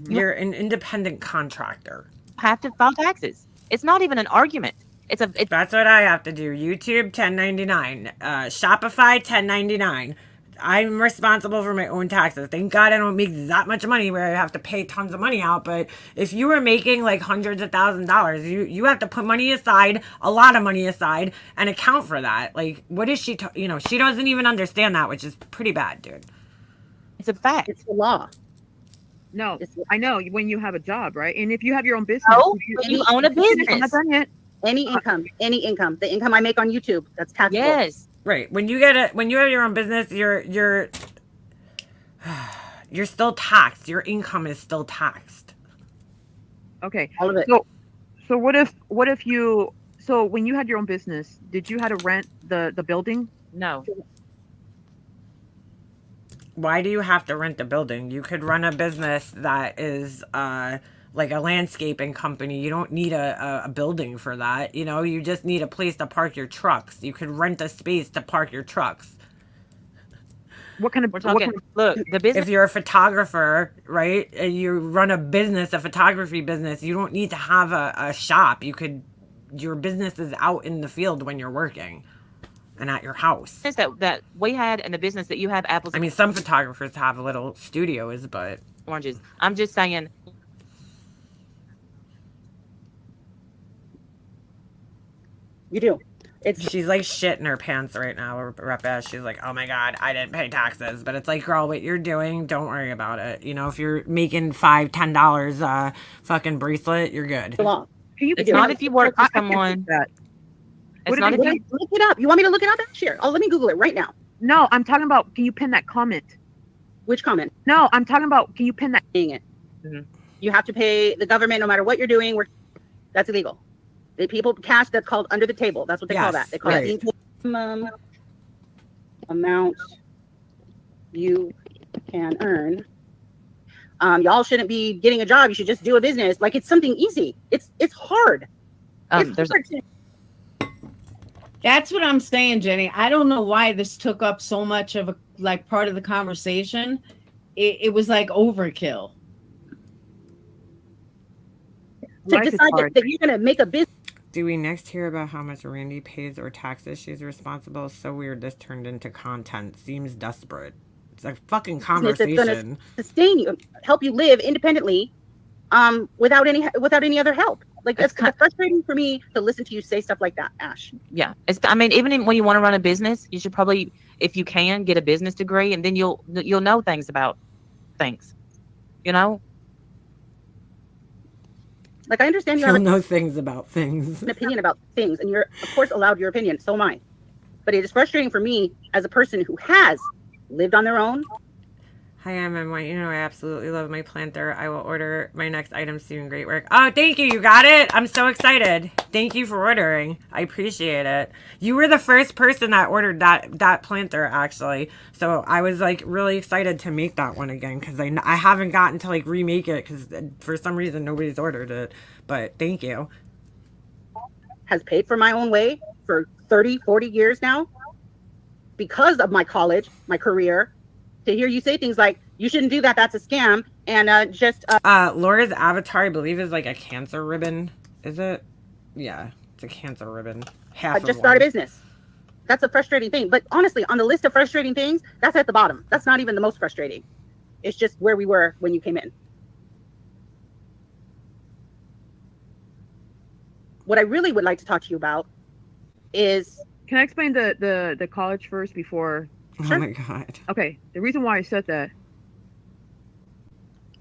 You're an independent contractor. you have to file taxes. It's not even an argument. It's That's what I have to do. YouTube 1099, Shopify 1099. I'm responsible for my own taxes. Thank God I don't make that much money where I have to pay tons of money out. But if you were making like hundreds of $1,000s, you have to put money aside, a lot of money aside, and account for that. Like, what is she? She doesn't even understand that, which is pretty bad, dude. It's a fact. It's the law. No, I know when you have a job, right? And if you have your own business, No, if when you own a I'm not business. done yet. Any income, the income I make on YouTube, that's taxable. Yes. Right. When you have your own business, you're still taxed. Your income is still taxed. Okay. All of it. So what if you? So when you had your own business, did you have to rent the building? No. Why do you have to rent a building? You could run a business that is like a landscaping company. You don't need a building for that. You just need a place to park your trucks. You could rent a space to park your trucks. What kind of? We're talking. Look, the business. If you're a photographer, right, and you run a photography business, you don't need to have a shop. Your business is out in the field when you're working. and at your house. That we had and the business that you have, apples I and mean, some photographers have little studios, but oranges. I'm just saying. You do. It's she's like shitting her pants right now, Rebecca. She's like, oh my God, I didn't pay taxes. But it's like, girl, what you're doing, don't worry about it. You know, if you're making $5, $10 fucking bracelet, you're good. the law. It's not if you work for someone. It's not if you Look it up. You want me to look it up? Sure. Oh, let me Google it right now. No, I'm talking about, can you pin that comment? Which comment? No, I'm talking about, can you pin that? Paying it. Mhm. You have to pay the government no matter what you're doing. That's illegal. The people cash, that's called under the table. That's what they call that. They call it minimum amount you can earn. Y'all shouldn't be getting a job. You should just do a business. Like, it's something easy. It's hard. That's what I'm saying, Jenny. I don't know why this took up so much of a part of the conversation. It was like overkill. To decide that you're going to make a business. Do we next hear about how much Randy pays or taxes she's responsible? It's so weird this turned into content. Seems desperate. It's a fucking conversation. That's going to sustain you, help you live independently, without any other help. Like, that's kind of frustrating for me to listen to you say stuff like that, Ash. Yeah. I mean, even when you want to run a business, you should probably, if you can, get a business degree, and then you'll know things about things, you know? Like, I understand you You'll have know things about things. an opinion about things, and you're, of course, allowed your opinion. So am I. But it is frustrating for me as a person who has lived on their own. Hi, I'm Emma. You know I absolutely love my planter. I will order my next item soon. Great work. Oh, thank you. You got it? I'm so excited. Thank you for ordering. I appreciate it. You were the first person that ordered that planter, actually. So I was like really excited to make that one again because I haven't gotten to like remake it because for some reason nobody's ordered it. But thank you. Has paid for my own way for 30, 40 years now because of my college, my career. To hear you say things like, you shouldn't do that, that's a scam, and Laura's avatar, I believe, is like a cancer ribbon. Is it? Yeah, it's a cancer ribbon. Just start a business. That's a frustrating thing. But honestly, on the list of frustrating things, that's at the bottom. That's not even the most frustrating. It's just where we were when you came in. What I really would like to talk to you about is... Can I explain the college first before... Sure. Oh my God. Okay, the reason why I said that.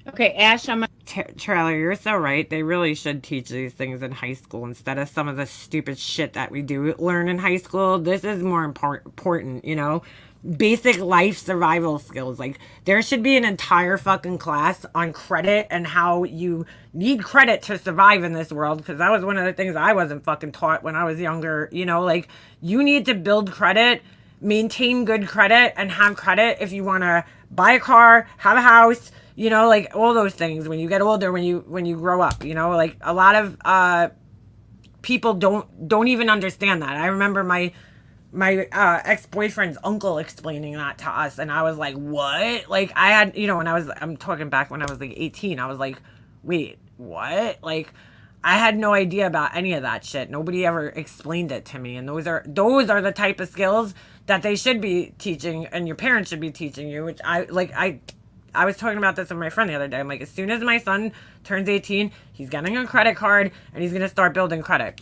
Okay, Ash, Charlie, you're so right. They really should teach these things in high school instead of some of the stupid shit that we do learn in high school. This is more important, you know? Basic life survival skills. Like, there should be an entire fucking class on credit and how you need credit to survive in this world, because that was one of the things I wasn't fucking taught when I was younger. You know, like, you need to build credit, maintain good credit, and have credit if you want to buy a car, have a house, you know, like all those things when you get older, when you grow up, you know, like a lot of people don't even understand that. I remember my ex-boyfriend's uncle explaining that to us, and I was like, what? Like, I had, you know, I'm talking back when I was like 18, I was like, wait, what? Like, I had no idea about any of that shit. Nobody ever explained it to me. And those are the type of skills that they should be teaching and your parents should be teaching you, which I was talking about this with my friend the other day. I'm like, as soon as my son turns 18, he's getting a credit card and he's going to start building credit.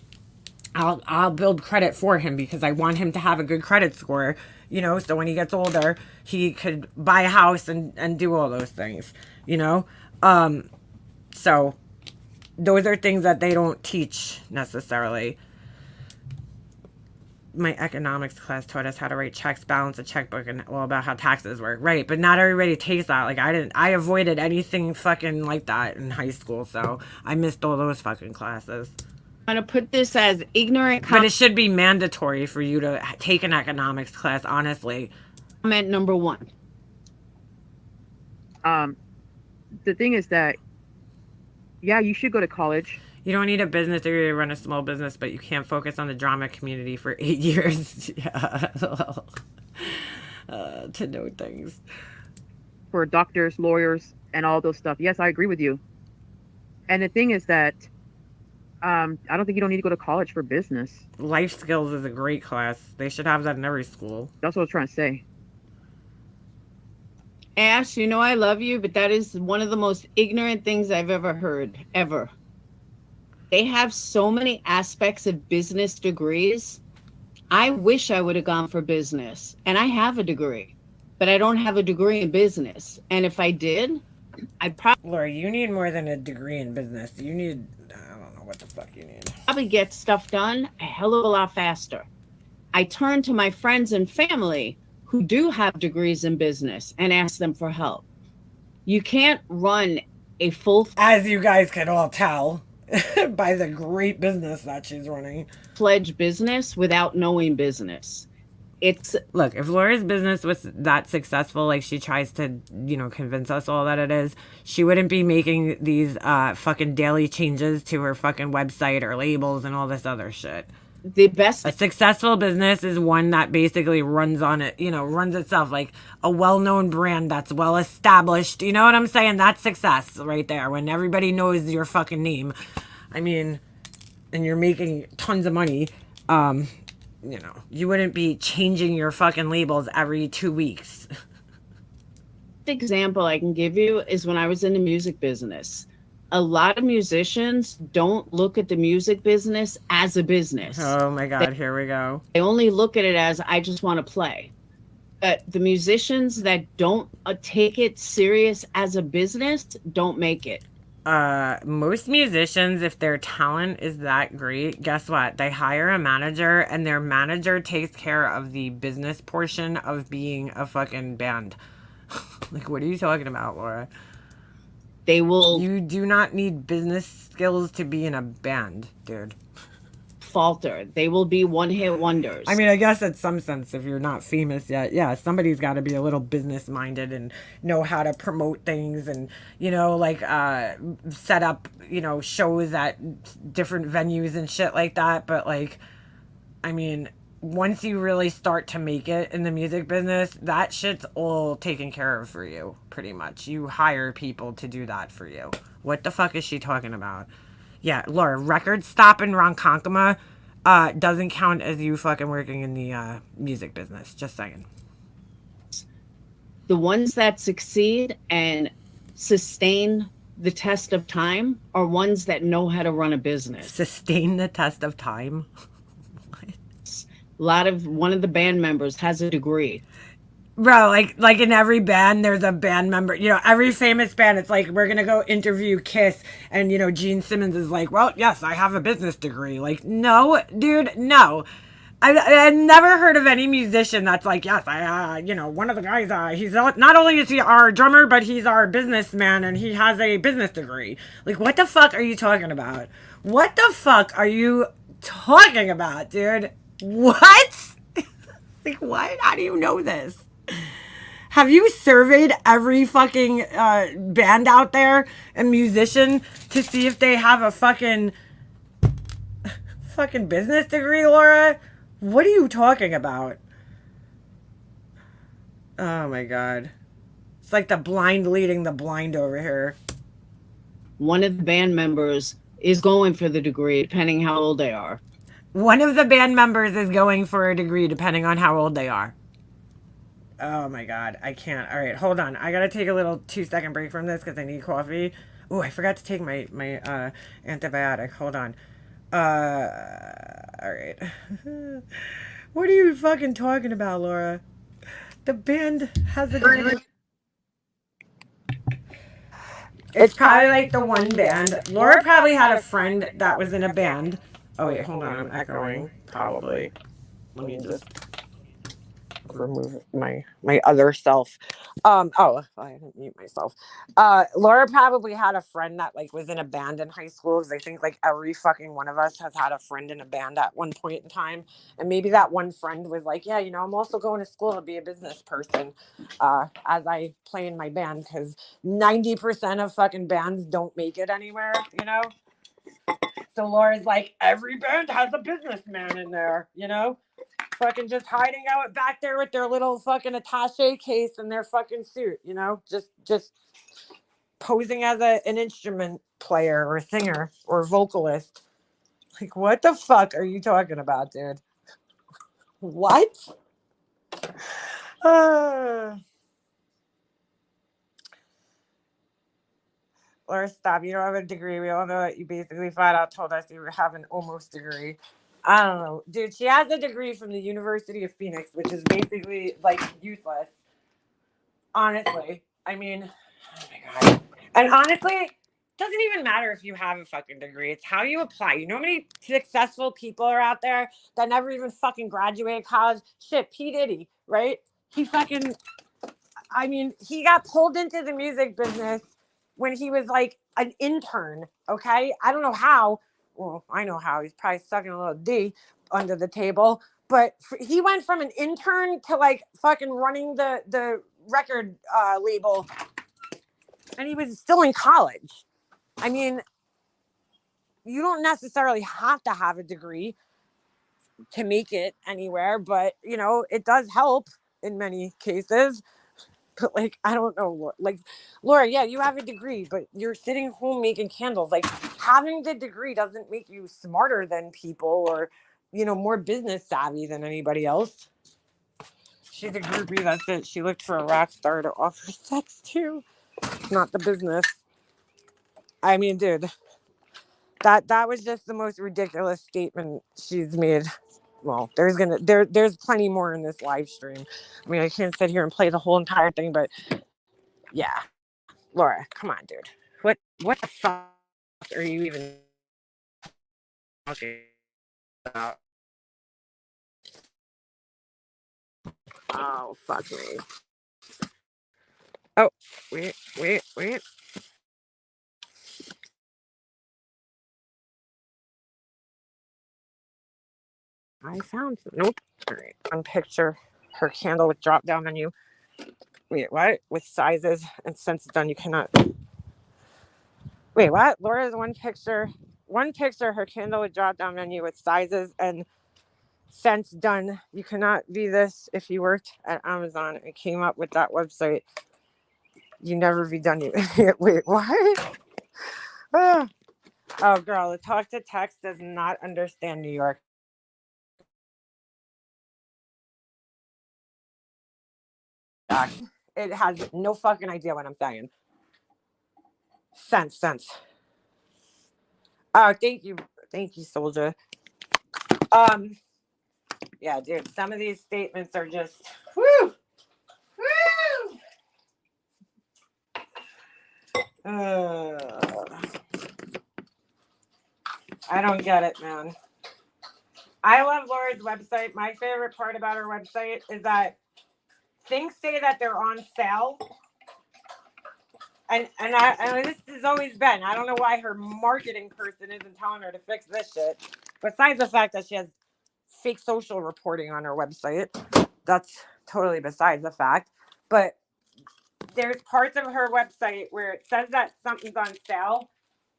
I'll build credit for him because I want him to have a good credit score, you know, so when he gets older, he could buy a house and do all those things, you know? So those are things that they don't teach necessarily. My economics class taught us how to write checks, balance a checkbook, and all about how taxes work. Right, but not everybody takes that. Like, I avoided anything fucking like that in high school, so I missed all those fucking classes. I'm going to put this as ignorant But it should be mandatory for you to take an economics class, honestly. comment number 1. The thing is that, yeah, you should go to college. You don't need a business degree to run a small business, but you can't focus on the drama community for 8 years. Yeah. To know things. For doctors, lawyers, and all those stuff. Yes, I agree with you. And the thing is that I don't think you don't need to go to college for business. Life skills is a great class. They should have that in every school. That's what I was trying to say. Ash, you know I love you, but that is one of the most ignorant things I've ever heard, ever. They have so many aspects of business degrees. I wish I would have gone for business, and I have a degree, but I don't have a degree in business. And if I did, I'd Laura, you need more than a degree in business. You need, I don't know what the fuck you need. probably get stuff done a hell of a lot faster. I turn to my friends and family who do have degrees in business and ask them for help. You can't run a as you guys can all tell by the great business that she's running, fledged business without knowing business. Look, if Laura's business was that successful, like she tries to, convince us all that it is, she wouldn't be making these fucking daily changes to her fucking website or labels and all this other shit. A successful business is one that basically runs on it, runs itself, like a well-known brand that's well established. You know what I'm saying? That's success right there. When everybody knows your fucking name. I mean, and you're making tons of money. You wouldn't be changing your fucking labels every 2 weeks. Example I can give you is when I was in the music business. A lot of musicians don't look at the music business as a business. Oh my God, here we go. They only look at it as, I just want to play. But the musicians that don't take it serious as a business don't make it. Most musicians, if their talent is that great, guess what? They hire a manager, and their manager takes care of the business portion of being a fucking band. Like, what are you talking about, Laura? You do not need business skills to be in a band, dude. Falter. They will be one-hit wonders. I mean, I guess in some sense, if you're not famous yet, yeah, somebody's got to be a little business minded and know how to promote things and, set up, shows at different venues and shit like that. But I mean, once you really start to make it in the music business, that shit's all taken care of for you, pretty much. You hire people to do that for you. What the fuck is she talking about? Yeah, Laura, record stop in Ronkonkoma doesn't count as you fucking working in the music business. Just saying. The ones that succeed and sustain the test of time are ones that know how to run a business. Sustain the test of time? One of the band members has a degree. Bro, like in every band, there's a band member. Every famous band, it's like, we're going to go interview Kiss. And, Gene Simmons is like, well, yes, I have a business degree. Like, no, dude, no. I've never heard of any musician that's like, yes, one of the guys, he's not only is he our drummer, but he's our businessman and he has a business degree. Like, what the fuck are you talking about? What the fuck are you talking about, dude? What? Like, what? How do you know this? Have you surveyed every fucking band out there and musician to see if they have a fucking business degree, Laura? What are you talking about? Oh my God. It's like the blind leading the blind over here. One of the band members is going for the degree, depending how old they are. One of the band members is going for a degree, depending on how old they are. Oh my God, I can't. All right, hold on. I gotta take a little 2-second break from this because I need coffee. Oh, I forgot to take my antibiotic. Hold on. All right. What are you fucking talking about, Laura? The band has a degree. It's probably like the one band. Laura probably had a friend that was in a band. Oh wait, hold on. I'm echoing. Probably. Let me just remove my other self. I didn't mute myself. Laura probably had a friend that was in a band in high school, because I think every fucking one of us has had a friend in a band at one point in time. And maybe that one friend was like, yeah, I'm also going to school to be a business person as I play in my band, because 90% of fucking bands don't make it anywhere, So Laura's like, every band has a businessman in there, fucking just hiding out back there with their little fucking attaché case and their fucking suit, just posing as an instrument player or singer or vocalist. Like, what the fuck are you talking about, dude? What? Laura, stop. You don't have a degree. We all know that you basically flat out told us you have an almost degree. I don't know. Dude, she has a degree from the University of Phoenix, which is basically, like, useless. Honestly. I mean, oh my God. And honestly, it doesn't even matter if you have a fucking degree. It's how you apply. You know how many successful people are out there that never even fucking graduated college? Shit, P. Diddy, right? He fucking, I mean, he got pulled into the music business when he was like an intern, okay? I don't know how. Well, I know how. He's probably sucking a little D under the table. But he went from an intern to like fucking running the record label. And he was still in college. I mean, you don't necessarily have to have a degree to make it anywhere. But, you know, it does help in many cases. But like, I don't know, like, Laura, yeah, you have a degree, but you're sitting home making candles. Like, having the degree doesn't make you smarter than people or, you know, more business savvy than anybody else. She's a groupie, that's it. She looked for a rock star to offer sex to, not the business. I mean, dude, that was just the most ridiculous statement she's made. Well, there's plenty more in this live stream. I mean, I can't sit here and play the whole entire thing, but yeah. Laura, come on, dude. What the fuck are you even talking about? Oh, fuck me. Oh, wait. I found some. Nope. All right. Unpicture her candle with drop down menu. Wait, what? With sizes and since done, you cannot. Wait, what? Laura's one picture, her candle with drop down menu with sizes and since done. You cannot view this if you worked at Amazon and came up with that website. You never be done. You idiot. Wait, what? Oh, girl, the talk to text does not understand New York. It has no fucking idea what I'm saying. Sense. Oh, thank you, soldier. Yeah, dude, some of these statements are just woo. I don't get it, man. I love Laura's website. My favorite part about her website is that things say that they're on sale. And this has always been. I don't know why her marketing person isn't telling her to fix this shit. Besides the fact that she has fake social reporting on her website. That's totally besides the fact. But there's parts of her website where it says that something's on sale.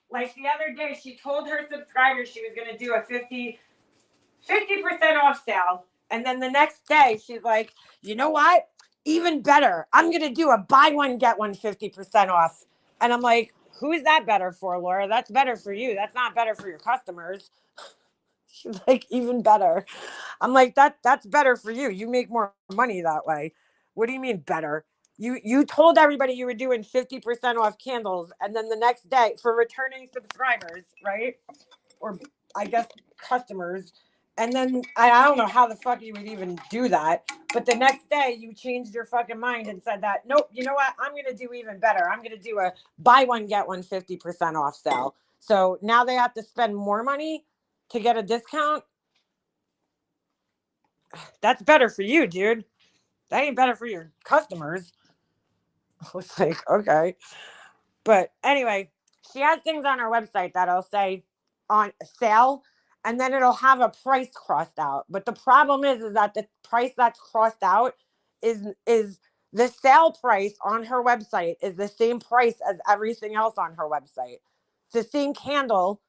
Like the other day, she told her subscribers she was going to do a 50% off sale. And then the next day, she's like, you know what? Even better. I'm going to do a buy one, get one 50% off. And I'm like, who's that better for, Laura? That's better for you. That's not better for your customers. She's like, even better. I'm like, that's better for you. You make more money that way. What do you mean better? You told everybody you were doing 50% off candles, and then the next day for returning subscribers, right? Or I guess customers. And then I don't know how the fuck you would even do that. But the next day you changed your fucking mind and said that, nope, you know what? I'm going to do even better. I'm going to do a buy one, get one 50% off sale. So now they have to spend more money to get a discount. That's better for you, dude. That ain't better for your customers. I was like, okay. But anyway, she has things on her website that'll say on sale, and then it'll have a price crossed out. But the problem is that the price that's crossed out is the sale price on her website is the same price as everything else on her website. It's the same candle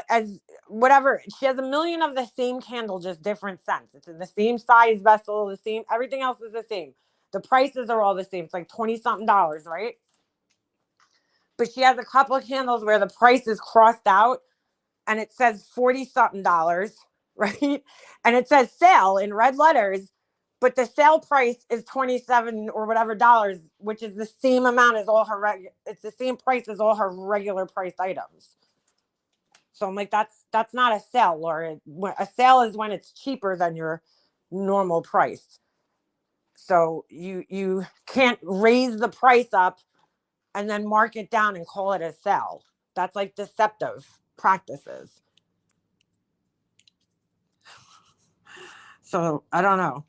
as whatever. She has a million of the same candle, just different scents. It's in the same size vessel, the same, everything else is the same. The prices are all the same. It's like 20 something dollars, right? But she has a couple of candles where the price is crossed out and it says 40 something dollars, right? And it says sale in red letters, but the sale price is 27 or whatever dollars, which is the same amount as all her it's the same price as all her regular priced items. So I'm like, that's not a sale, Laura. A sale is when it's cheaper than your normal price. So you can't raise the price up and then mark it down and call it a sale. That's like deceptive practices. So I don't know.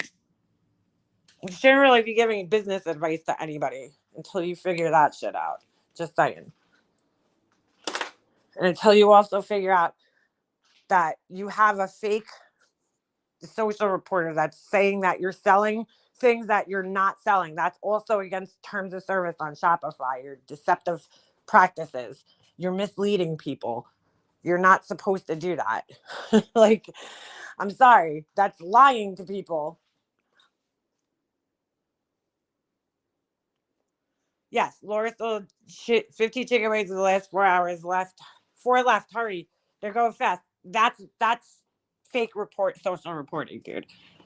You shouldn't really be giving business advice to anybody until you figure that shit out. Just saying. And until you also figure out that you have a fake social reporter that's saying that you're selling things that you're not selling. That's also against terms of service on Shopify. Your deceptive practices. You're misleading people. You're not supposed to do that. Like, I'm sorry. That's lying to people. Yes, Laura sold 50 chicken wings in the last 4 hours. Left 4 left. Hurry, they're going fast. That's fake social reporting, dude.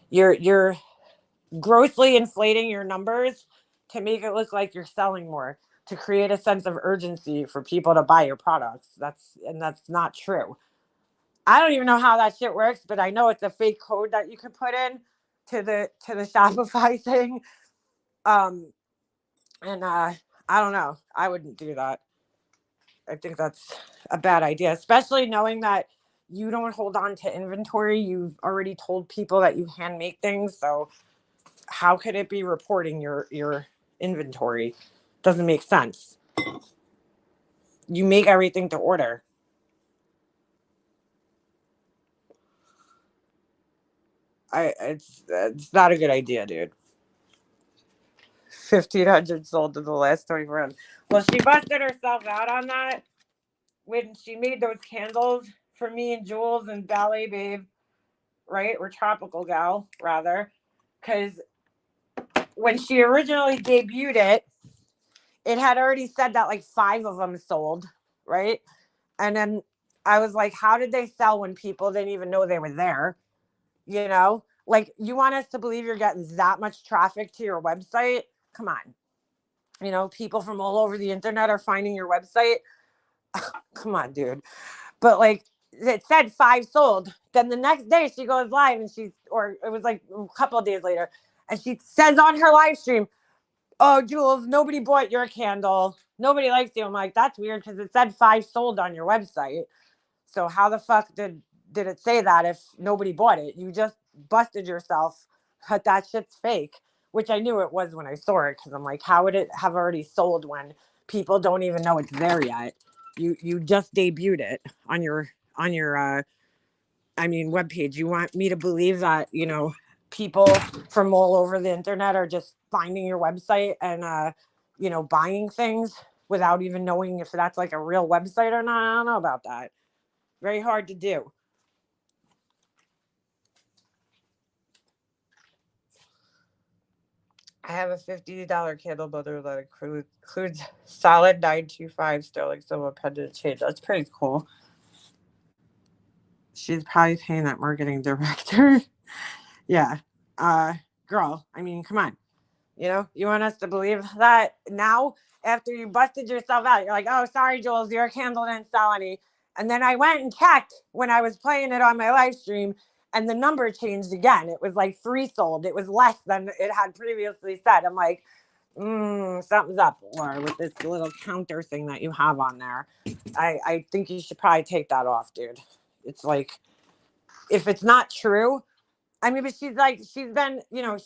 You're grossly inflating your numbers to make it look like you're selling more, to create a sense of urgency for people to buy your products. That's not true. I don't even know how that shit works, but I know it's a fake code that you can put in to the Shopify thing. And I don't know. I wouldn't do that. I think that's a bad idea, especially knowing that you don't hold on to inventory. You've already told people that you hand make things. So how could it be reporting your inventory? Doesn't make sense. You make everything to order. It's not a good idea, dude. 1,500 sold in the last 24 hours. Well, she busted herself out on that when she made those candles for me and Jules and Ballet Babe, right? Or Tropical Gal, rather. Because when she originally debuted it, it had already said that like 5 of them sold, right? And then I was like, how did they sell when people didn't even know they were there? You know? Like, you want us to believe you're getting that much traffic to your website? Come on. You know, people from all over the internet are finding your website. Come on, dude. But like, it said 5 sold. Then the next day she goes live and or it was like a couple of days later, and she says on her live stream, "Oh, Jules, nobody bought your candle. Nobody likes you." I'm like, that's weird because it said 5 sold on your website. So how the fuck did it say that if nobody bought it? You just busted yourself. That shit's fake, which I knew it was when I saw it, because I'm like, how would it have already sold when people don't even know it's there yet? You just debuted it on your webpage. You want me to believe that, you know, people from all over the internet are just finding your website and you know, buying things without even knowing if that's like a real website or not? I don't know about that. Very hard to do. I have a $50 candle builder that includes solid 925 sterling silver pendant change. That's pretty cool. She's probably paying that marketing director. Yeah. Girl, I mean, come on. You know, you want us to believe that now after you busted yourself out? You're like, oh, sorry, Jules, your candle didn't sell any. And then I went and checked when I was playing it on my live stream, and the number changed again. It was like 3 sold. It was less than it had previously said. I'm like, something's up, Laura, with this little counter thing that you have on there. I think you should probably take that off, dude. It's like, if it's not true, I mean, but she's been, you know,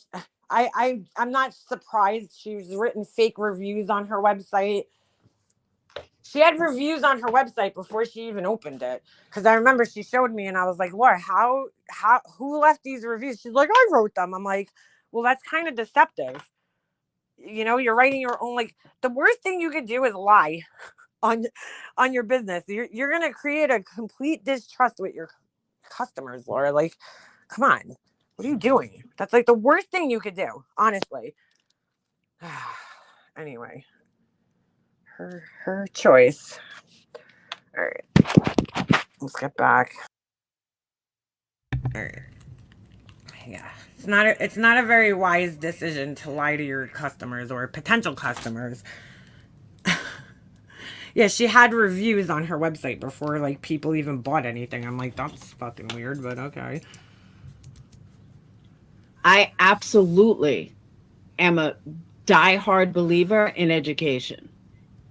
I'm not surprised she's written fake reviews on her website. She had reviews on her website before she even opened it. Because I remember she showed me and I was like, Laura, who left these reviews? She's like, I wrote them. I'm like, well, that's kind of deceptive. You know, you're writing your own, like, the worst thing you could do is lie on your business. You're going to create a complete distrust with your customers, Laura. Like, come on. What are you doing? That's like the worst thing you could do, honestly. Anyway, her choice. All right. Let's get back. All right. Yeah, it's not a very wise decision to lie to your customers or potential customers. Yeah, she had reviews on her website before like people even bought anything. I'm like, that's fucking weird, but okay. I absolutely am a diehard believer in education.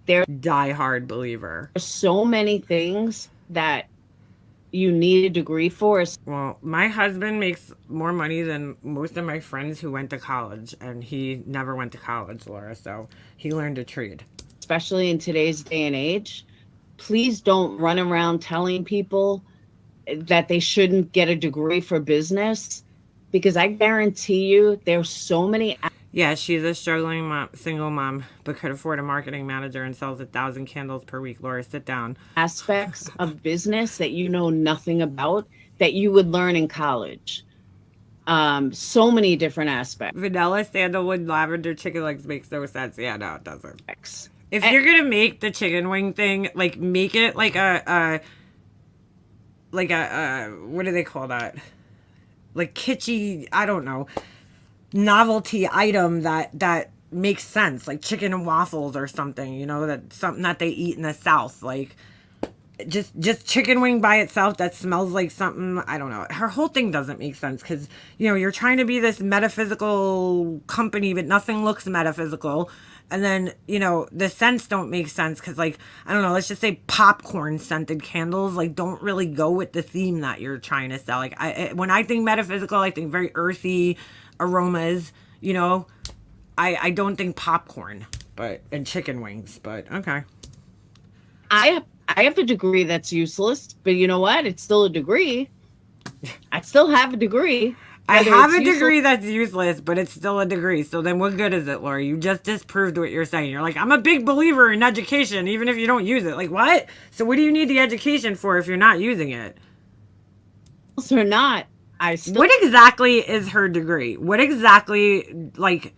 Diehard believer. There's so many things that you need a degree for. Well, my husband makes more money than most of my friends who went to college, and he never went to college, Laura, so he learned a trade. Especially in today's day and age, please don't run around telling people that they shouldn't get a degree for business, because I guarantee you there's so many. Yeah, she's a struggling single mom, but could afford a marketing manager and sells 1,000 candles per week. Laura, sit down. Aspects of business that you know nothing about that you would learn in college. So many different aspects. Vanilla, sandalwood, lavender chicken legs makes no sense. Yeah, no, it doesn't. If And you're gonna make the chicken wing thing, like make it like a what do they call that? Like kitschy, I don't know, novelty item that makes sense, like chicken and waffles or something, you know, that's something that they eat in the South. Like just chicken wing by itself that smells like something, I don't know. Her whole thing doesn't make sense because, you know, you're trying to be this metaphysical company, but nothing looks metaphysical. And then, you know, the scents don't make sense because, like, I don't know, let's just say popcorn scented candles, like, don't really go with the theme that you're trying to sell. Like, when I think metaphysical, I think very earthy aromas, you know. I don't think popcorn and chicken wings, but okay. I have a degree that's useless, but you know what? It's still a degree. I still have a degree. I have a degree that's useless, but it's still a degree. So then what good is it, Laura? You just disproved what you're saying. You're like, I'm a big believer in education, even if you don't use it. Like, what? So what do you need the education for if you're not using it? Or not, I still... What exactly is her degree? What exactly, like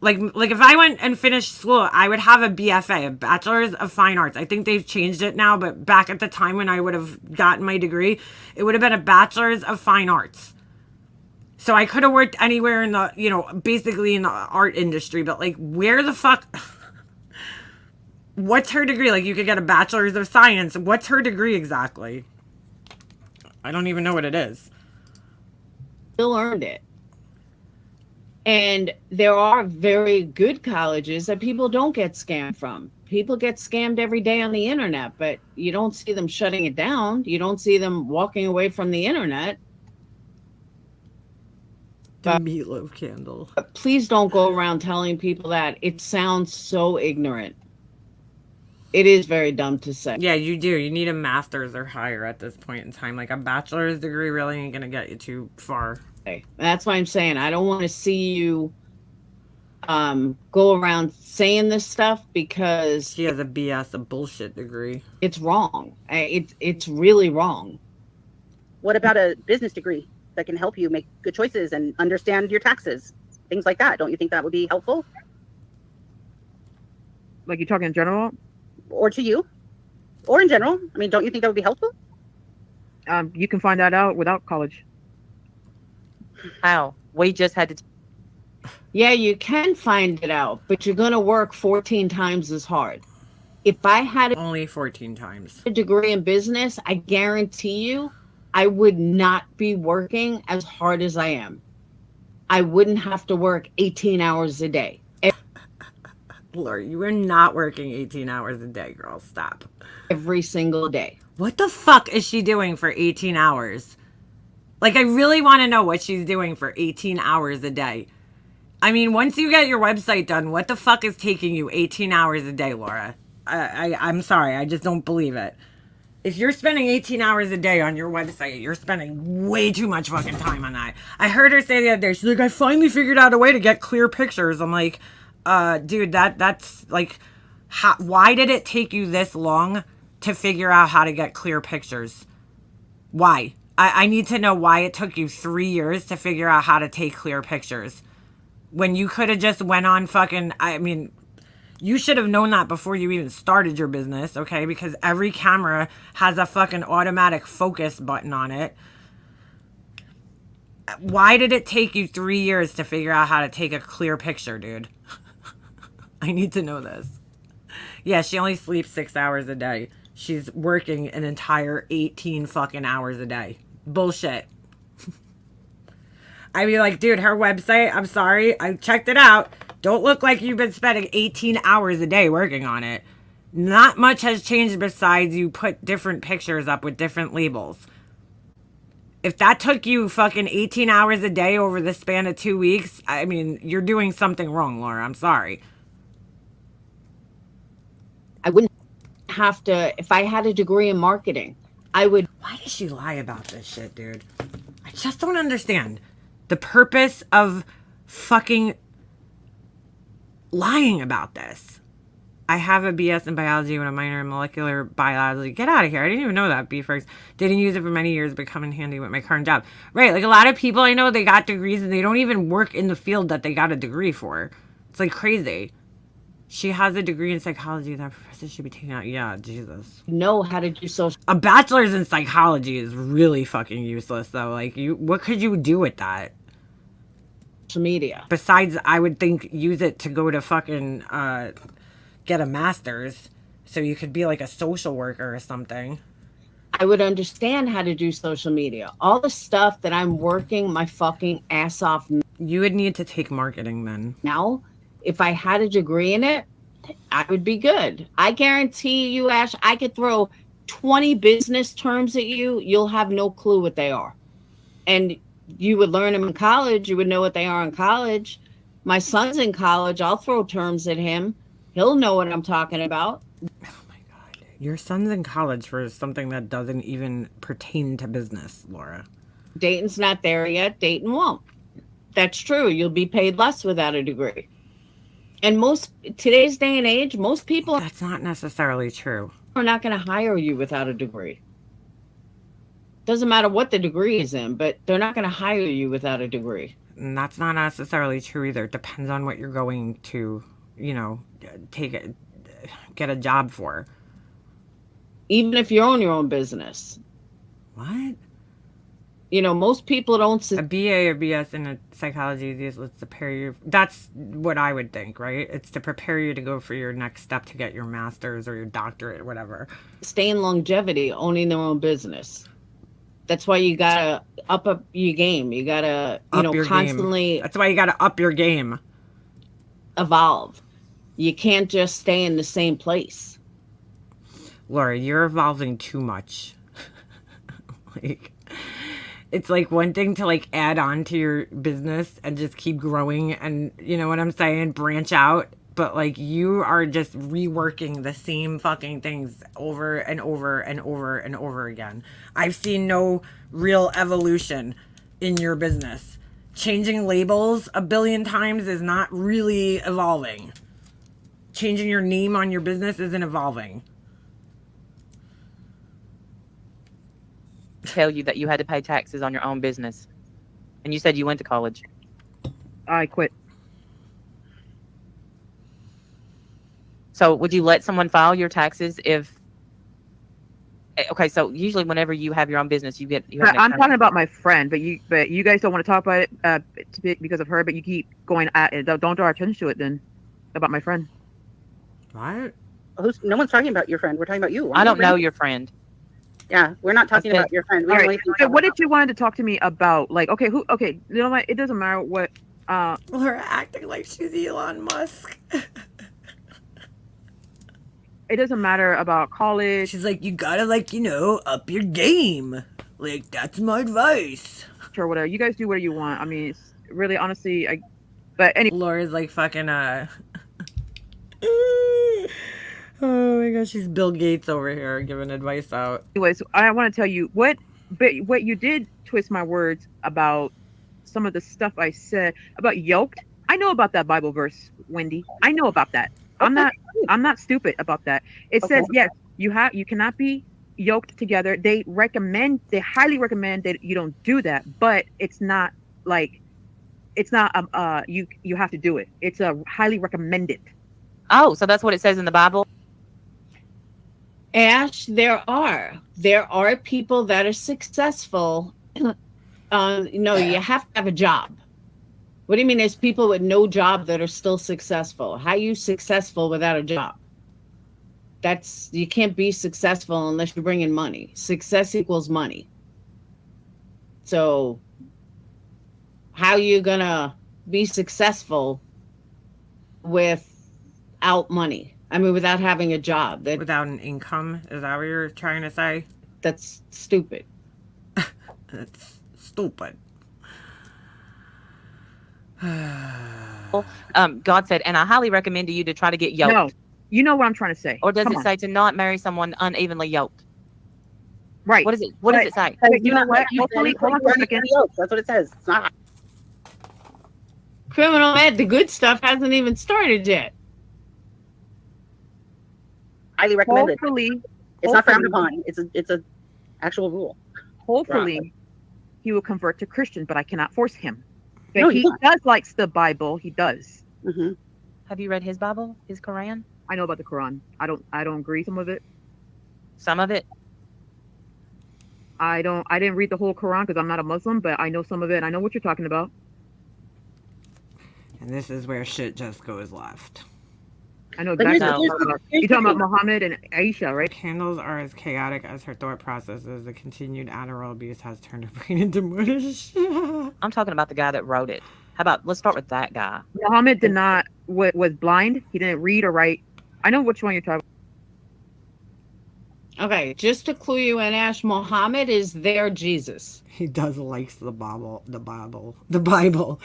if I went and finished school, I would have a BFA, a Bachelor's of Fine Arts. I think they've changed it now, but back at the time when I would have gotten my degree, it would have been a Bachelor's of Fine Arts. So I could have worked anywhere in the, you know, basically in the art industry, but like, where the fuck, what's her degree? Like, you could get a Bachelor's of Science. What's her degree exactly? I don't even know what it is. Still earned it. And there are very good colleges that people don't get scammed from. People get scammed every day on the internet, but you don't see them shutting it down. You don't see them walking away from the internet. The meatloaf candle. But please don't go around telling people that. It sounds so ignorant. It is very dumb to say. Yeah, you do. You need a master's or higher at this point in time. Like, a bachelor's degree really ain't gonna get you too far. That's why I'm saying I don't want to see you go around saying this stuff, because she has a BS, a bullshit degree. It's wrong. It's really wrong. What about a business degree that can help you make good choices and understand your taxes, things like that? Don't you think that would be helpful? Like, you're talking in general? Or to you? Or in general? I mean, don't you think that would be helpful? You can find that out without college. How? We just had to... Yeah, you can find it out, but you're going to work 14 times as hard. If I had only 14 times a degree in business, I guarantee you I would not be working as hard as I am. I wouldn't have to work 18 hours a day. Laura, you are not working 18 hours a day, girl. Stop. Every single day. What the fuck is she doing for 18 hours? Like, I really want to know what she's doing for 18 hours a day. I mean, once you get your website done, what the fuck is taking you 18 hours a day, Laura? I'm sorry. I just don't believe it. If you're spending 18 hours a day on your website, you're spending way too much fucking time on that. I heard her say the other day, she's like, I finally figured out a way to get clear pictures. I'm like, dude, that's like, why did it take you this long to figure out how to get clear pictures? Why? I need to know why it took you 3 years to figure out how to take clear pictures. When you could have just went on fucking, I mean, You should have known that before you even started your business, okay? Because every camera has a fucking automatic focus button on it. Why did it take you 3 years to figure out how to take a clear picture, dude? I need to know this. Yeah, she only sleeps 6 hours a day. She's working an entire 18 fucking hours a day. Bullshit. I'd be like, dude, her website, I'm sorry, I checked it out. Don't look like you've been spending 18 hours a day working on it. Not much has changed besides you put different pictures up with different labels. If that took you fucking 18 hours a day over the span of 2 weeks, I mean, you're doing something wrong, Laura. I'm sorry. I wouldn't have to, if I had a degree in marketing, I would. Why does she lie about this shit, dude? I just don't understand the purpose of fucking lying about this. I have a BS in biology and a minor in molecular biology. Get out of here. I didn't even know that, B-First. Didn't use it for many years, but come in handy with my current job. Right, like a lot of people I know, they got degrees and they don't even work in the field that they got a degree for. It's like crazy. She has a degree in psychology. That professor should be taken out. Yeah, Jesus. Know how to do social A bachelor's in psychology is really fucking useless, though. Like, what could you do with that? media. Besides, I would think use it to go to fucking get a master's, so you could be like a social worker or something. I would understand how to do social media. All the stuff that I'm working my fucking ass off You would need to take marketing then. now. If I had a degree in it, I would be good. I guarantee you, Ash, I could throw 20 business terms at you. You'll have no clue what they are. And you would learn them in college. You would know what they are in college. My son's in college. I'll throw terms at him. He'll know what I'm talking about. Oh my God. Your son's in college for something that doesn't even pertain to business, Laura. Dayton's not there yet. Dayton won't. That's true. You'll be paid less without a degree. And today's day and age, most people That's not necessarily true. are not going to hire you without a degree. Doesn't matter what the degree is in, but they're not going to hire you without a degree. And that's not necessarily true either. It depends on what you're going to, get a job for. Even if you own your own business. What? Most people don't. A BA or BS in psychology is useless to prepare you. That's what I would think, right? It's to prepare you to go for your next step to get your master's or your doctorate or whatever. Stay in longevity, owning their own business. That's why you gotta up your game. You gotta, constantly. Game. That's why you gotta up your game. Evolve. You can't just stay in the same place. Laura, you're evolving too much. It's like one thing to add on to your business and just keep growing and, you know what I'm saying, branch out. But you are just reworking the same fucking things over and over and over and over again. I've seen no real evolution in your business. Changing labels a billion times is not really evolving. Changing your name on your business isn't evolving. Tell you that you had to pay taxes on your own business, and you said you went to college. I quit. So would you let someone file your taxes if? Okay, so usually whenever you have your own business, you have I'm talking about my friend, but you guys don't want to talk about it because of her, but you keep going at it. Don't draw attention to it then. About my friend. What? No one's talking about your friend. We're talking about you. I don't know your friend. Yeah, we're not talking about your friend. All right. So what did you want to talk to me about? Okay, who? Okay, you know what? It doesn't matter what. Laura acting like she's Elon Musk. It doesn't matter about college. She's like, you gotta up your game. That's my advice. Or whatever. You guys do whatever you want. I mean, it's really, honestly, but anyway. Laura's fucking Oh my gosh, she's Bill Gates over here giving advice out. Anyways, I want to tell you what you did twist my words about some of the stuff I said about yoked. I know about that Bible verse, Wendy. I know about that. I'm not stupid about that. It says, yes, you cannot be yoked together. They highly recommend that you don't do that, but it's not you have to do it. It's a highly recommended. Oh, so that's what it says in the Bible? Ash, there are people that are successful. You have to have a job. What do you mean there's people with no job that are still successful? How are you successful without a job? You can't be successful unless you bring in money. Success equals money. So how are you gonna be successful without money? I mean, without having a job. Without an income? Is that what you're trying to say? That's stupid. That's stupid. God said, and I highly recommend to you to try to get yoked. No, you know what I'm trying to say. Or does Come it on. say to not marry someone unevenly yoked? Right. What is it? What does it say? You know what? Hopefully, hold on for a second. That's what it says. It's not. Criminal Ed, the good stuff hasn't even started yet. Highly recommended. Hopefully, It's not frowned upon. It's a actual rule. hopefully, he will convert to Christian, but I cannot force him. But No, he you does like the Bible. He does. Mm-hmm. Have you read his Bible, his Quran? I know about the Quran. I don't agree some of it. Some of it? I didn't read the whole Quran because I'm not a Muslim, but I know some of it. I know what you're talking about. And this is where shit just goes left. I know But exactly here's what the- you're talking about. here's You're the talking about thing. Muhammad and Aisha, right? Candles are as chaotic as her thought processes. The continued Adderall abuse has turned her brain into mush. I'm talking about the guy that wrote it. How about, let's start with that guy. Muhammad did not was blind. He didn't read or write. I know which one you're talking about. Okay, just to clue you in, Ash, Muhammad is their Jesus. He does likes the Bible. The Bible.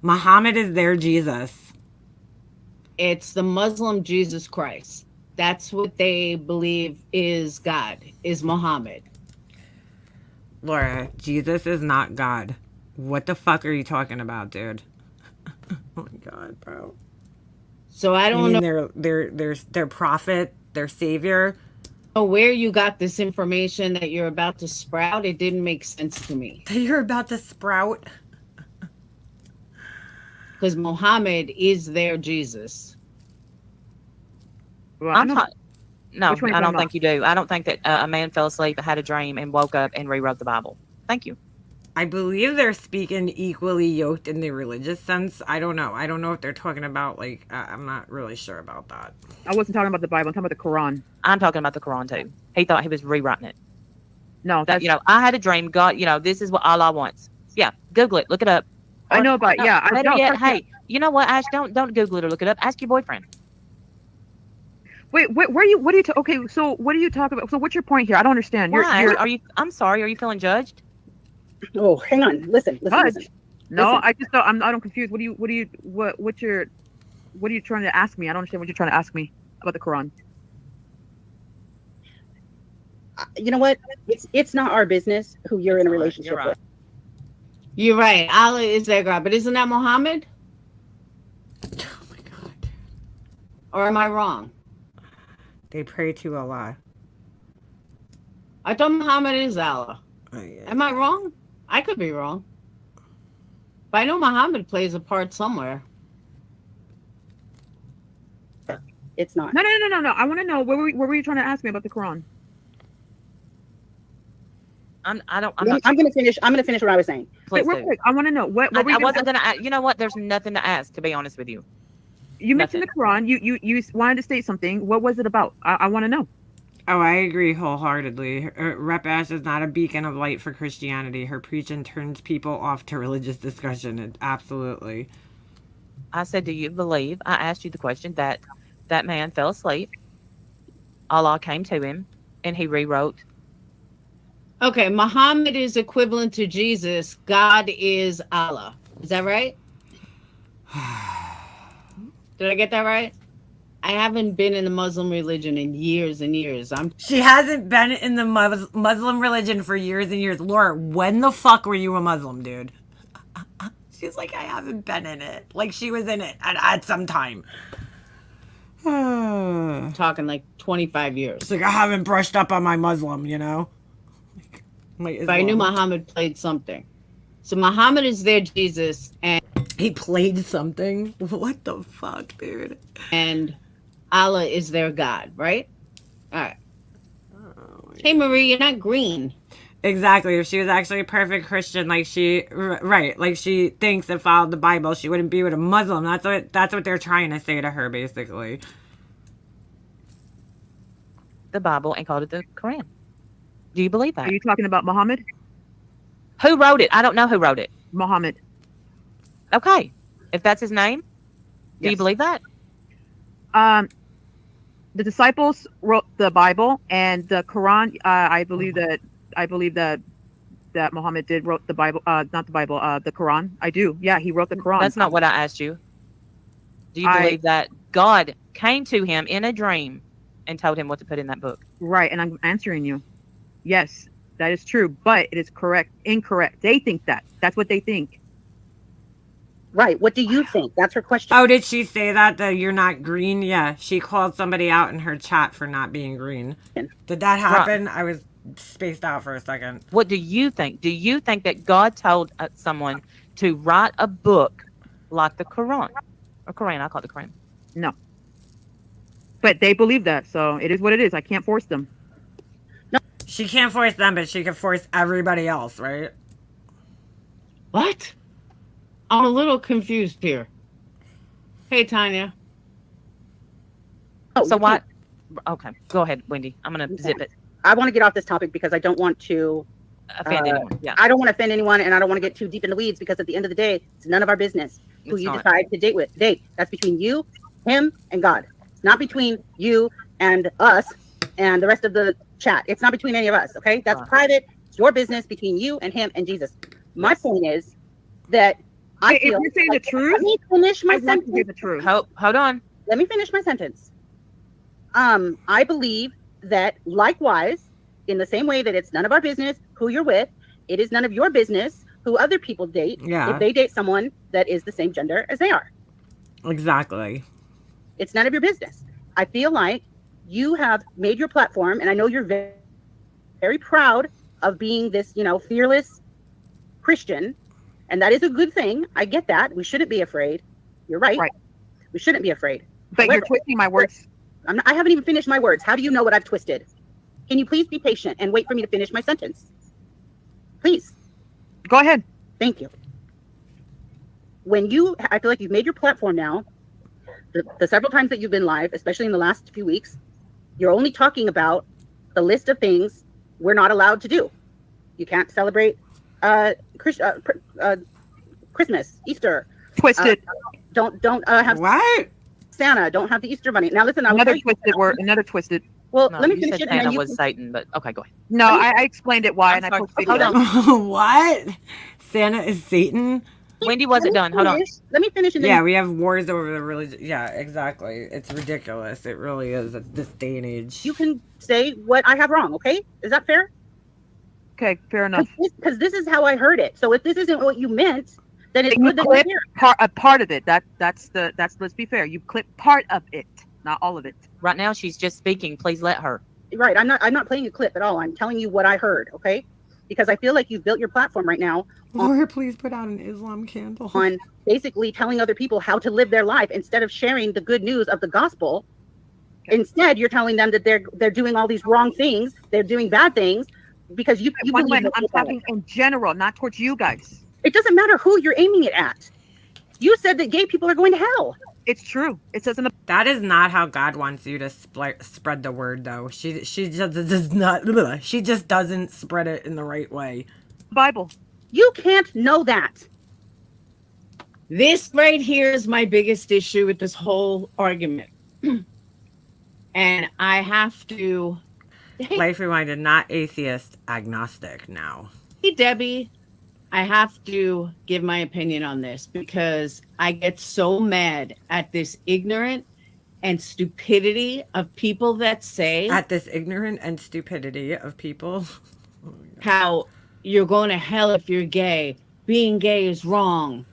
Muhammad is their Jesus. It's the Muslim Jesus Christ. That's what they believe is God, is Muhammad. Laura, Jesus is not God. What the fuck are you talking about, dude? Oh my god, bro. So I You don't mean know their prophet, their savior? where you got this information that you're about to sprout. It didn't make sense to me. That you're about to sprout? Because Muhammad is their Jesus. Well, I I'm know- ta- No, Which one you I don't talking think you do. I don't think that a man fell asleep, had a dream, and woke up and rewrote the Bible. Thank you. I believe they're speaking equally yoked in the religious sense. I don't know. I don't know if they're talking about, like, I'm not really sure about that. I wasn't talking about the Bible. I'm talking about the Quran. I'm talking about the Quran too. He thought he was rewriting it. No, That, that's I had a dream. God, this is what Allah wants. Yeah, Google it. Look it up. I know about. No, Yeah, I better know. yet, hey, you know what, Ash? Don't Google it or look it up. Ask your boyfriend. Wait, where are you? What are you? Okay, so what are you talking about? So what's your point here? I don't understand. Why? Are you? I'm sorry. Are you feeling judged? Oh, hang on. Listen. Judge? No, Listen. I just don't. I'm confused. What are you trying to ask me? I don't understand what you're trying to ask me about the Quran. You know what? It's not our business who you're in a relationship You're right. with. You're right. Allah is their God. But isn't that Muhammad? Oh my god. Or am I wrong? They pray to Allah. I thought Muhammad is Allah. Oh, yeah. Am I wrong? I could be wrong. But I know Muhammad plays a part somewhere. It's not. No. I want to know what were you trying to ask me about the Quran? I'm not. I'm gonna finish. I'm gonna finish what I was saying. Please Wait, real do. quick. I want to know what were I you wasn't gonna. You know what? There's nothing to ask. To be honest with you. You mentioned the Quran. You wanted to state something. What was it about? I want to know. Oh, I agree wholeheartedly. Rep Ash is not a beacon of light for Christianity. Her preaching turns people off to religious discussion. Absolutely. I said, do you believe? I asked you the question that man fell asleep. Allah came to him, and he rewrote. Okay, Muhammad is equivalent to Jesus. God is Allah. Is that right? Did I get that right? I haven't been in the Muslim religion in years and years. She hasn't been in the Muslim religion for years and years. Laura, when the fuck were you a Muslim, dude? She's like, I haven't been in it. Like she was in it at some time. talking like 25 years. It's like I haven't brushed up on my Muslim, But I knew Muhammad played something. So Muhammad is their Jesus, and he played something. What the fuck, dude? and Allah is their God, right? All right. Hey, Marie, you're not green. Exactly. If she was actually a perfect Christian, like right, like she thinks and followed the Bible, she wouldn't be with a Muslim. That's what they're trying to say to her, basically. The Bible and called it the Quran. Do you believe that? Are you talking about Muhammad? Who wrote it? I don't know who wrote it. Muhammad. Okay. If that's his name, do you Yes. believe that? The disciples wrote the Bible and the Quran. I believe that Muhammad did wrote the Bible. Not the Bible. The Quran. I do. Yeah, he wrote the Quran. That's not what I asked you. Do you believe that God came to him in a dream and told him what to put in that book? Right, and I'm answering you. Yes, that is true, but it is incorrect. They think that. That's what they think. Right. What do you think? That's her question. Oh, did she say that you're not green? Yeah, she called somebody out in her chat for not being green. Did that happen? I was spaced out for a second. What do you think? Do you think that God told someone to write a book like the Quran? Or Quran, I call it the Quran. No. But they believe that, so it is what it is. I can't force them. She can't force them, but she can force everybody else, right? What? I'm a little confused here. Hey, Tanya. Oh, So what? Okay, go ahead, Wendy. I'm going to zip it. I want to get off this topic because I don't want to Offend anyone. Yeah. I don't want to offend anyone, and I don't want to get too deep in the weeds because at the end of the day, it's none of our business who It's you not. decide to date. That's between you, him, and God. It's not between you and us and the rest of the chat. It's not between any of us. Okay, that's private. It's your business between you and him and Jesus. My point is that I If feel. you're saying the truth, Let me finish my I want to sentence. hear the truth. Hold on. Let me finish my sentence. I believe that likewise, in the same way that it's none of our business who you're with, it is none of your business who other people date Yeah. if they date someone that is the same gender as they are. Exactly. It's none of your business. I feel like you have made your platform, and I know you're very, very proud of being this, fearless Christian, and that is a good thing. I get that. We shouldn't be afraid. You're right. Right. We shouldn't be afraid. But you're However, twisting my words. I haven't even finished my words. How do you know what I've twisted? Can you please be patient and wait for me to finish my sentence? Please. Go ahead. Thank you. I feel like you've made your platform now. The several times that you've been live, especially in the last few weeks, you're only talking about the list of things we're not allowed to do. You can't celebrate Christmas, Easter. Twisted. Don't have What? Santa. Don't have the Easter bunny. Now listen, Another twisted word. Another twisted. Well, No, let me you finish said it, and Santa then you was can, Satan, but okay, go ahead. No, I explained it why, I'm and I sorry. posted Hold video. on. What? Santa is Satan? Wendy wasn't done. Hold on. Let me finish, and then Yeah, we have wars over the religion. Yeah, exactly. It's ridiculous. It really is at this day and age. you can say what I have wrong. Okay, is that fair? Okay, fair enough. Because this is how I heard it. So if this isn't what you meant, then it's You good that you're clip here. a part of it. That's let's be fair. You clip part of it, not all of it. Right now, she's just speaking. Please let her. Right. I'm not playing a clip at all. I'm telling you what I heard. Okay. Because I feel like you've built your platform right now Lord, please put out an Islam candle. on basically telling other people how to live their life instead of sharing the good news of the gospel. Instead, you're telling them that they're doing all these wrong things. They're doing bad things because you One believe minute, that I'm talking in general, not towards you guys. it doesn't matter who you're aiming it at. You said that gay people are going to hell. It's true. It says in the That is not how God wants you to spread the word, though. She just does not. She just doesn't spread it in the right way. Bible. You can't know that. This right here is my biggest issue with this whole argument. And I have to. Life Reminded, not atheist, agnostic now. Hey, Debbie, I have to give my opinion on this because I get so mad at this ignorant and stupidity of people that say At this ignorant and stupidity of people. how you're going to hell if you're gay. Being gay is wrong.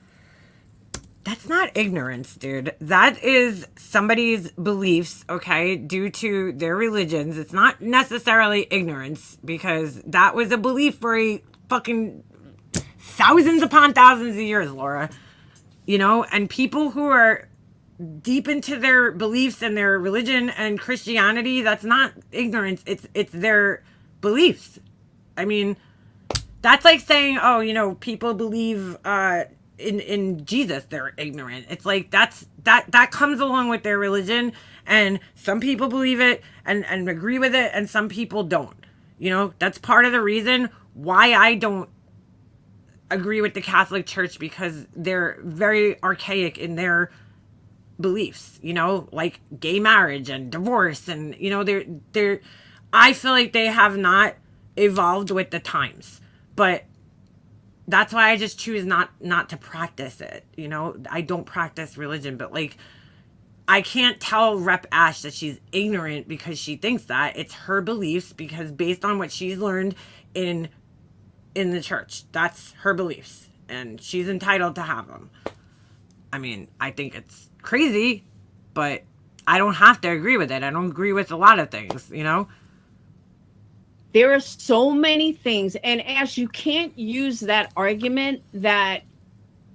That's not ignorance, dude. That is somebody's beliefs, okay, due to their religions. It's not necessarily ignorance because that was a belief for a fucking thousands upon thousands of years, Laura. You know, and people who are deep into their beliefs and their religion and Christianity, that's not ignorance. It's their beliefs. I mean, that's like saying, oh, you know, people believe in Jesus, they're ignorant. It's like that comes along with their religion, and some people believe it and agree with it, and some people don't. You know, that's part of the reason why I don't agree with the Catholic Church, because they're very archaic in their beliefs, you know, like gay marriage and divorce, and you know, they're I feel like they have not evolved with the times. But that's why I just choose not to practice it. You know, I don't practice religion, but like, I can't tell Rep Ash that she's ignorant because she thinks that. It's her beliefs, because based on what she's learned in the church, that's her beliefs, and she's entitled to have them. I mean, I think it's crazy, but I don't have to agree with it. I don't agree with a lot of things, you know? There are so many things. And Ash, you can't use that argument that,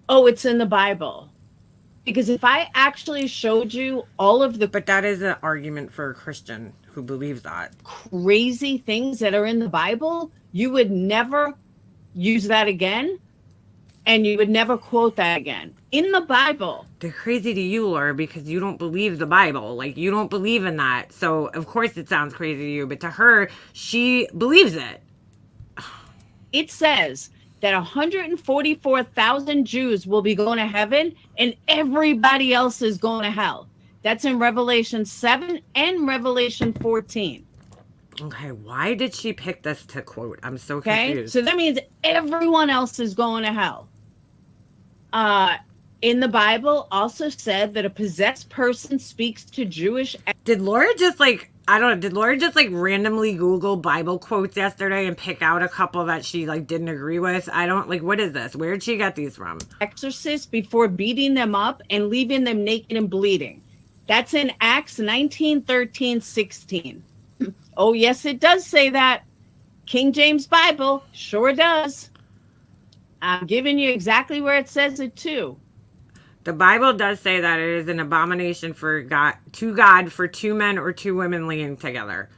oh, it's in the Bible. Because if I actually showed you all of the But that is an argument for a Christian who believes that. crazy things that are in the Bible, you would never use that again. And you would never quote that again. In the Bible. They're crazy to you, Laura, because you don't believe the Bible. Like, you don't believe in that. So, of course, it sounds crazy to you. But to her, she believes it. It says that 144,000 Jews will be going to heaven and everybody else is going to hell. That's in Revelation 7 and Revelation 14. Okay, why did she pick this to quote? I'm so Okay, confused. so that means everyone else is going to hell. In the Bible, also said that a possessed person speaks to Jewish. Did Laura just like, I don't know, did Laura just like randomly Google Bible quotes yesterday and pick out a couple that she like didn't agree with? I don't, like, what is this? Where'd she get these from? Exorcists before beating them up and leaving them naked and bleeding. That's in Acts 19, 13, 16. Oh, yes, it does say that. King James Bible sure does. I'm giving you exactly where it says it too. The Bible does say that it is an abomination for God, to God, for two men or two women laying together.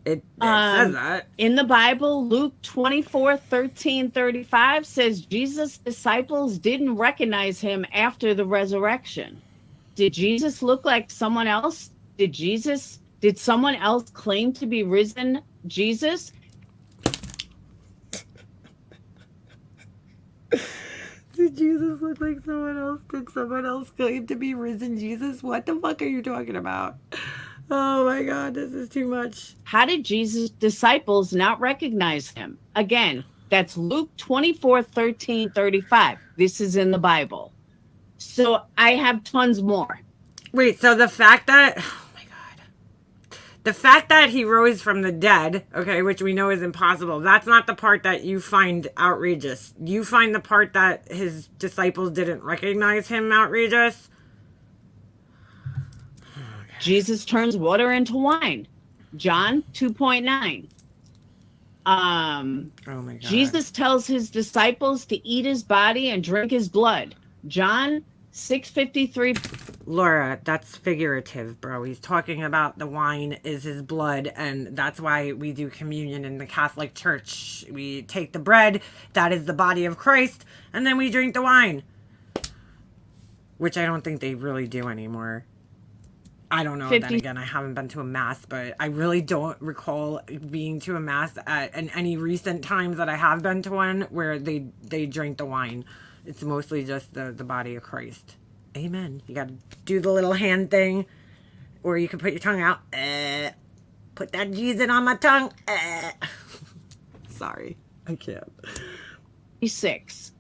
It says that. In the Bible, Luke 24, 13, 35 says Jesus' disciples didn't recognize him after the resurrection. Did Jesus look like someone else? Did someone else claim to be risen Jesus? Did Jesus look like someone else? Did someone else claim to be risen Jesus? What the fuck are you talking about? Oh my God, this is too much. How did Jesus' disciples not recognize him? Again, that's Luke 24, 13, 35. This is in the Bible. So I have tons more. Wait, so the fact that, the fact that he rose from the dead, okay, which we know is impossible, that's not the part that you find outrageous. You find the part that his disciples didn't recognize him outrageous? Jesus turns water into wine. John 2.9. Oh my God. Jesus tells his disciples to eat his body and drink his blood. John 6:53. Laura, that's figurative, bro. He's talking about the wine is his blood, and that's why we do communion in the Catholic Church. We take the bread, that is the body of Christ, and then we drink the wine. Which I don't think they really do anymore. I don't know. 50. Then again, I haven't been to a mass, but I really don't recall being to a mass in any recent times that I have been to one where they drink the wine. It's mostly just the body of Christ. Amen. You got to do the little hand thing, or you can put your tongue out. Put that Jesus on my tongue. Sorry, I can't. 6.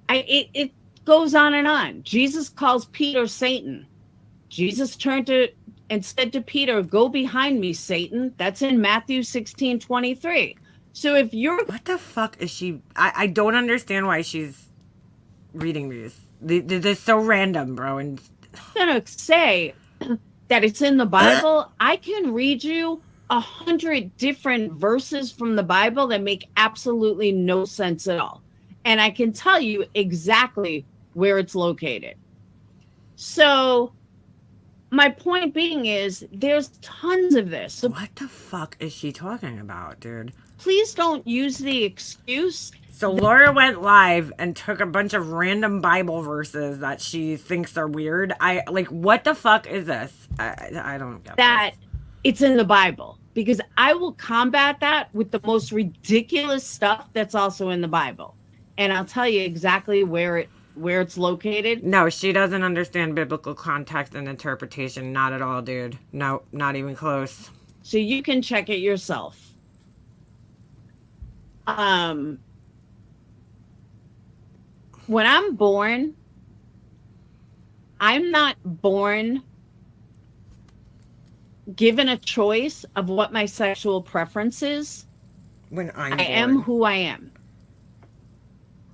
It goes on and on. Jesus calls Peter Satan. Jesus turned to and said to Peter, "Go behind me, Satan." That's in Matthew 16:23. So if you're... What the fuck is she? I don't understand why she's reading these. They're so random, bro. And going to say that it's in the Bible, I can read you 100 different verses from the Bible that make absolutely no sense at all. And I can tell you exactly where it's located. So my point being is there's tons of this. So What the fuck is she talking about, dude? please don't use the excuse. So Laura went live and took a bunch of random Bible verses that she thinks are weird. What the fuck is this? I don't get that this. It's in the Bible, because I will combat that with the most ridiculous stuff that's also in the Bible. And I'll tell you exactly where it's located. No, she doesn't understand biblical context and interpretation. Not at all, dude. No, not even close. So you can check it yourself. When I'm born, I'm not born given a choice of what my sexual preference is. When I am who I am.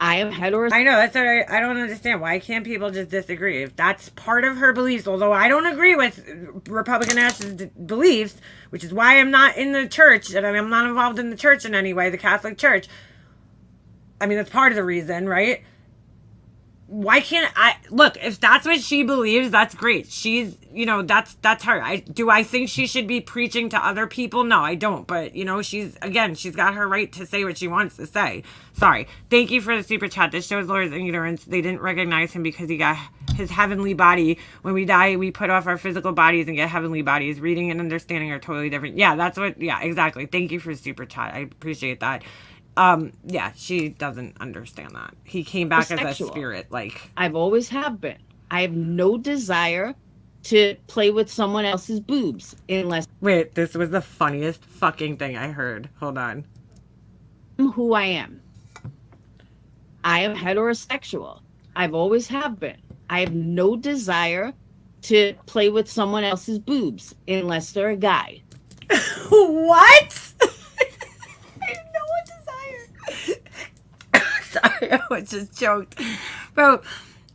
I am heterosexual. I know, that's what I don't understand. Why can't people just disagree? If that's part of her beliefs, although I don't agree with Republican Ash's beliefs, which is why I'm not in the church, and I'm not involved in the church in any way, the Catholic Church. I mean, that's part of the reason, right? Why can't I look, if that's what she believes, that's great. She's, that's her. Do I think she should be preaching to other people? No, I don't. But she's got her right to say what she wants to say. Sorry. Thank you for the super chat. This shows Laura's ignorance. They didn't recognize him because he got his heavenly body. When we die, we put off our physical bodies and get heavenly bodies. Reading and understanding are totally different. Yeah, exactly. Thank you for the super chat. I appreciate that. Yeah, she doesn't understand that. He came back as a spirit, I've always have been. I have no desire to play with someone else's boobs unless... Wait, this was the funniest fucking thing I heard. Hold on. I'm who I am. I am heterosexual. I've always have been. I have no desire to play with someone else's boobs unless they're a guy. What? Sorry, I was just choked. Bro,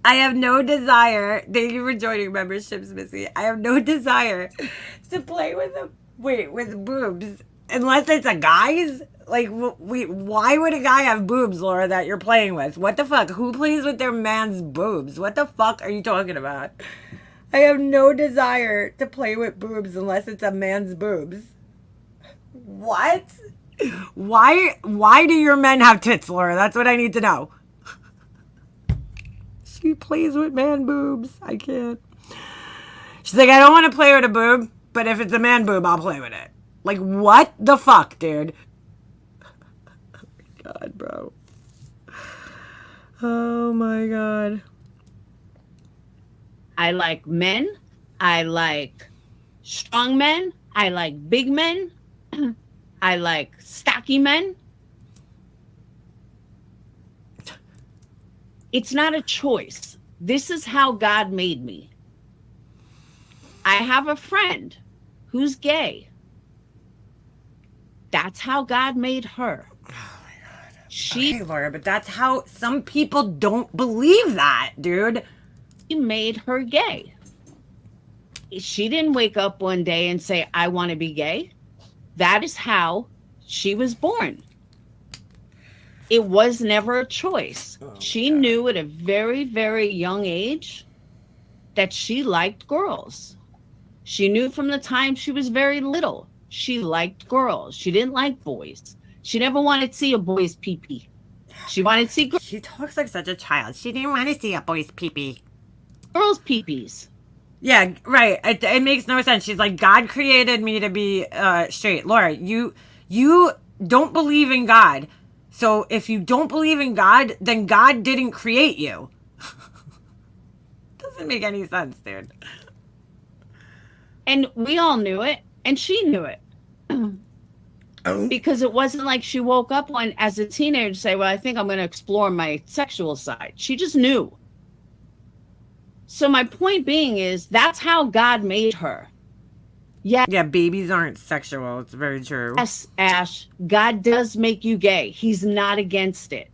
I have no desire. Thank you for joining memberships, Missy. I have no desire to play with with boobs. Unless it's a guy's. Why would a guy have boobs, Laura, that you're playing with? What the fuck? Who plays with their man's boobs? What the fuck are you talking about? I have no desire to play with boobs unless it's a man's boobs. What? Why do your men have tits, Laura? That's what I need to know. She plays with man boobs. I can't. She's like, I don't want to play with a boob, but if it's a man boob, I'll play with it. Like, what the fuck, dude? Oh my God, bro. Oh my God. I like men. I like strong men. I like big men. I like stocky men. It's not a choice. This is how God made me. I have a friend who's gay. That's how God made her. Oh my God. Okay, Laura, but that's how some people don't believe that, dude. He made her gay. She didn't wake up one day and say, I want to be gay. That is how she was born. It was never a choice. She knew at a very, very young age that she liked girls. She knew from the time she was very little, she liked girls. She didn't like boys. She never wanted to see a boy's pee-pee. She wanted to see girls. She talks like such a child. She didn't want to see a boy's pee-pee. Girls' pee-pees. Yeah, right. It makes no sense. She's like, God created me to be straight. Laura, you don't believe in God. So if you don't believe in God, then God didn't create you. Doesn't make any sense, dude. And we all knew it, and she knew it. Because it wasn't like she woke up one as a teenager to say, well, I think I'm going to explore my sexual side. She just knew. So my point being is that's how God made her. Yeah. Yeah, babies aren't sexual. It's very true. Yes, Ash, God does make you gay. He's not against it.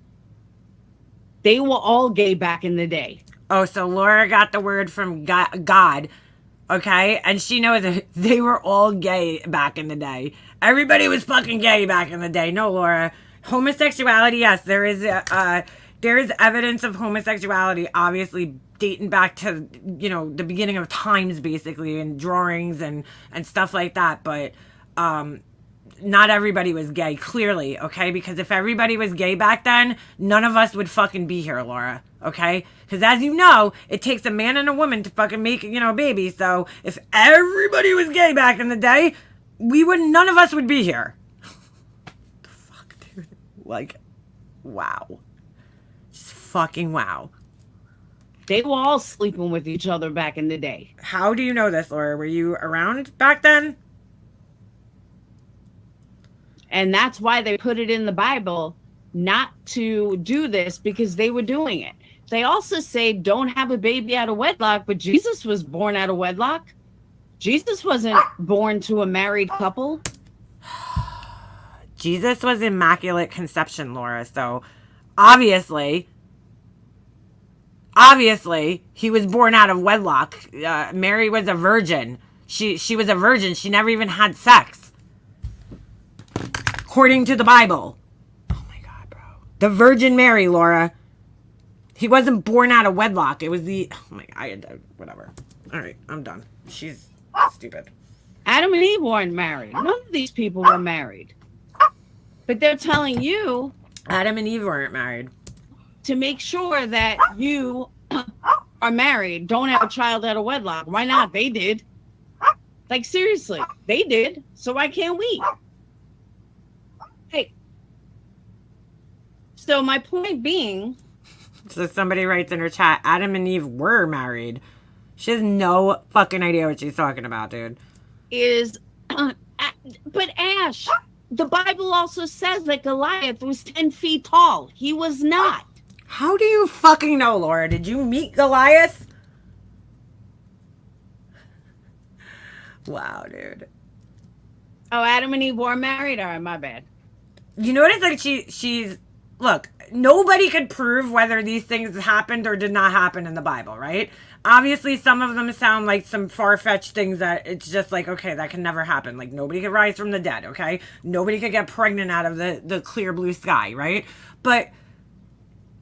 They were all gay back in the day. Oh, so Laura got the word from God, okay? And she knows that they were all gay back in the day. Everybody was fucking gay back in the day. No, Laura. Homosexuality, yes, there there's evidence of homosexuality, obviously dating back to, you know, the beginning of times, basically, and drawings and stuff like that. But not everybody was gay, clearly, okay? Because if everybody was gay back then, none of us would fucking be here, Laura, okay? Because as you know, it takes a man and a woman to fucking make, you know, a baby. So if everybody was gay back in the day, none of us would be here. The fuck, dude? Like, wow. Just fucking wow. They were all sleeping with each other back in the day. How do you know this, Laura? Were you around back then? And that's why they put it in the Bible not to do this, because they were doing it. They also say don't have a baby out of wedlock, but Jesus was born out of wedlock. Jesus wasn't born to a married couple. Jesus was immaculate conception, Laura. So obviously he was born out of wedlock. Mary was a virgin. She was a virgin. She never even had sex, according to the Bible. Oh my God, bro. The Virgin Mary, Laura. He wasn't born out of wedlock. It was the... Oh my God. Whatever. All right. I'm done. She's stupid. Adam and Eve weren't married. None of these people were married. But they're telling you... Adam and Eve weren't married. To make sure that you are married, don't have a child out of wedlock. Why not? They did. Like, seriously. They did. So why can't we? Hey. So my point being... So somebody writes in her chat, Adam and Eve were married. She has no fucking idea what she's talking about, dude. But Ash, the Bible also says that Goliath was 10 feet tall. He was not. How do you fucking know, Laura? Did you meet Goliath? Wow, dude. Oh, Adam and Eve were married? All right, my bad. You notice, like, she's... Look, nobody could prove whether these things happened or did not happen in the Bible, right? Obviously, some of them sound like some far-fetched things that it's just like, okay, that can never happen. Like, nobody could rise from the dead, okay? Nobody could get pregnant out of the clear blue sky, right? But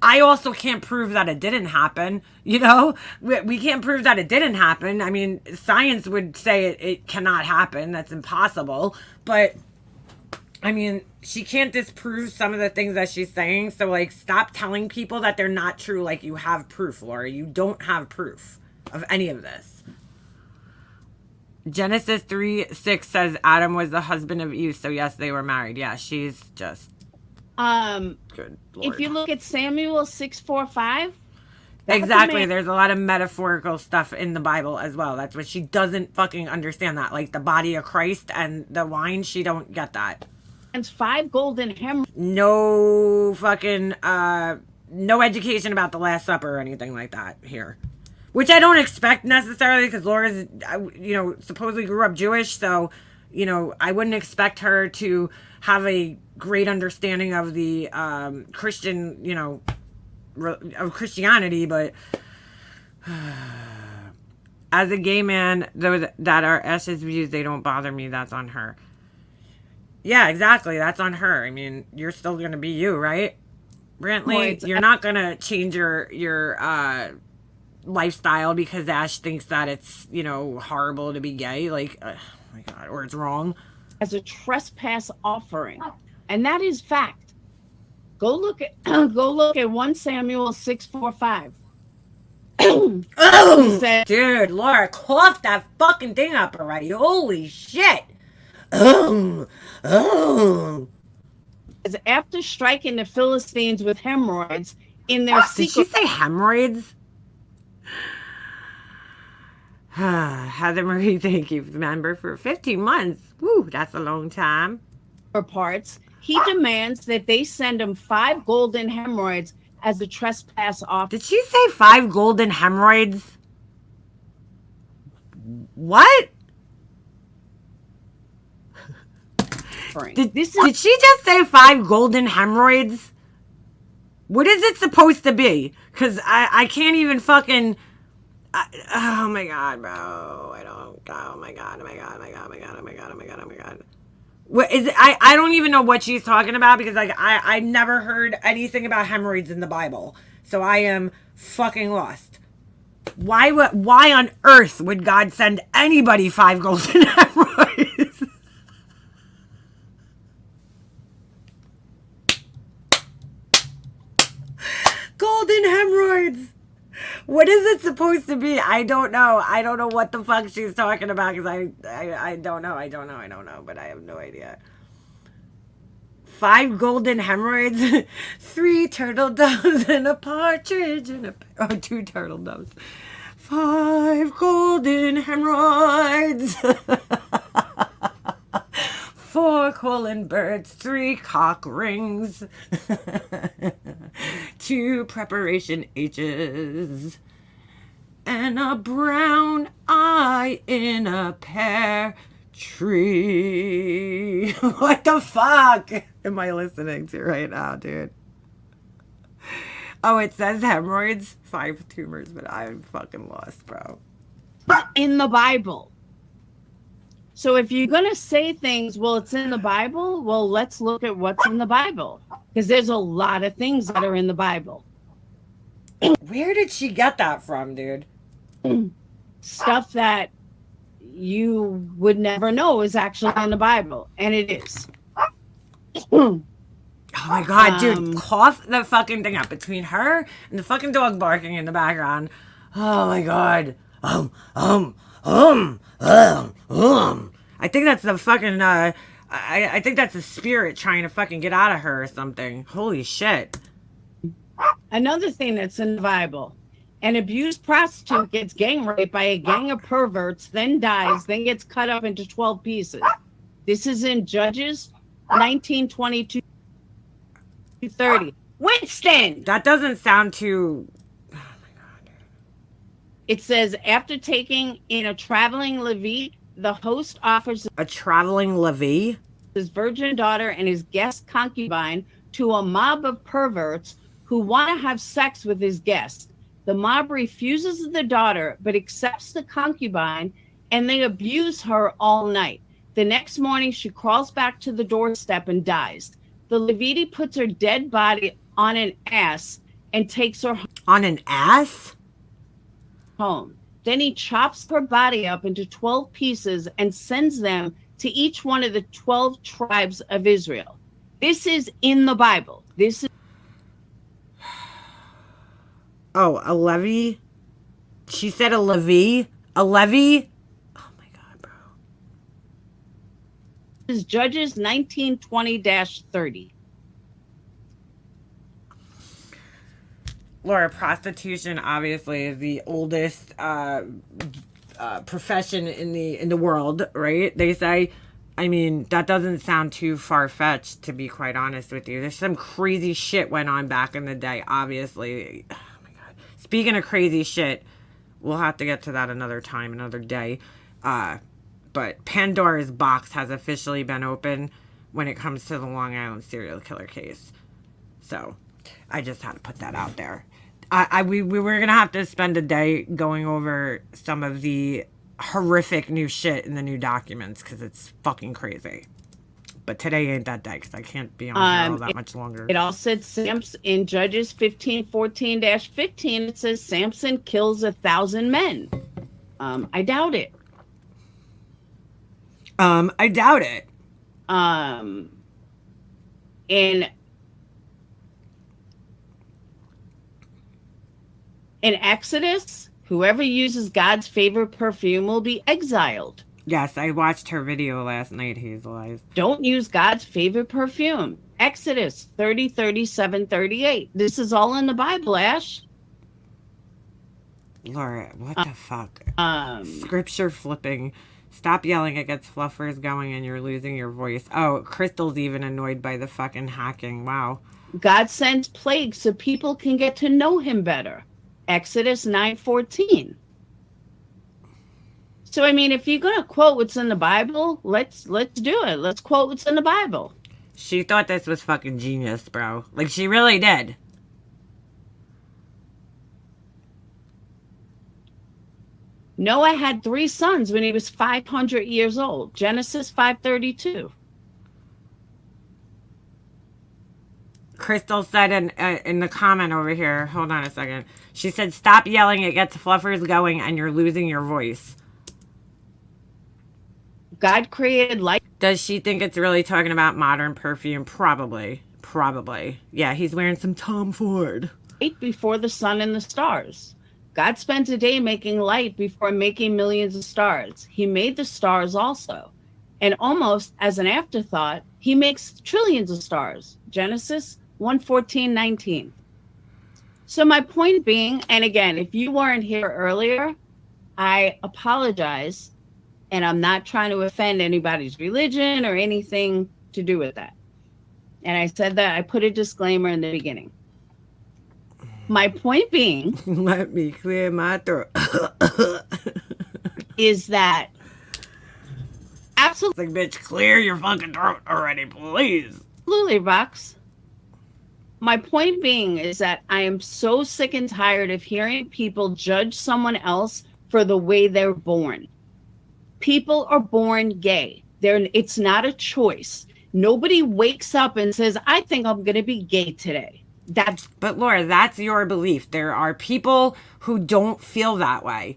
I also can't prove that it didn't happen, you know? We can't prove that it didn't happen. I mean, science would say it cannot happen. That's impossible. But... I mean, she can't disprove some of the things that she's saying. So, like, stop telling people that they're not true. Like, you have proof, Laura. You don't have proof of any of this. Genesis 3:6 says Adam was the husband of Eve. So, yes, they were married. Yeah, she's just... Good Lord. If you look at Samuel 6:4-5... Exactly. There's a lot of metaphorical stuff in the Bible as well. That's what she doesn't fucking understand that. Like, the body of Christ and the wine, she don't get that. 5 golden hemorrhoids. No fucking, no education about the Last Supper or anything like that here. Which I don't expect necessarily, because Laura's, you know, supposedly grew up Jewish, so, you know, I wouldn't expect her to have a great understanding of the Christian, you know, of Christianity, but as a gay man, those that are Ash's views, they don't bother me. That's on her. Yeah, exactly. That's on her. I mean, you're still going to be you, right? Brantley, you're not going to change your lifestyle because Ash thinks that it's, you know, horrible to be gay. Like, oh my God, or it's wrong. As a trespass offering. And that is fact. Go look at 1 Samuel 6:4-5. Oh, dude, Laura, cough that fucking thing up already. Holy shit. After striking the Philistines with hemorrhoids in their secret... Did she say hemorrhoids? Heather Marie, thank you, member, for 15 months. Woo, that's a long time. Parts, he demands that they send him 5 golden hemorrhoids as a trespass offering. Did she say 5 golden hemorrhoids? What? Did she just say 5 golden hemorrhoids? What is it supposed to be? Because I can't even fucking... oh my God, bro. I don't... Oh my God, oh my God, oh my God, oh my God, oh my God, oh my God, oh my God. What is it? I don't even know what she's talking about because like I never heard anything about hemorrhoids in the Bible. So I am fucking lost. Why on earth would God send anybody 5 golden hemorrhoids? Golden hemorrhoids. What is it supposed to be? I don't know. I don't know what the fuck she's talking about because I don't know. I don't know, but I have no idea. 5 golden hemorrhoids, 3 turtle doves and a partridge in a 2 turtle doves. 5 golden hemorrhoids. 4 colon birds, 3 cock rings, 2 preparation H's, and a brown eye in a pear tree. What the fuck am I listening to right now, dude? Oh, it says hemorrhoids, 5 tumors, but I'm fucking lost, bro. In the Bible. So if you're going to say things, well, it's in the Bible, well, let's look at what's in the Bible. Because there's a lot of things that are in the Bible. Where did she get that from, dude? Stuff that you would never know is actually in the Bible. And it is. Oh my god, dude, cough the fucking thing up between her and the fucking dog barking in the background. Oh my god. I think that's the fucking I think that's the spirit trying to fucking get out of her or something. Holy shit. Another thing that's in the Bible. An abused prostitute gets gang raped by a gang of perverts, then dies, then gets cut up into 12 pieces. This is in Judges 19:22-30. Winston! That doesn't sound too... Oh my god. It says, after taking in a traveling Levite, the host offers A traveling Levy? his virgin daughter and his guest concubine to a mob of perverts who want to have sex with his guest. The mob refuses the daughter, but accepts the concubine, and they abuse her all night. The next morning, she crawls back to the doorstep and dies. The Levite puts her dead body on an ass and takes her On an ass? home. Then he chops her body up into 12 pieces and sends them to each one of the 12 tribes of Israel. This is in the Bible. This is Oh, a levy? She said a levy? A levy? Oh my god, bro. is Judges 19:20-30. Laura, prostitution obviously is the oldest profession in the world, right? They say. I mean, that doesn't sound too far-fetched, to be quite honest with you. There's some crazy shit went on back in the day, obviously. Oh my god. Speaking of crazy shit, we'll have to get to that another time, another day. But Pandora's box has officially been opened when it comes to the Long Island serial killer case. So, I just had to put that out there. We were going to have to spend a day going over some of the horrific new shit in the new documents because it's fucking crazy. But today ain't that day because I can't be on here all that much longer. It all said Samson in Judges 15:14-15. It says Samson kills 1,000 men. I doubt it. I doubt it. In Exodus, whoever uses God's favorite perfume will be exiled. Yes, I watched her video last night, Hazel Eyes. Don't use God's favorite perfume. Exodus 30:37-38. This is all in the Bible, Ash. Laura, what the fuck? Scripture flipping. Stop yelling, it gets fluffers going and you're losing your voice. Oh, Crystal's even annoyed by the fucking hacking. Wow. God sends plagues so people can get to know him better. Exodus 9:14. So, I mean, if you're going to quote what's in the Bible, let's do it. Let's quote what's in the Bible. She thought this was fucking genius, bro. Like, she really did. Noah had 3 sons when he was 500 years old. Genesis 5:32. Crystal said in the comment over here, hold on a second. She said, stop yelling, it gets fluffers going and you're losing your voice. God created light. Does she think it's really talking about modern perfume? Probably. Probably. Yeah, he's wearing some Tom Ford. Before the sun and the stars. God spent a day making light before making millions of stars. He made the stars also. And almost as an afterthought, he makes trillions of stars. Genesis 1:14-19. So my point being, and again, if you weren't here earlier, I apologize. And I'm not trying to offend anybody's religion or anything to do with that. And I said that I put a disclaimer in the beginning. My point being, let me clear my throat. is that absolutely, like, bitch, clear your fucking throat already, please. Absolutely, Rox. My point being is that I am so sick and tired of hearing people judge someone else for the way they're born. People are born gay. It's not a choice. Nobody wakes up and says, I think I'm going to be gay today. But Laura, that's your belief. There are people who don't feel that way,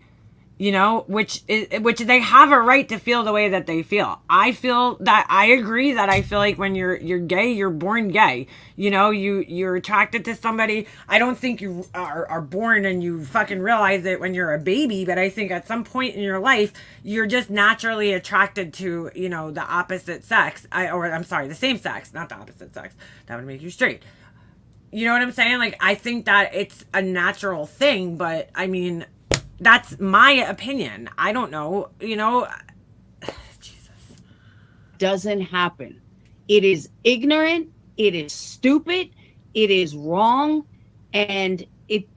you know, which they have a right to feel the way that they feel. I feel that, I agree that I feel like when you're gay, you're born gay. You know, you're attracted to somebody. I don't think you are born and you fucking realize it when you're a baby, but I think at some point in your life, you're just naturally attracted to, you know, the opposite sex. The same sex, not the opposite sex. That would make you straight. You know what I'm saying? Like, I think that it's a natural thing, but I mean, that's my opinion. I don't know, you know. Jesus. Doesn't happen. It is ignorant. It is stupid. It is wrong. And it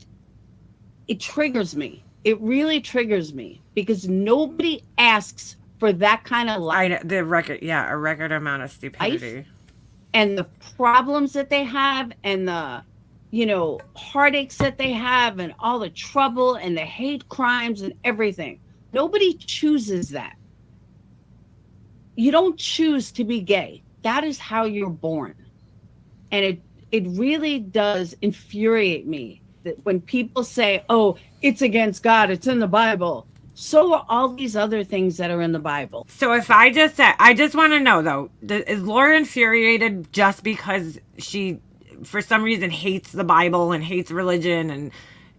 triggers me. It really triggers me because nobody asks for that kind of life. A record amount of stupidity. And the problems that they have and the, you know, heartaches that they have and all the trouble and the hate crimes and everything. Nobody chooses that. You don't choose to be gay. That is how you're born. And it really does infuriate me that when people say, oh, it's against God, it's in the Bible. So are all these other things that are in the Bible. So if I just said, I just want to know though, is Laura infuriated just because she, for some reason, hates the Bible and hates religion and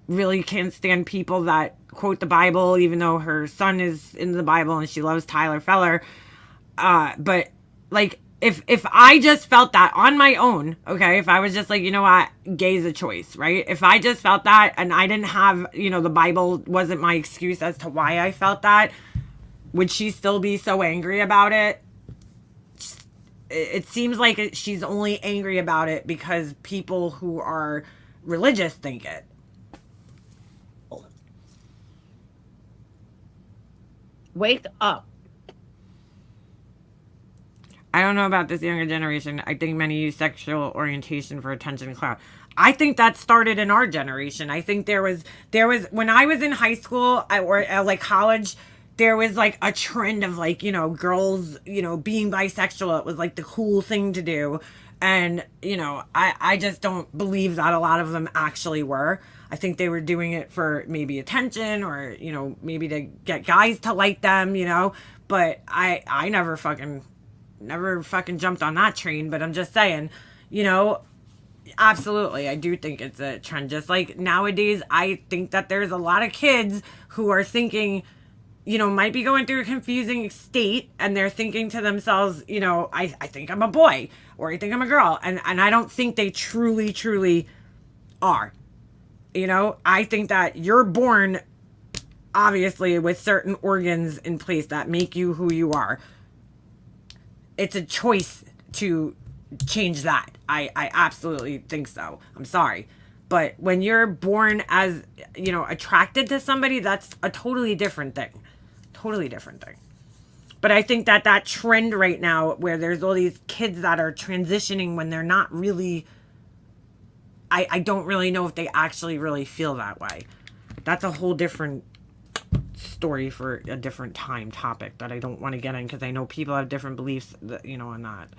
really can't stand people that quote the Bible, even though her son is in the Bible and she loves Tyler Feller? But like, if I just felt that on my own, okay, if I was just like, you know what, gay's a choice, right? If I just felt that and I didn't have, you know, the Bible wasn't my excuse as to why I felt that, would she still be so angry about it? It seems like she's only angry about it because people who are religious think it. Wake up. I don't know about this younger generation. I think many use sexual orientation for attention and clout. I think that started in our generation. I think there was when I was in high school or like college, there was like a trend of like, you know, girls, you know, being bisexual. It was like the cool thing to do. And, you know, I just don't believe that a lot of them actually were. I think they were doing it for maybe attention or, you know, maybe to get guys to like them, you know. But I never fucking jumped on that train. But I'm just saying, you know, absolutely, I do think it's a trend. Just like nowadays, I think that there's a lot of kids who are thinking, you know, might be going through a confusing state and they're thinking to themselves, you know, I think I'm a boy or I think I'm a girl. And I don't think they truly are. You know, I think that you're born, obviously, with certain organs in place that make you who you are. It's a choice to change that. I absolutely think so. I'm sorry. But when you're born as, you know, attracted to somebody, that's a totally different thing. Totally different thing. But I think that trend right now where there's all these kids that are transitioning when they're not really, I don't really know if they actually really feel that way. That's a whole different story for a different topic that I don't want to get in because I know people have different beliefs, that, you know, on that.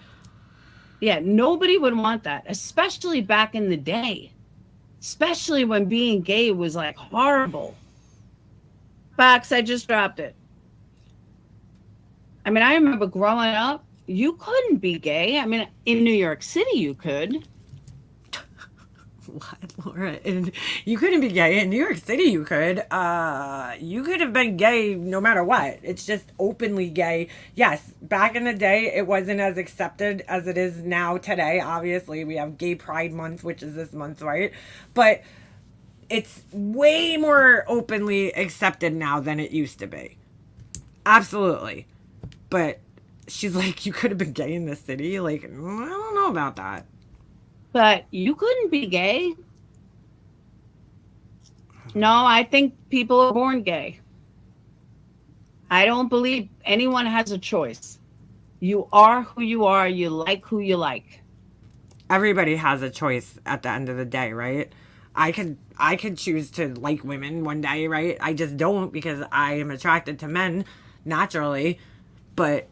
Yeah, nobody would want that, especially back in the day. Especially when being gay was like horrible. Fox, I just dropped it. I mean, I remember growing up, you couldn't be gay. I mean, in New York City, you could. What, Laura? And you couldn't be gay in New York City. You could. You could have been gay no matter what. It's just openly gay. Yes, back in the day, it wasn't as accepted as it is now today. Obviously, we have Gay Pride Month, which is this month, right? But it's way more openly accepted now than it used to be. Absolutely. But she's like, you could have been gay in the city. Like, I don't know about that. But you couldn't be gay. No, I think people are born gay. I don't believe anyone has a choice. You are who you are. You like who you like. Everybody has a choice at the end of the day, right? I could choose to like women one day, right? I just don't because I am attracted to men naturally. But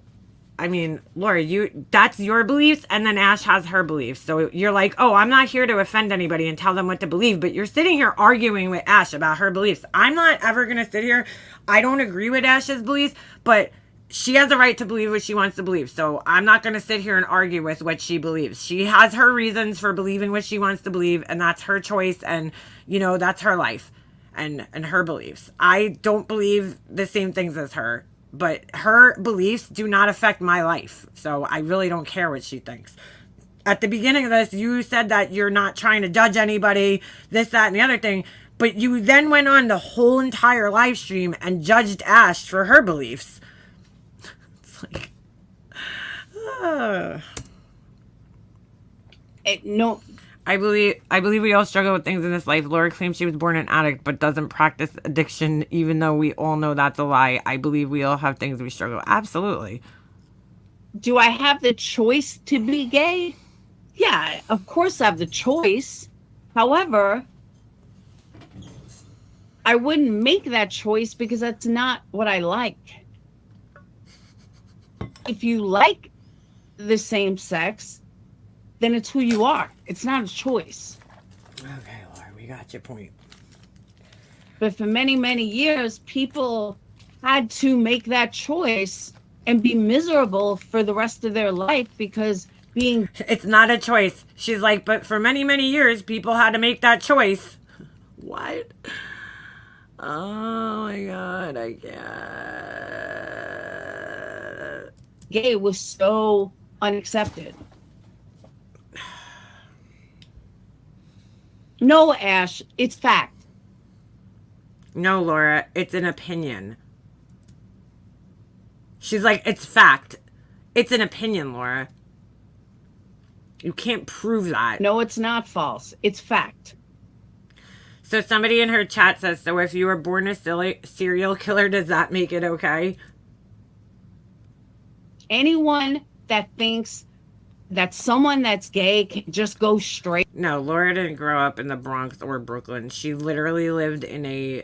I mean, Laura, that's your beliefs, and then Ash has her beliefs. So you're like, oh, I'm not here to offend anybody and tell them what to believe, but you're sitting here arguing with Ash about her beliefs. I'm not ever going to sit here. I don't agree with Ash's beliefs, but she has a right to believe what she wants to believe. So I'm not going to sit here and argue with what she believes. She has her reasons for believing what she wants to believe, and that's her choice, and, you know, that's her life and her beliefs. I don't believe the same things as her. But her beliefs do not affect my life. So I really don't care what she thinks. At the beginning of this, you said that you're not trying to judge anybody, this, that, and the other thing. But you then went on the whole entire live stream and judged Ash for her beliefs. It's like... No. I believe we all struggle with things in this life. Laura claims she was born an addict, but doesn't practice addiction, even though we all know that's a lie. I believe we all have things we struggle. Absolutely. Do I have the choice to be gay? Yeah, of course I have the choice. However, I wouldn't make that choice because that's not what I like. If you like the same sex, then it's who you are. It's not a choice. Okay, Laura, we got your point. But for many, many years, people had to make that choice and be miserable for the rest of their life because being... It's not a choice. She's like, but for many, many years, people had to make that choice. What? Oh my God, I can't. Gay was so unaccepted. No, Ash, it's fact. No, Laura, it's an opinion. She's like, it's fact. It's an opinion, Laura. You can't prove that. No, it's not false. It's fact. So somebody in her chat says, so if you were born a serial killer, does that make it okay? Anyone that thinks that someone that's gay can just go straight. No, Laura didn't grow up in the Bronx or Brooklyn. She literally lived in a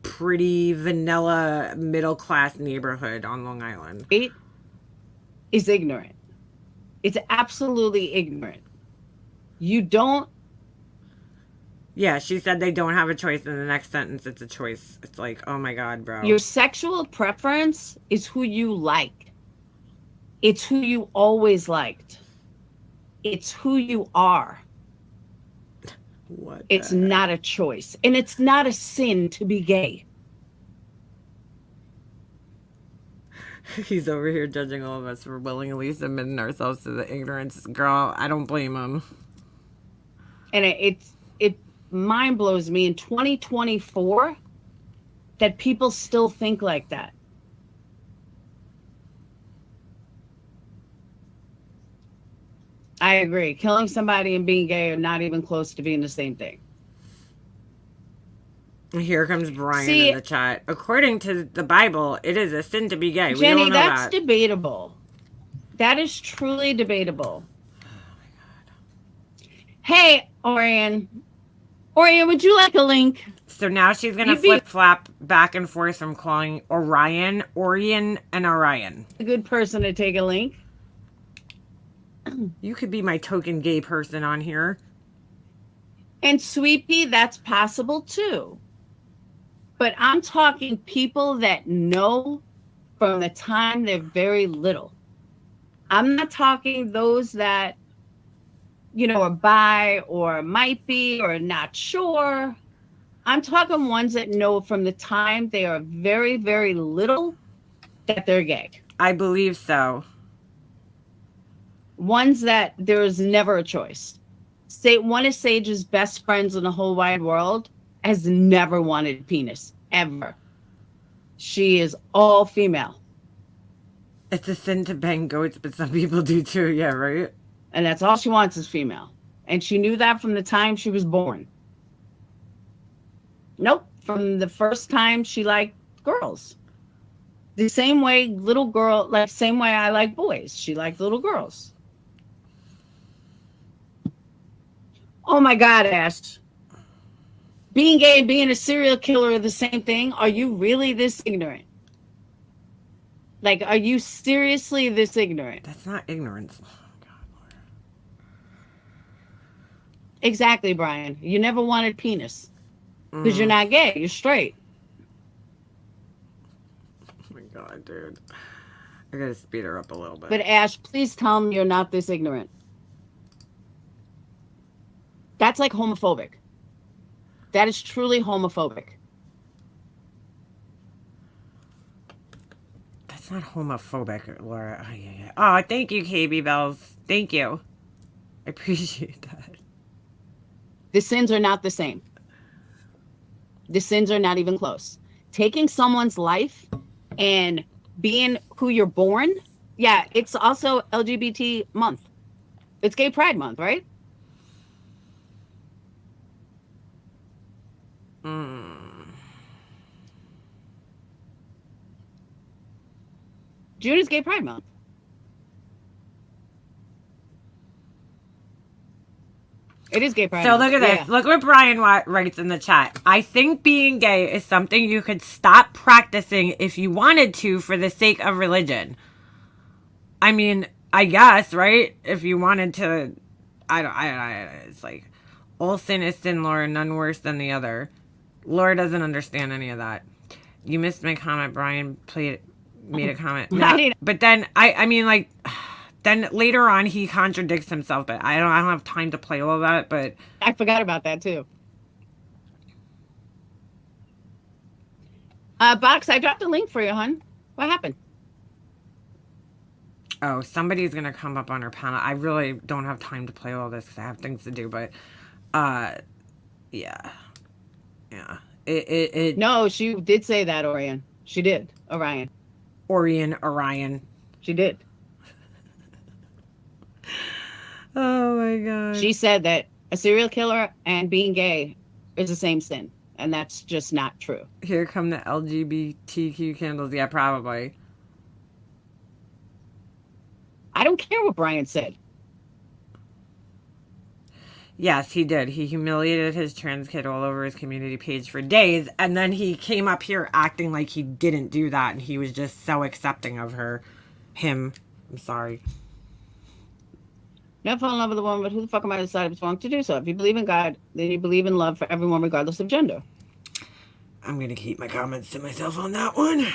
pretty vanilla middle-class neighborhood on Long Island. It is ignorant. It's absolutely ignorant. You don't... Yeah, she said they don't have a choice. In the next sentence, it's a choice. It's like, oh my God, bro. Your sexual preference is who you like. It's who you always liked. It's who you are. What? It's not a choice. And it's not a sin to be gay. He's over here judging all of us for willingly submitting ourselves to the ignorance. Girl, I don't blame him. And it mind blows me in 2024 that people still think like that. I agree. Killing somebody and being gay are not even close to being the same thing. Here comes Brian in the chat. According to the Bible, it is a sin to be gay. Jenny, we all know that's debatable. That is truly debatable. Oh my God. Hey, Orion. Orion, would you like a link? So now she's going to flip-flop back and forth from calling Orion, and Orion. A good person to take a link. You could be my token gay person on here. And Sweet Pea, that's possible too. But I'm talking people that know from the time they're very little. I'm not talking those that, you know, are bi or might be or not sure. I'm talking ones that know from the time they are very, very little that they're gay. I believe so. Ones that there is never a choice. One of Sage's best friends in the whole wide world has never wanted a penis, ever. She is all female. It's a sin to bang goats, but some people do too. Yeah, right? And that's all she wants is female. And she knew that from the time she was born. Nope. From the first time she liked girls. The same way same way I like boys. She liked little girls. Oh my God, Ash. Being gay and being a serial killer are the same thing. Are you really this ignorant? Like, are you seriously this ignorant? That's not ignorance. Oh, God, Lord. Exactly, Brian. You never wanted penis. Because you're not gay. You're straight. Oh my God, dude. I gotta speed her up a little bit. But Ash, please tell me you're not this ignorant. That's like homophobic. That is truly homophobic. That's not homophobic, Laura. Oh, yeah. Oh, thank you, KB Bells. Thank you. I appreciate that. The sins are not the same. The sins are not even close. Taking someone's life and being who you're born, yeah, it's also LGBT month. It's Gay Pride Month, right? June is Gay Pride Month. It is Gay Pride So Month. look at this. Yeah. Look what Brian writes in the chat. I think being gay is something you could stop practicing if you wanted to for the sake of religion. I mean, I guess, right? If you wanted to, it's like, all sin is sin, Laura, none worse than the other. Laura doesn't understand any of that. You missed my comment. Brian made a comment. No, but then, I mean, like, then later on he contradicts himself, but I don't have time to play all of that, but I forgot about that too. Box, I dropped a link for you, hon. What happened? oh, somebody's gonna come up on her panel. I really don't have time to play all this because I have things to do, but yeah. No, she did say that, Orion. She did. Orion. She did. Oh my God. She said that a serial killer and being gay is the same sin, and that's just not true. Here come the LGBTQ candles. Yeah, probably. I don't care what Brian said. Yes, he did. He humiliated his trans kid all over his community page for days, and then he came up here acting like he didn't do that, and he was just so accepting of him. I'm sorry. Never fall in love with a woman, but who the fuck am I to decide if it's wrong to do so? If you believe in God, then you believe in love for everyone regardless of gender. I'm going to keep my comments to myself on that one.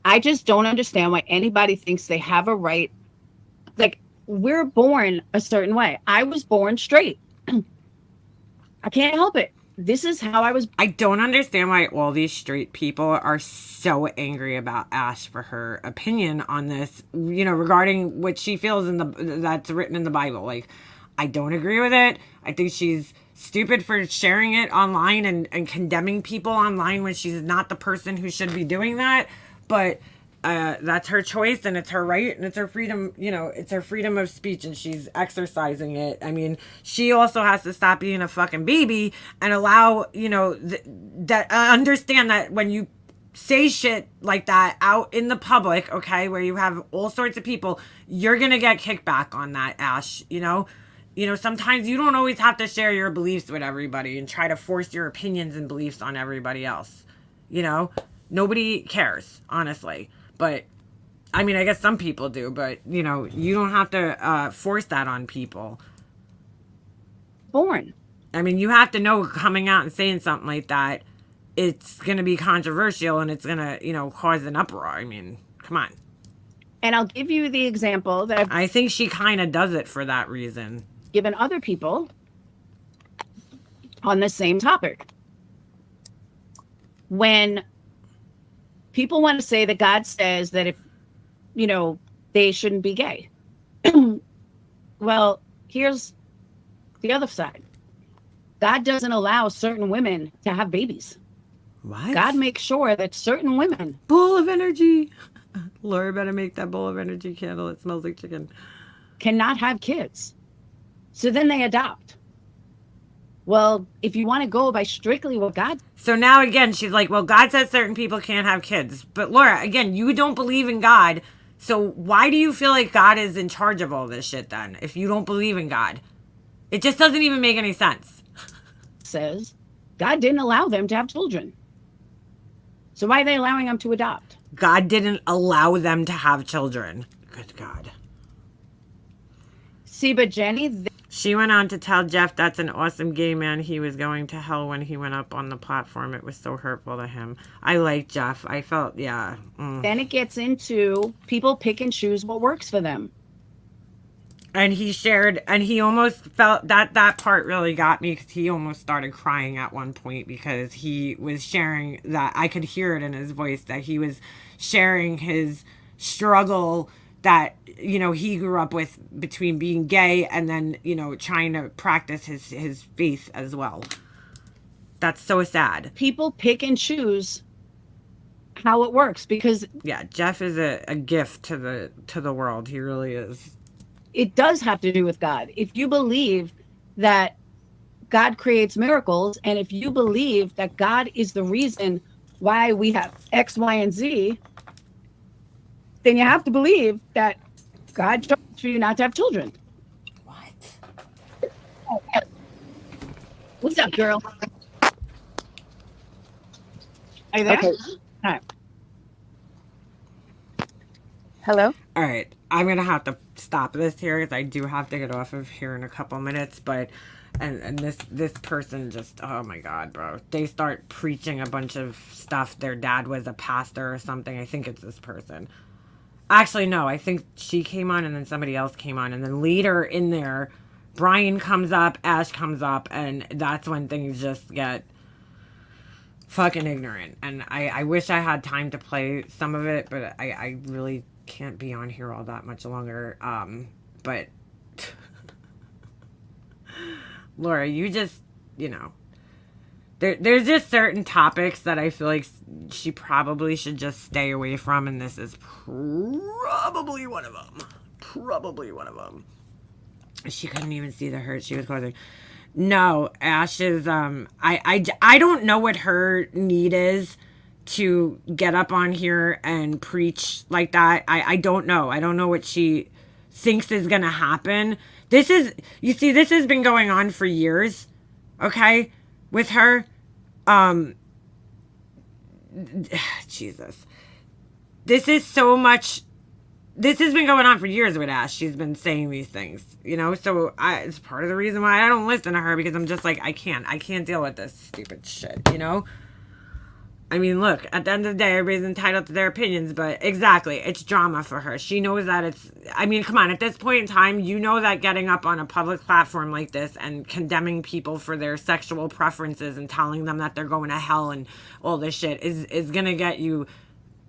I just don't understand why anybody thinks they have a right. Like, we're born a certain way. I was born straight. I can't help it. This is how I was. I don't understand why all these straight people are so angry about Ash for her opinion on this, you know, regarding what she feels that's written in the Bible. Like, I don't agree with it. I think she's stupid for sharing it online and condemning people online when she's not the person who should be doing that. But that's her choice, and it's her right, and it's her freedom, you know, it's her freedom of speech, and she's exercising it. I mean, she also has to stop being a fucking baby and allow, you know, that understand that when you say shit like that out in the public, okay, where you have all sorts of people, you're gonna get kickback on that, Ash. You know, sometimes you don't always have to share your beliefs with everybody and try to force your opinions and beliefs on everybody else. You know, nobody cares, honestly. But I mean, I guess some people do, but, you know, you don't have to force that on people. Born. I mean, you have to know coming out and saying something like that, it's going to be controversial and it's going to, you know, cause an uproar. I mean, come on. And I'll give you the example that I think she kind of does it for that reason. given other people on the same topic. When people want to say that God says that if, you know, they shouldn't be gay. Well, here's the other side. God doesn't allow certain women to have babies. What? God makes sure that certain women Bowl of energy. Laura better make that bowl of energy candle. It smells like chicken. cannot have kids. So then they adopt. Well, if you want to go by strictly what God, So now again, she's like, well, God says certain people can't have kids. But Laura, again, you don't believe in God. So why do you feel like God is in charge of all this shit then? If you don't believe in God, it just doesn't even make any sense. says God didn't allow them to have children. So why are they allowing them to adopt? God didn't allow them to have children. Good God. See, but Jenny, She went on to tell Jeff that's an awesome gay man. He was going to hell when he went up on the platform. It was so hurtful to him. I like Jeff. I felt, yeah. then it gets into people pick and choose what works for them. And he shared, and he almost felt that part really got me because he almost started crying at one point because he was sharing that. I could hear it in his voice that he was sharing his struggle that, you know, he grew up with between being gay and then, you know, trying to practice his faith as well. That's so sad. People pick and choose how it works because Yeah, Jeff is a gift to the world. He really is. it does have to do with God. If you believe that God creates miracles, and if you believe that God is the reason why we have X, Y, and Z, then you have to believe that God chose for you not to have children. What? What's up, girl? Are you there? Okay. All right. Hello? All right, I'm gonna have to stop this here because I do have to get off of here in a couple minutes. But and this person just, oh my God, bro, they start preaching a bunch of stuff. Their dad was a pastor or something. I think it's this person. Actually, no, I think she came on and then somebody else came on, and then later in there, Brian comes up, Ash comes up, and that's when things just get fucking ignorant. And I wish I had time to play some of it, but I really can't be on here all that much longer. But Laura, you just, you know, there's just certain topics that I feel like she probably should just stay away from, and this is probably one of them. Probably one of them. She couldn't even see the hurt she was causing. No, Ash is, I don't know what her need is to get up on here and preach like that. I don't know. I don't know what she thinks is going to happen. This is, you see, this has been going on for years, okay, with her. Jesus. This is so much, this has been going on for years with Ash. She's been saying these things, you know, so it's part of the reason why I don't listen to her, because I'm just like, I can't deal with this stupid shit, you know? I mean, look, at the end of the day, everybody's entitled to their opinions, but exactly, it's drama for her. She knows that it's, I mean, come on, at this point in time, you know that getting up on a public platform like this and condemning people for their sexual preferences and telling them that they're going to hell and all this shit is going to get you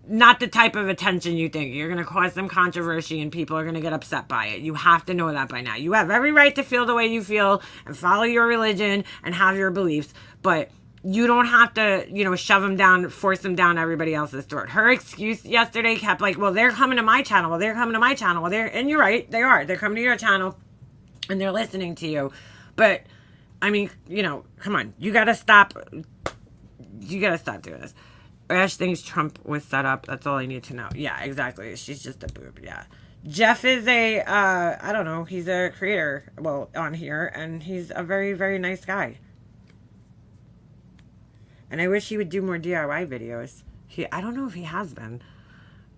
not the type of attention you think. You're going to cause some controversy and people are going to get upset by it. You have to know that by now. You have every right to feel the way you feel and follow your religion and have your beliefs, but you don't have to, you know, shove them down, force them down everybody else's throat. Her excuse yesterday kept like, well, they're coming to my channel. Well, they're coming to my channel. Well, and you're right. They are. They're coming to your channel and they're listening to you. But I mean, you know, come on, you got to stop. You got to stop doing this. Ash thinks Trump was set up. That's all I need to know. Yeah, exactly. She's just a boob. Yeah. Jeff is a, I don't know. He's a creator, well, on here, and he's a very, very nice guy. And I wish he would do more DIY videos. I don't know if he has been.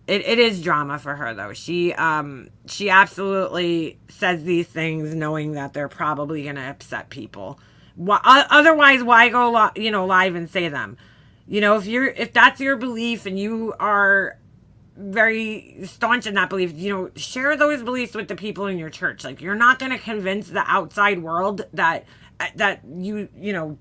It is drama for her though. She absolutely says these things knowing that they're probably gonna upset people. Otherwise, why go live and say them? If that's your belief and you are very staunch in that belief, share those beliefs with the people in your church. Like, you're not going to convince the outside world that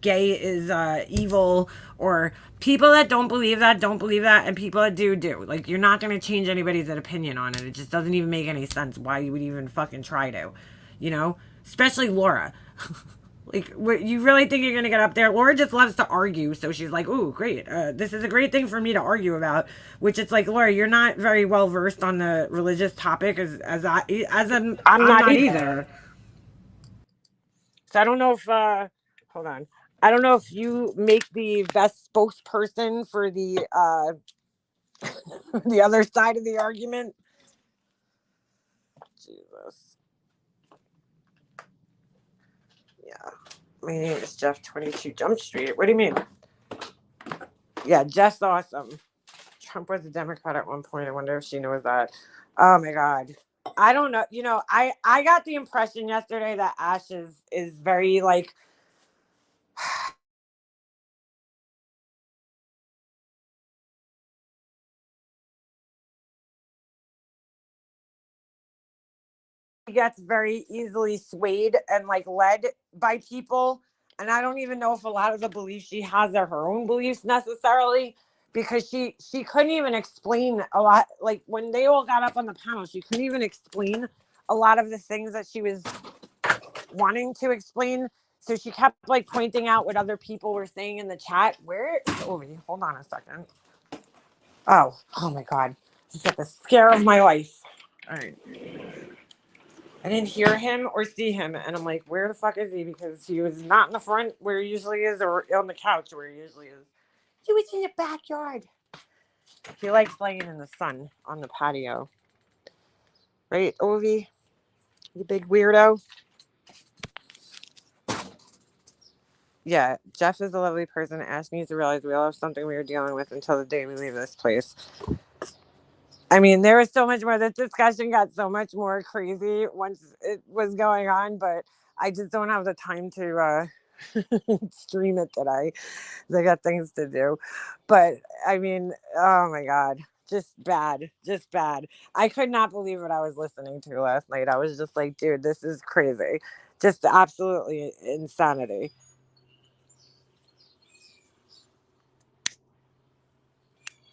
gay is evil, or people that don't believe that, and people that do. Like, you're not going to change anybody's opinion on it. It just doesn't even make any sense why you would even fucking try to, especially Laura. Like, what, you really think you're going to get up there? Laura just loves to argue, so she's like, ooh, great. This is a great thing for me to argue about, which it's like, Laura, you're not very well versed on the religious topic I'm not either. So I don't know if, hold on. I don't know if you make the best spokesperson for the, the other side of the argument. Jesus. Yeah. My name is Jeff 22 Jump Street. What do you mean? Yeah, Jeff's awesome. Trump was a Democrat at one point. I wonder if she knows that. Oh my God. I don't know. I got the impression yesterday that Ash is very like gets very easily swayed and like led by people. And I don't even know if a lot of the beliefs she has are her own beliefs necessarily, because she couldn't even explain a lot. Like, when they all got up on the panel, she couldn't even explain a lot of the things that she was wanting to explain. So she kept like pointing out what other people were saying in the chat. Where is Ovi? Hold on a second. Oh my God. Just got the scare of my life. All right. I didn't hear him or see him, and I'm like, where the fuck is he? Because he was not in the front where he usually is, or on the couch where he usually is. He was in the backyard. He likes laying in the sun on the patio. Right, Ovi? You big weirdo? Yeah, Jeff is a lovely person. Ash needs to realize we all have something we are dealing with until the day we leave this place. I mean, there was so much more. This discussion got so much more crazy once it was going on, but I just don't have the time to stream it today. I got things to do. But I mean, oh my God, just bad. I could not believe what I was listening to last night. I was just like, dude, this is crazy. Just absolutely insanity.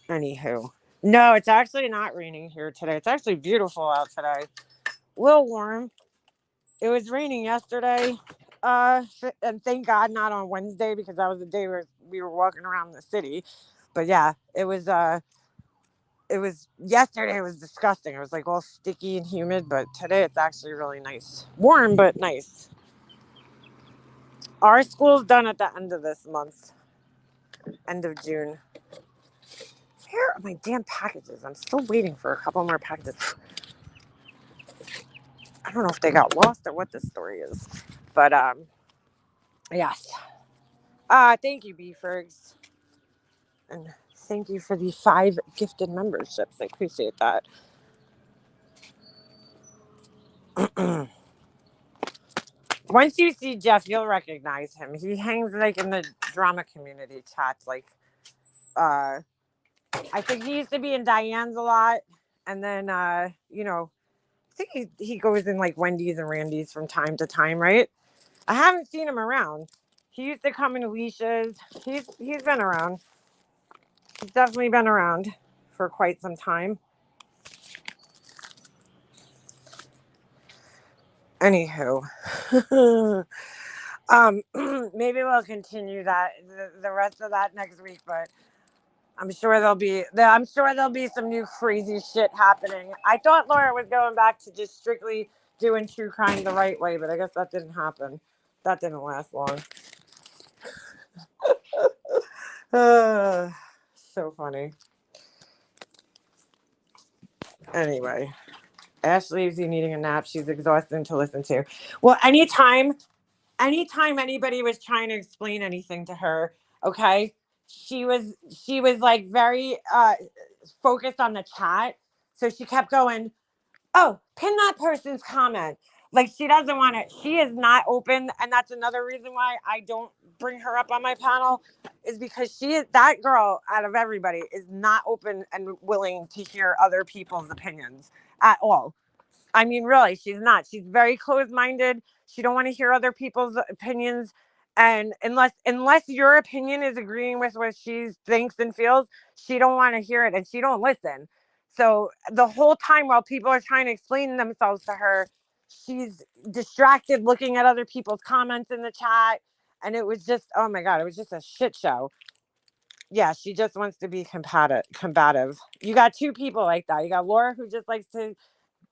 Anywho. No, it's actually not raining here today. It's actually beautiful out today. A little warm. It was raining yesterday. And thank God not on Wednesday, because that was the day where we were walking around the city. But yeah, it was yesterday. It was disgusting. It was like all sticky and humid, but today it's actually really nice. Warm, but nice. Our school's done at the end of this month. End of June. Where are my damn packages? I'm still waiting for a couple more packages. I don't know if they got lost or what the story is. But yes. Thank you, Beefergs. And thank you for the 5 gifted memberships. I appreciate that. Once you see Jeff, you'll recognize him. He hangs like in the drama community chats. Like, I think he used to be in Diane's a lot. And then, I think he goes in like Wendy's and Randy's from time to time, right? I haven't seen him around. He used to come in Alicia's. He's been around. He's definitely been around for quite some time. Anywho, maybe we'll continue that the rest of that next week, but I'm sure there'll be some new crazy shit happening. I thought Laura was going back to just strictly doing true crime the right way, but I guess that didn't happen. That didn't last long. So funny. Anyway, Ash leaves you needing a nap. She's exhausting to listen to. Well, anytime anybody was trying to explain anything to her, okay, she was like very focused on the chat, So she kept going, oh, pin that person's comment. Like, she doesn't want it. She is not open. And that's another reason why I don't bring her up on my panel, is because she is, that girl out of everybody is not open and willing to hear other people's opinions at all. I mean, really, she's not. She's very closed-minded. She don't want to hear other people's opinions. And unless your opinion is agreeing with what she thinks and feels, she don't want to hear it, and she don't listen. So the whole time while people are trying to explain themselves to her, she's distracted looking at other people's comments in the chat. And it was just, oh my God, it was just a shit show. Yeah, she just wants to be combative. You got two people like that. You got Laura, who just likes to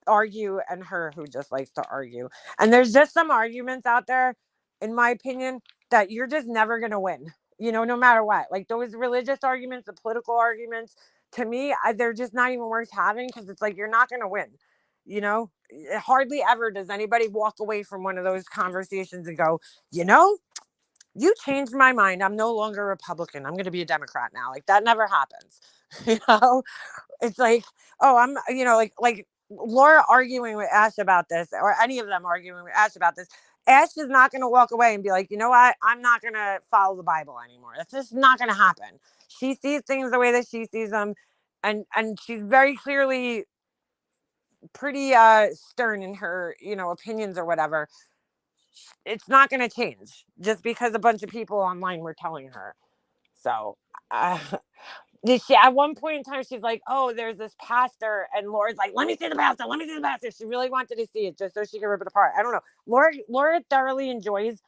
argue, and her, who just likes to argue. And there's just some arguments out there, in my opinion, that you're just never going to win, no matter what. Like those religious arguments, the political arguments, to me, they're just not even worth having, because it's like, you're not going to win. Hardly ever does anybody walk away from one of those conversations and go, you changed my mind. I'm no longer a Republican. I'm going to be a Democrat now. Like, that never happens. It's like, oh, I'm, like Laura arguing with Ash about this, or any of them arguing with Ash about this. Ash is not going to walk away and be like, you know what? I'm not going to follow the Bible anymore. That's just not going to happen. She sees things the way that she sees them. And she's very clearly pretty stern in her, opinions or whatever. It's not going to change just because a bunch of people online were telling her. So, she, at one point in time, she's like, oh, there's this pastor, and Laura's like, let me see the pastor. She really wanted to see it just so she could rip it apart. I don't know. Laura thoroughly enjoys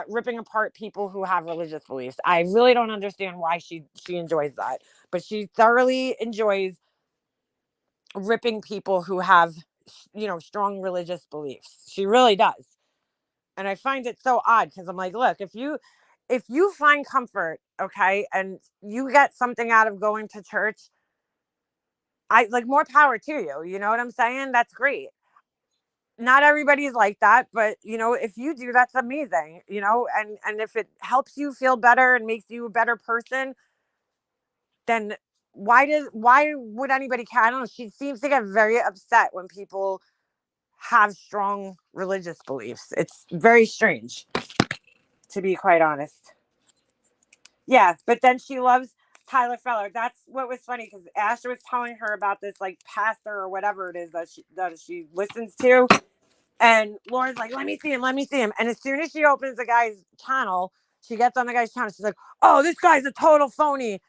ripping apart people who have religious beliefs. I really don't understand why she enjoys that, but she thoroughly enjoys ripping people who have, strong religious beliefs. She really does. And I find it so odd, because I'm like, look, if you find comfort, okay, and you get something out of going to church, I like, more power to you. You know what I'm saying? That's great. Not everybody's like that, but if you do, that's amazing, and if it helps you feel better and makes you a better person, then why would anybody care? I don't know. She seems to get very upset when people have strong religious beliefs. It's very strange, to be quite honest. Yeah, but then she loves Tyler Feller. That's what was funny, because Asher was telling her about this, like, pastor or whatever it is that she listens to. And Laura's like, let me see him. And as soon as she opens the guy's channel, she gets on the guy's channel. She's like, oh, this guy's a total phony.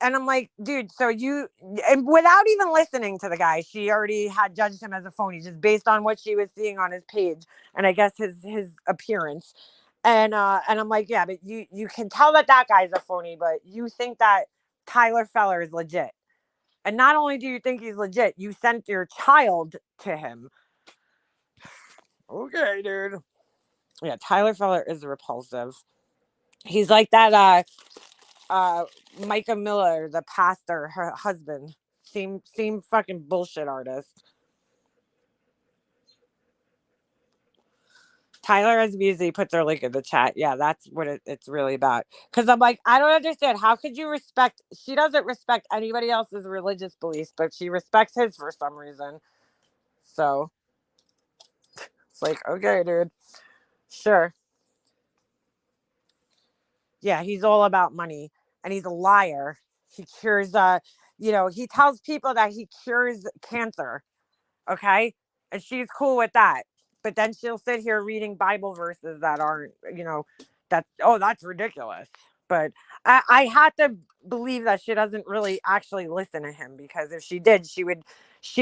And I'm like, dude, so and without even listening to the guy, she already had judged him as a phony just based on what she was seeing on his page, and I guess his appearance. And I'm like, yeah, but you can tell that guy's a phony, but you think that Tyler Feller is legit. And not only do you think he's legit, you sent your child to him. Okay, dude. Yeah, Tyler Feller is repulsive. He's like that Micah Miller, the pastor, her husband. Same fucking bullshit artist. Tyler has music, puts her link in the chat. Yeah, that's what it's really about. Because I'm like, I don't understand. How could you respect? She doesn't respect anybody else's religious beliefs, but she respects his for some reason. So it's like, okay, dude. Sure. Yeah, he's all about money, and he's a liar. He cures, he tells people that he cures cancer. Okay. And she's cool with that. But then she'll sit here reading Bible verses that aren't, that's ridiculous. But I had to believe that she doesn't really actually listen to him, because if she did, she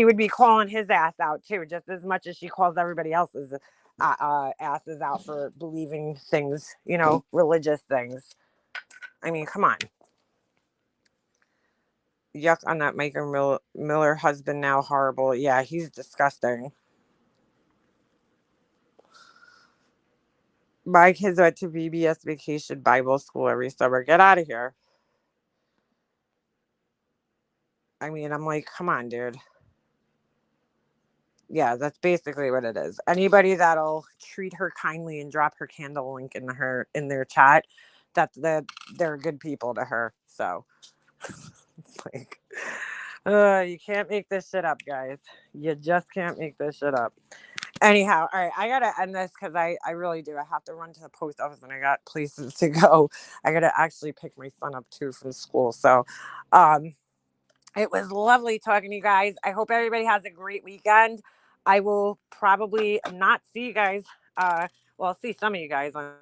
would be calling his ass out too, just as much as she calls everybody else's asses out for believing things, religious things. I mean, come on. Yuck on that Micah Miller husband now. Horrible. Yeah, he's disgusting. My kids went to VBS Vacation Bible School every summer. Get out of here. I mean, I'm like, come on, dude. Yeah, that's basically what it is. Anybody that'll treat her kindly and drop her candle link in their chat, they're good people to her. So it's like, You can't make this shit up, guys. You just can't make this shit up. Anyhow, all right, I gotta end this because I really do. I have to run to the post office and I got places to go. I gotta actually pick my son up too from school. So, it was lovely talking to you guys. I hope everybody has a great weekend. I will probably not see you guys. Well, I'll see some of you guys on